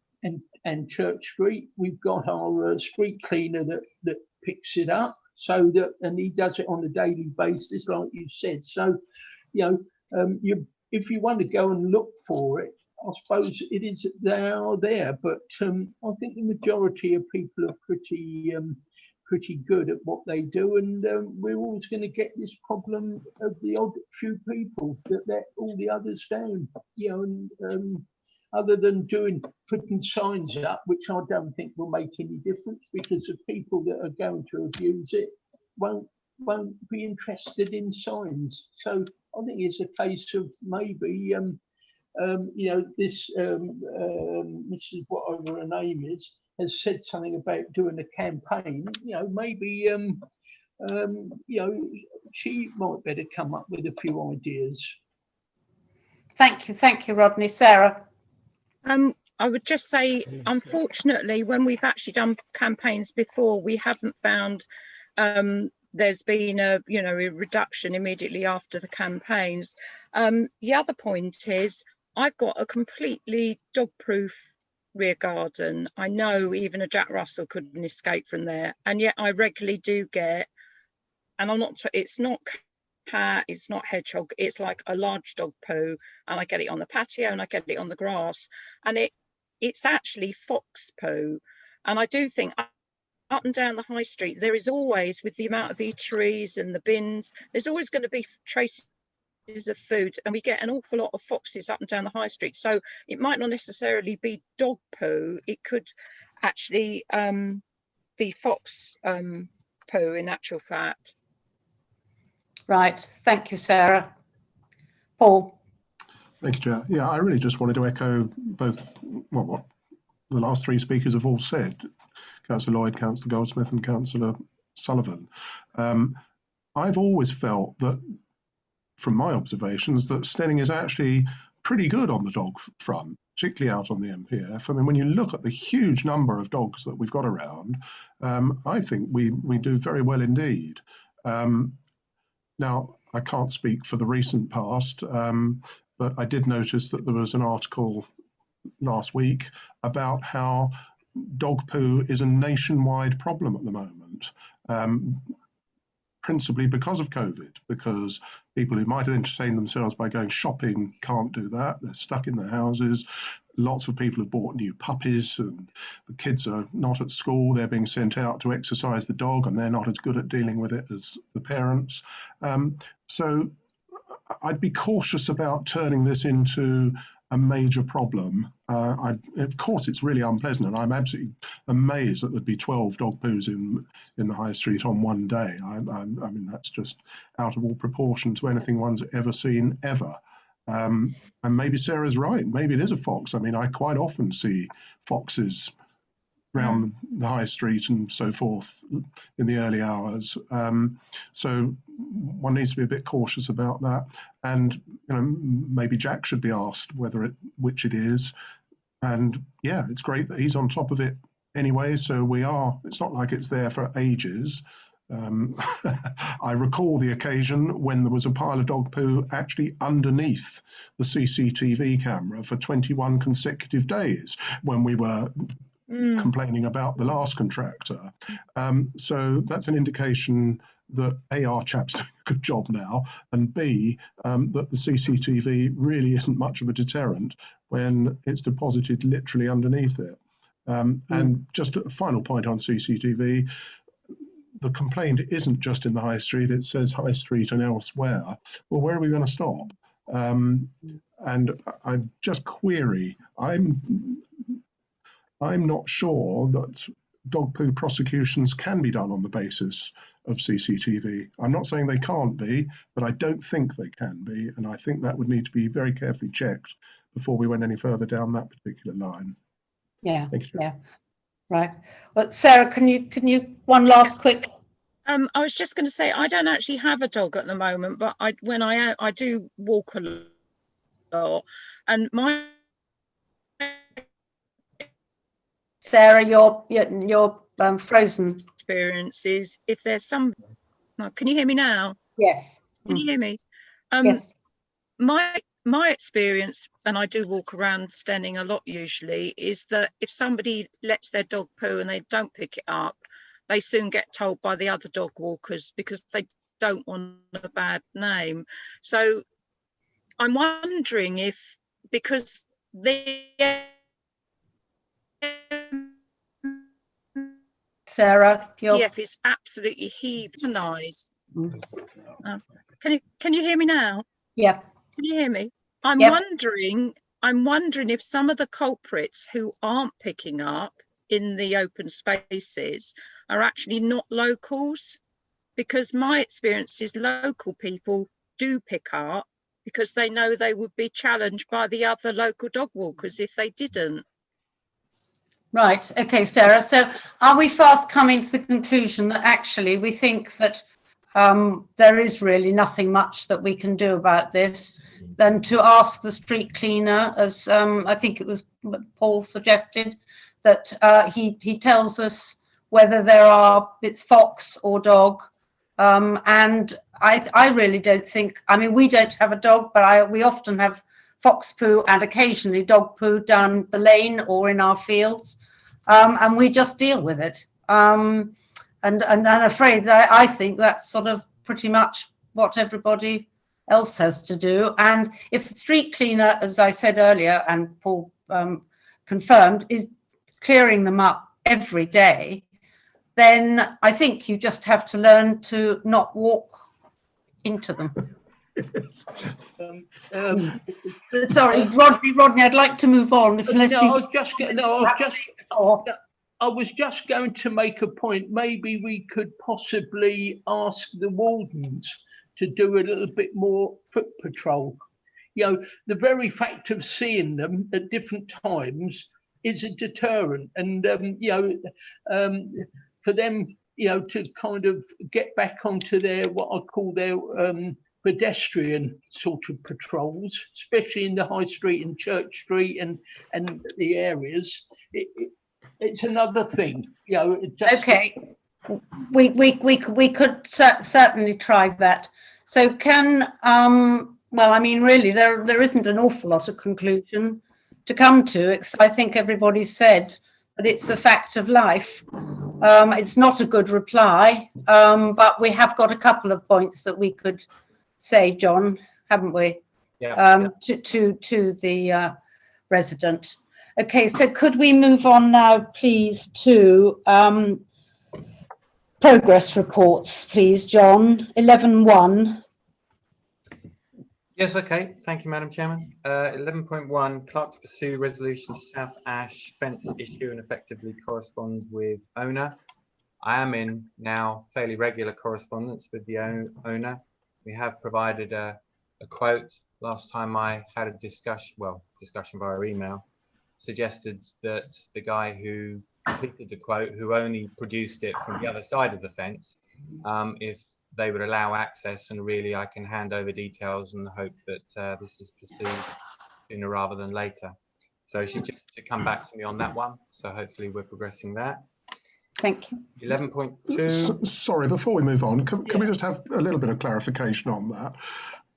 and Church Street, we've got our street cleaner that picks it up. So that, and he does it on a daily basis, like you said. So, if you want to go and look for it, I suppose they are there. But I think the majority of people are pretty pretty good at what they do, and we're always going to get this problem of the odd few people that let all the others down. You know, and other than putting signs up, which I don't think will make any difference, because the people that are going to abuse it won't be interested in signs. So I think it's a case of maybe you know, this Mrs. whatever her name is has said something about doing a campaign. You know, maybe you know, she might better come up with a few ideas. Thank you, Rodney. Sarah. I would just say, unfortunately, when we've actually done campaigns before, we haven't found there's been a reduction immediately after the campaigns. The other point is, I've got a completely dog-proof rear garden. I know even a Jack Russell couldn't escape from there, and yet I regularly do get, and it's not cat, it's not hedgehog, it's like a large dog poo, and I get it on the patio and I get it on the grass, and it's actually fox poo. And I do think up and down the high street, there is always, with the amount of eateries and the bins, there's always going to be traces of food, and we get an awful lot of foxes up and down the high street. So it might not necessarily be dog poo, it could actually be fox poo in actual fact. Right, thank you, Sarah. Paul. Thank you, Chair. Yeah, I really just wanted to echo both what the last three speakers have all said, Councillor Lloyd, Councillor Goldsmith and Councillor Sullivan. I've always felt that, from my observations, that Steyning is actually pretty good on the dog front, particularly out on the MPF. I mean, when you look at the huge number of dogs that we've got around, I think we do very well indeed. Now, I can't speak for the recent past, but I did notice that there was an article last week about how dog poo is a nationwide problem at the moment, principally because of COVID, because people who might have entertained themselves by going shopping can't do that. They're stuck in their houses. Lots of people have bought new puppies, and the kids are not at school. They're being sent out to exercise the dog, and they're not as good at dealing with it as the parents. So I'd be cautious about turning this into a major problem. Of course, it's really unpleasant, and I'm absolutely amazed that there'd be 12 dog poos in the high street on one day. I mean, that's just out of all proportion to anything one's ever seen, ever. And maybe Sarah's right. Maybe it is a fox. I mean, I quite often see foxes around the high street and so forth in the early hours. So one needs to be a bit cautious about that. And maybe Jack should be asked which it is. And yeah, it's great that he's on top of it anyway. So it's not like it's there for ages. I recall the occasion when there was a pile of dog poo actually underneath the CCTV camera for 21 consecutive days when we were complaining about the last contractor. So that's an indication that A, our chap's doing a good job now, and B, that the CCTV really isn't much of a deterrent when it's deposited literally underneath it. And just a final point on CCTV, the complaint isn't just in the high street, it says high street and elsewhere. Well, where are we going to stop? And I just query, I'm not sure that dog poo prosecutions can be done on the basis of CCTV. I'm not saying they can't be, but I don't think they can be. And I think that would need to be very carefully checked before we went any further down that particular line. Yeah, yeah. Right. Well, Sarah, can you one last quick? I was just going to say, I don't actually have a dog at the moment, but when I do walk a lot, and my Sarah, you're frozen. Experience is if there's some. Can you hear me now? Yes. Can you hear me? Yes. My experience, and I do walk around Steyning a lot usually, is that if somebody lets their dog poo and they don't pick it up, they soon get told by the other dog walkers because they don't want a bad name. So I'm wondering if, because Sarah, you're... PF is absolutely heaved. Can you hear me now? Yeah. Can you hear me? I'm Yep. wondering if some of the culprits who aren't picking up in the open spaces are actually not locals, because my experience is local people do pick up because they know they would be challenged by the other local dog walkers if they didn't. Right. Okay, Sarah. So are we fast coming to the conclusion that actually we think that there is really nothing much that we can do about this than to ask the street cleaner, as I think it was Paul suggested, that he tells us whether it's fox or dog. And I really don't think, I mean, we don't have a dog, but we often have fox poo and occasionally dog poo down the lane or in our fields. And we just deal with it. And I'm afraid that I think that's sort of pretty much what everybody else has to do. And if the street cleaner, as I said earlier, and Paul confirmed, is clearing them up every day, then I think you just have to learn to not walk into them. Sorry, Rodney, I'd like to move on. I was just going to make a point. Maybe we could possibly ask the wardens to do a little bit more foot patrol. You know, the very fact of seeing them at different times is a deterrent, and for them, to kind of get back onto their what I call their pedestrian sort of patrols, especially in the High Street and Church Street and the areas. It's another thing, Okay, we could certainly try that. So well, I mean, really, there isn't an awful lot of conclusion to come to. I think everybody's said that it's a fact of life. It's not a good reply, but we have got a couple of points that we could say, John, haven't we? Yeah. To the resident. Okay, so could we move on now, please, to progress reports, please, John. 11.1. Yes, okay. Thank you, Madam Chairman. 11.1, clerk to pursue resolution to South Ash fence issue and effectively correspond with owner. I am in now fairly regular correspondence with the owner. We have provided a quote. Last time I had a discussion via email, suggested that the guy who completed the quote, who only produced it from the other side of the fence, if they would allow access, and really I can hand over details in the hope that this is pursued sooner rather than later. So she's just to come back to me on that one. So hopefully we're progressing that. Thank you. 11.2. Sorry, before we move on, can we just have a little bit of clarification on that?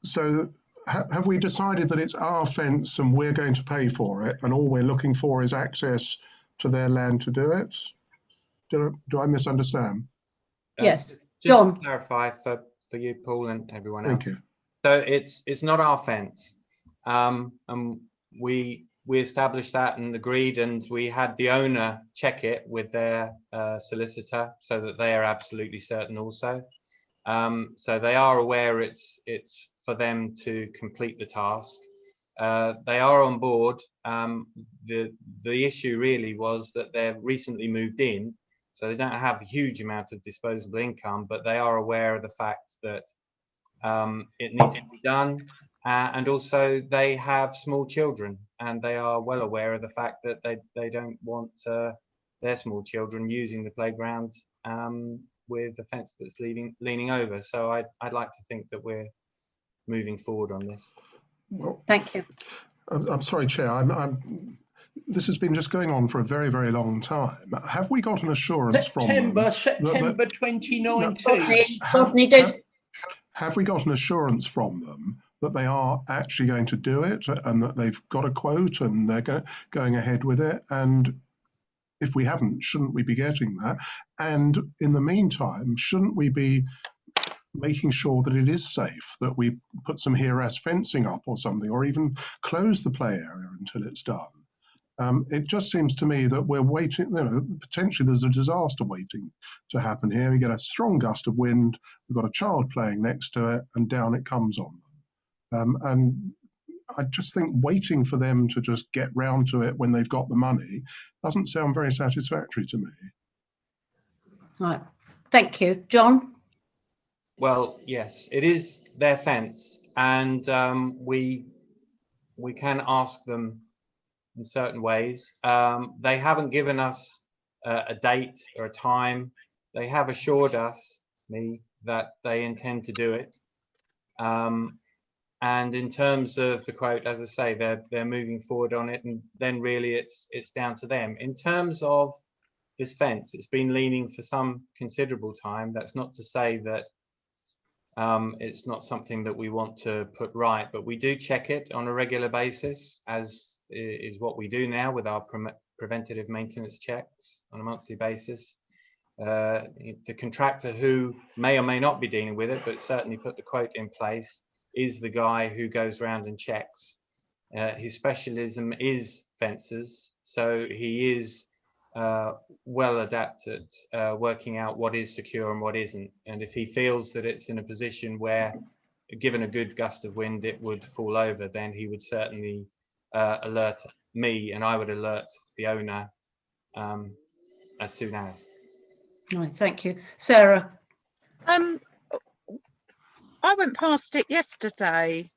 So have we decided that it's our fence and we're going to pay for it, and all we're looking for is access to their land to do it? Do I misunderstand? Yes. Just John. to clarify for you, Paul, and everyone else. Thank you. So it's not our fence, and we established that and agreed, and we had the owner check it with their solicitor so that they are absolutely certain also. So they are aware it's for them to complete the task. They are on board. The issue really was that they've recently moved in, so they don't have a huge amount of disposable income, but they are aware of the fact that it needs to be done. And also they have small children, and they are well aware of the fact that they don't want their small children using the playground with the fence that's leaning over. So I'd like to think that we're moving forward on this. Well, thank you. I'm sorry, Chair. This has been just going on for a very, very long time. Have we got an assurance from them? September 2019. Have we got an assurance from them that they are actually going to do it, and that they've got a quote and they're going ahead with it? And if we haven't, shouldn't we be getting that? And in the meantime, shouldn't we be making sure that it is safe, that we put some HERAS fencing up or something, or even close the play area until it's done? It just seems to me that we're waiting, potentially there's a disaster waiting to happen here. We get a strong gust of wind, we've got a child playing next to it, and down it comes on them. And I just think waiting for them to just get round to it when they've got the money doesn't sound very satisfactory to me. Right. Thank you. John? Well, yes, it is their fence, and we can ask them in certain ways. They haven't given us a date or a time. They have assured me that they intend to do it. And in terms of the quote, as I say, they're moving forward on it, and then really it's down to them. In terms of this fence, it's been leaning for some considerable time. That's not to say that it's not something that we want to put right, but we do check it on a regular basis, as is what we do now with our preventative maintenance checks on a monthly basis. The contractor who may or may not be dealing with it, but certainly put the quote in place, is the guy who goes around and checks. His specialism is fences, so he is well adapted, working out what is secure and what isn't. And if he feels that it's in a position where, given a good gust of wind, it would fall over, then he would certainly alert me, and I would alert the owner as soon as. Right, thank you. Sarah? I went past it yesterday,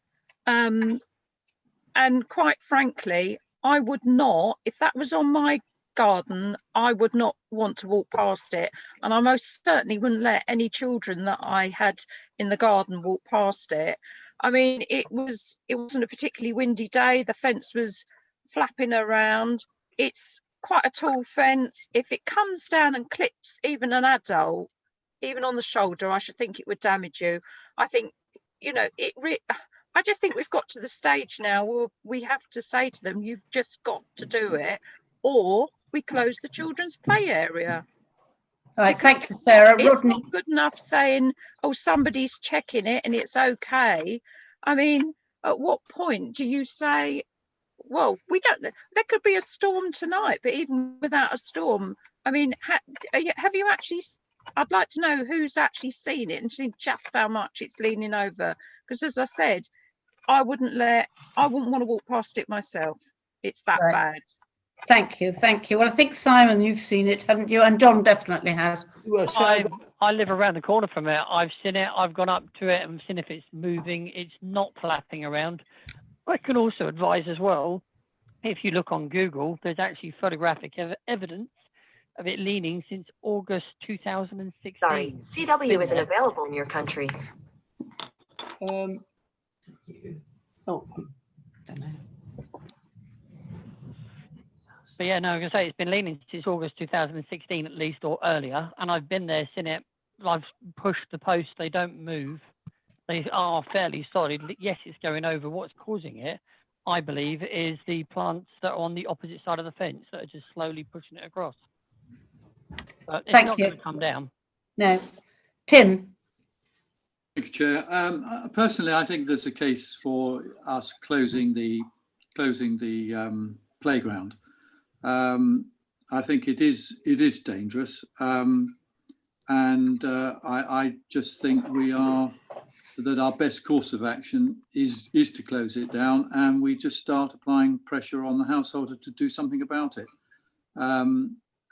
and quite frankly, I would not, if that was on my garden, I would not want to walk past it, and I most certainly wouldn't let any children that I had in the garden walk past it. I mean, it wasn't a particularly windy day. The fence was flapping around. It's quite a tall fence. If it comes down and clips even an adult, even on the shoulder, I should think it would damage you. I think, I just think we've got to the stage now where we have to say to them, you've just got to do it, or we close the children's play area. All right, thank you, Sarah. It's Rodney? not good enough saying, oh, somebody's checking it and it's okay. I mean, at what point do you say, well, we don't know, there could be a storm tonight, but even without a storm, I mean, have you actually, I'd like to know who's actually seen it and seen just how much it's leaning over, because as I said, I wouldn't want to walk past it myself. It's that bad. Thank you, thank you. Well, I think, Simon, you've seen it, haven't you? And John definitely has. I live around the corner from it. I've seen it. I've gone up to it and seen if it's moving. It's not flapping around. I can also advise as well, if you look on Google, there's actually photographic evidence of it leaning since August 2016. Sorry, CW isn't available in your country. But yeah, no, I can say it's been leaning since August 2016 at least, or earlier, and I've been there, seen it. I've pushed the posts, they don't move. They are fairly solid. Yes, it's going over. What's causing it, I believe, is the plants that are on the opposite side of the fence that are just slowly pushing it across. But it's not going to come down. No. Tim? Thank you, Chair. Personally, I think there's a case for us closing the playground. I think it is dangerous, and I just think that our best course of action is to close it down, and we just start applying pressure on the householder to do something about it.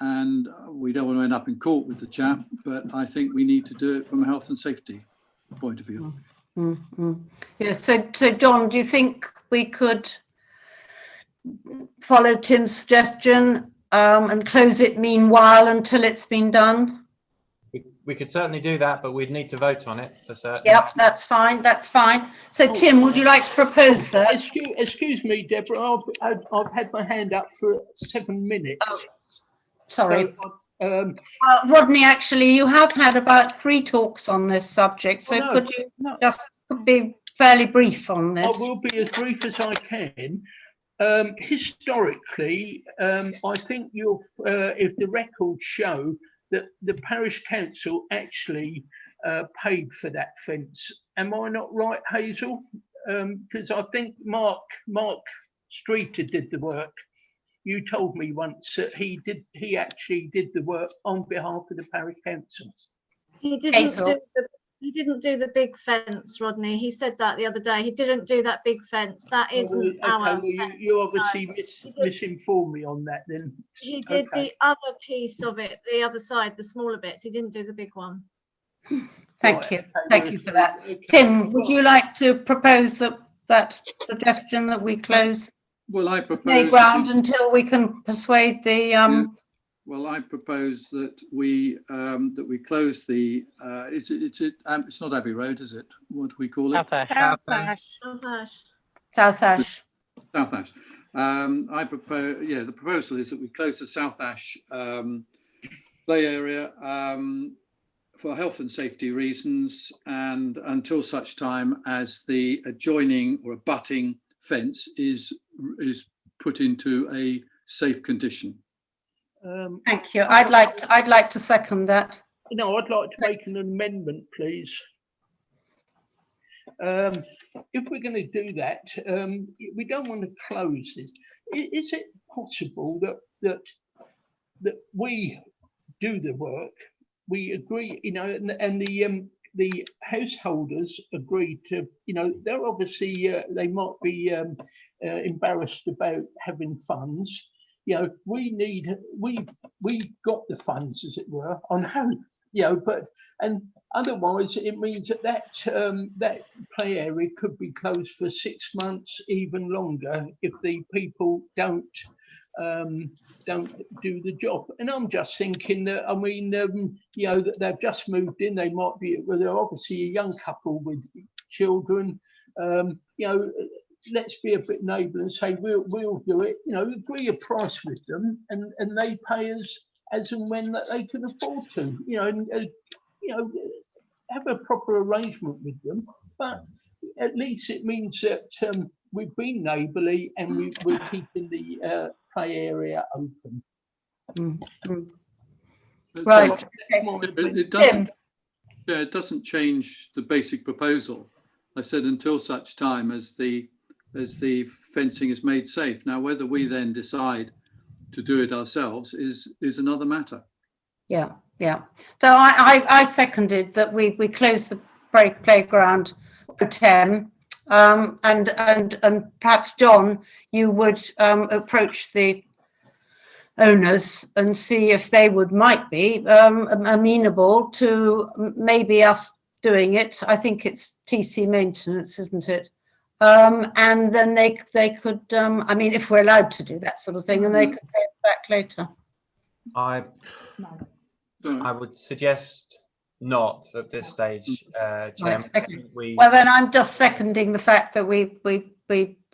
And we don't want to end up in court with the chap, but I think we need to do it from a health and safety point of view. Yes. So John, do you think we could follow Tim's suggestion and close it meanwhile until it's been done? We could certainly do that, but we'd need to vote on it for certain. Yep, that's fine. That's fine. So, Tim, would you like to propose that? Excuse me, Deborah. I've had my hand up for 7 minutes. Oh, sorry. So, Rodney, actually, you have had about 3 talks on this subject, so could you just be fairly brief on this? I will be as brief as I can. Historically, I think if the records show that the parish council actually paid for that fence. Am I not right, Hazel? Because I think Mark Streeter did the work. you told me once that he actually did the work on behalf of the parish council. He didn't do the big fence, Rodney. He said that the other day. He didn't do that big fence. That isn't our well, you obviously misinformed me on that then. He did the other piece of it, the other side, the smaller bits. He didn't do the big one. Thank you. Thank you for that. Tim, would you like to propose that suggestion that we close Well, I propose playground until we can persuade the Well, I propose that we close the. It's not Abbey Road, is it? What do we call it? South Ash. South Ash. I propose. Yeah, the proposal is that we close the South Ash play area for health and safety reasons, and until such time as the adjoining or abutting fence is put into a safe condition. Thank you. I'd like to second that. No, I'd like to make an amendment, please. If we're going to do that, we don't want to close this. Is it possible that we do the work, we agree, and the householders agreed to, they're obviously they might be embarrassed about having funds. We got the funds, as it were, on how, and otherwise it means that play area could be closed for 6 months, even longer, if the people don't do the job. And I'm just thinking that, that they've just moved in, they might be, well, they're obviously a young couple with children, let's be a bit neighbour and say we'll do it, agree a price with them, and they pay us as and when that they can afford to, have a proper arrangement with them. But at least it means that we've been neighbourly and we're keeping the play area open. Right. It doesn't change the basic proposal. I said until such time as the fencing is made safe. Now, whether we then decide to do it ourselves is another matter. Yeah. So I seconded that we close the playground for 10, and perhaps John, you would approach the owners and see if they might be amenable to maybe us doing it. I think it's TC maintenance, isn't it? And then they could, if we're allowed to do that sort of thing, and they could pay it back later. I would suggest not at this stage, Chair. Right, okay. Well, then I'm just seconding the fact that we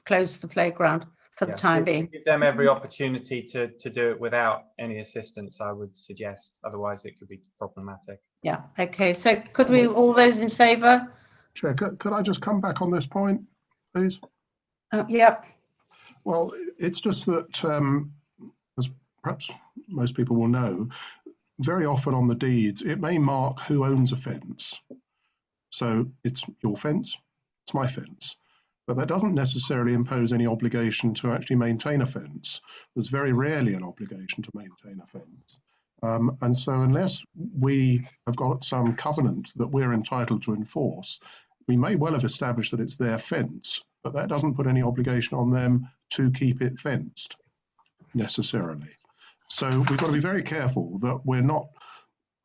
close the playground for the time being. Give them every opportunity to do it without any assistance, I would suggest. Otherwise, it could be problematic. Yeah. Okay. So could we, all those in favour? Chair, could I just come back on this point, please? Yeah. Well, it's just that, as perhaps most people will know, very often on the deeds, it may mark who owns a fence. So it's your fence, it's my fence. But that doesn't necessarily impose any obligation to actually maintain a fence. There's very rarely an obligation to maintain a fence. And so unless we have got some covenant that we're entitled to enforce, we may well have established that it's their fence, but that doesn't put any obligation on them to keep it fenced necessarily. So we've got to be very careful that we're not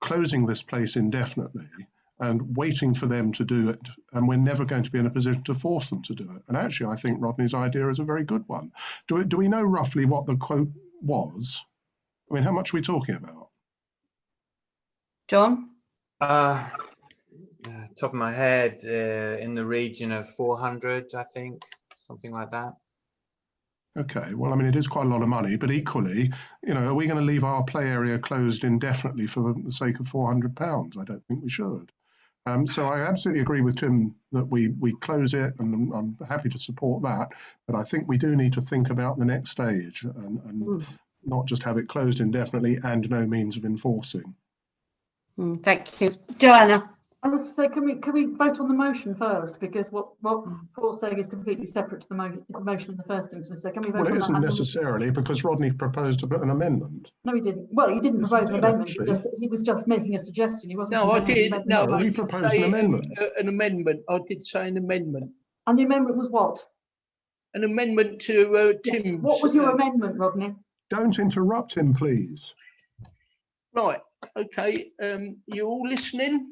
closing this place indefinitely and waiting for them to do it, and we're never going to be in a position to force them to do it. And actually, I think Rodney's idea is a very good one. Do we know roughly what the quote was? I mean, how much are we talking about? John? Top of my head, in the region of 400, I think, something like that. Okay, well, I mean, it is quite a lot of money, but equally, are we going to leave our play area closed indefinitely for the sake of £400? I don't think we should. So I absolutely agree with Tim that we close it, and I'm happy to support that. But I think we do need to think about the next stage and not just have it closed indefinitely and no means of enforcing. Thank you. Joanna? As I say, can we vote on the motion first? Because what Paul's saying is completely separate to the motion in the first instance. So can we vote Well, it on isn't that? necessarily, because Rodney proposed an amendment. No, he didn't. Well, he didn't Yes, propose he an did, amendment. actually. He was just making a suggestion. He wasn't. No, I proposing an did. amendment. No, No, I he did proposed say an amendment. an amendment. I did say an amendment. And the amendment was what? An amendment to Tim's. What was your amendment, Rodney? Don't interrupt him, please. Right. Okay. You all listening?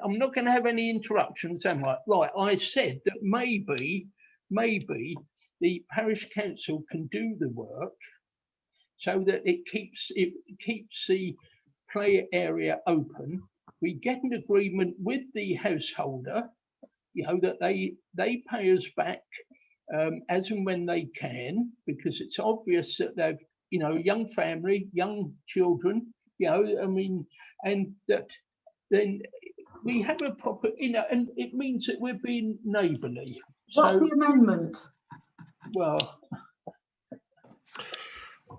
I'm not going to have any interruptions, am I? Right. I said that maybe the parish council can do the work so that it keeps the play area open. We get an agreement with the householder, that they pay us back as and when they can, because it's obvious that they've, young family, young children, and that then we have a proper, and it means that we're being neighbourly. What's the amendment? Well,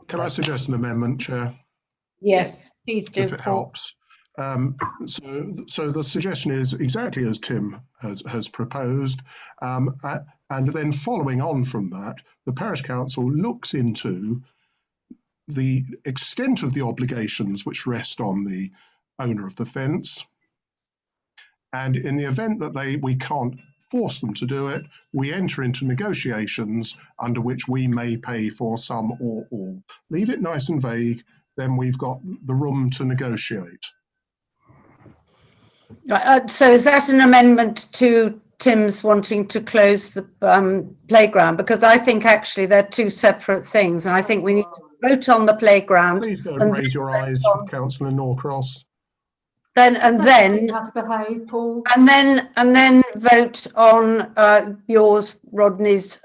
can I suggest an amendment, Chair? Yes, please do. If it helps. So the suggestion is exactly as Tim has proposed, and then following on from that, the parish council looks into the extent of the obligations which rest on the owner of the fence, and in the event that we can't force them to do it, we enter into negotiations under which we may pay for some or all. Leave it nice and vague, then we've got the room to negotiate. Right, so is that an amendment to Tim's wanting to close the playground? Because I think actually they're two separate things, and I think we need to vote on the playground. Please don't raise your eyes, Councillor Norcross. Then You have to behave, Paul. and then vote on yours, Rodney's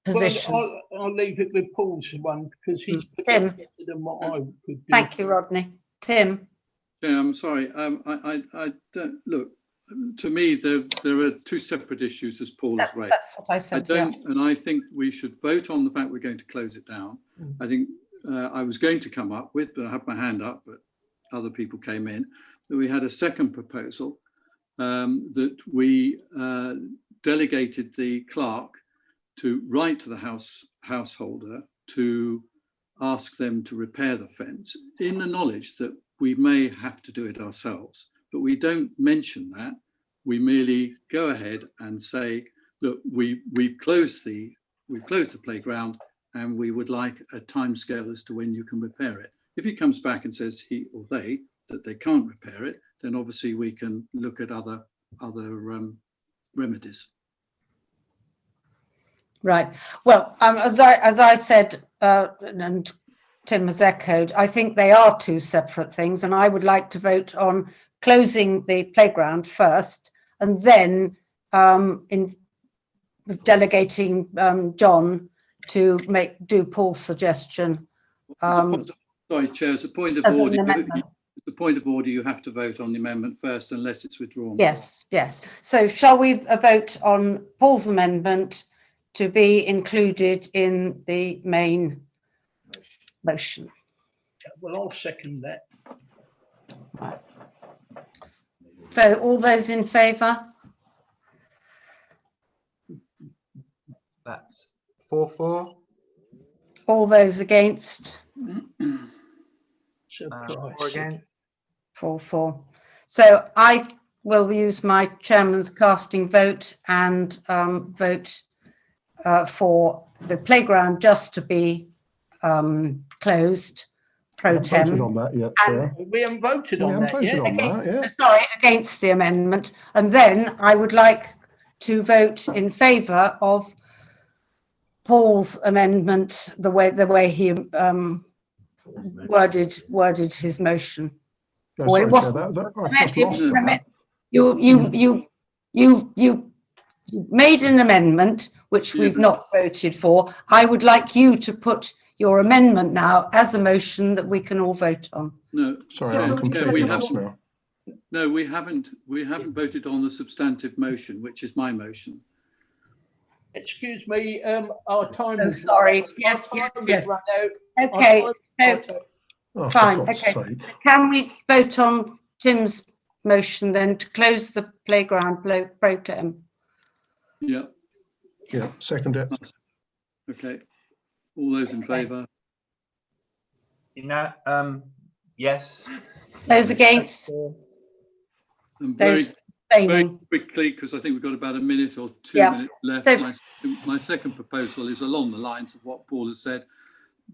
position. well, I'll leave it with Paul's one because he's Tim. better than what I could do. Thank you, Rodney. Tim. Yeah, I'm sorry. I don't look. To me, there are two separate issues, as Paul has raised. That's what I said. And I think we should vote on the fact we're going to close it down. I think I was going to come up with, but I have my hand up, but other people came in, that we had a second proposal that we delegated the clerk to write to the householder to ask them to repair the fence, in the knowledge that we may have to do it ourselves. But we don't mention that. We merely go ahead and say, look, we've closed the playground and we would like a timescale as to when you can repair it. If he comes back and says he or they that they can't repair it, then obviously we can look at other remedies. Right. Well, as I said, and Tim has echoed, I think they are two separate things, and I would like to vote on closing the playground first, and then in delegating John to do Paul's suggestion. Sorry, Chair, as a point of order. The point of order, you have to vote on the amendment first, unless it's withdrawn. Yes, yes. So shall we vote on Paul's amendment to be included in the main motion? Well, I'll second that. Right. So all those in favour? That's 4-4. All those against? 4 against. 4-4. So I will use my chairman's casting vote and vote for the playground just to be closed pro tem. Voted on that yet, Chair. We haven't voted on that yet. Sorry, against the amendment. And then I would like to vote in favour of Paul's amendment, the way he worded his motion. No, sorry, Chair, You made an amendment which we've not voted for. I would like you to put your amendment now as a motion that we can all vote on. No, sorry, I'm completely lost now. No, we haven't voted on the substantive motion, which is my motion. Excuse me, our time is sorry. Yes. run out. Okay. Oh, Fine. for God's Okay. sake. Can we vote on Tim's motion then to close the playground pro tem. Yeah, Yeah, second it. okay. All those in favour? Yes. Those against? And very Those abstaining? quickly, because I think we've got about a minute or 2 Yeah. minutes left. So- My second proposal is along the lines of what Paul has said.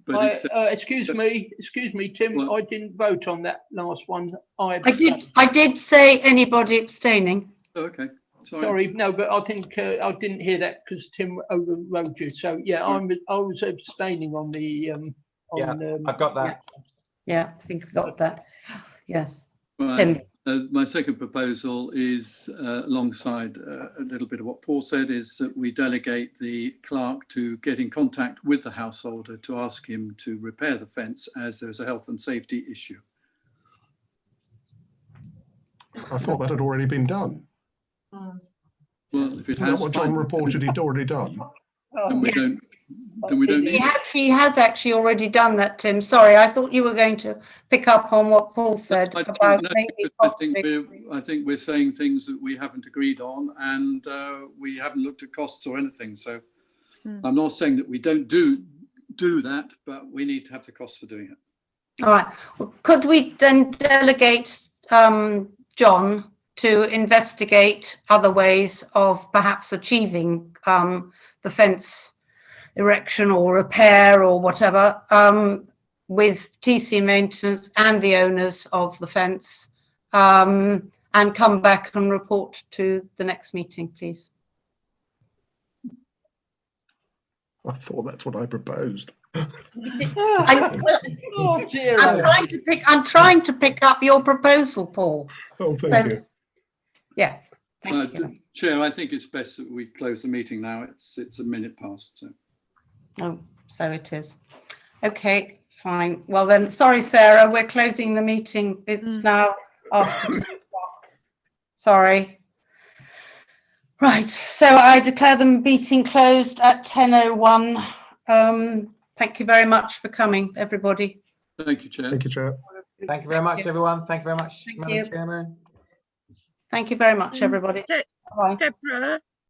But Excuse me, Tim, Well- I didn't vote on that last one. I did say anybody abstaining. Oh, okay. Sorry, no, but I think I didn't hear that because Tim overrode you. So yeah, I was abstaining on the. I've got that. Yeah, I think I got that. Yes. Right. Tim. My second proposal is alongside a little bit of what Paul said, is that we delegate the clerk to get in contact with the householder to ask him to repair the fence as there's a health and safety issue. I thought that had already been done. Well, if it Is that has, what John reported he'd already done? then we Yes. don't need. He has actually already done that, Tim. Sorry, I thought you were going to pick up on what Paul said about maybe I think we're saying things that we haven't agreed on, and we haven't looked at costs or anything. So I'm not saying that we don't do that, but we need to have the costs for doing it. All right. Well, could we then delegate John to investigate other ways of perhaps achieving the fence erection or repair or whatever with TC Maintenance and the owners of the fence, and come back and report to the next meeting, please? I thought that's what I proposed. Oh dear. I'm trying to pick up your proposal, Paul. Oh, thank you. Yeah, thank you. Chair, I think it's best that we close the meeting now. It's a minute past. So. Oh, so it is. Okay, fine. Well then, sorry, Sarah, we're closing the meeting. It's now after 2 o'clock. Sorry. Right, so I declare the meeting closed at 10:01. Thank you very much for coming, everybody. Thank you, Chair. Thank you, Chair. Thank you very much, everyone. Thank you very much, Thank Madam you. Chairman. Thank you very much, everybody. Bye. Deborah,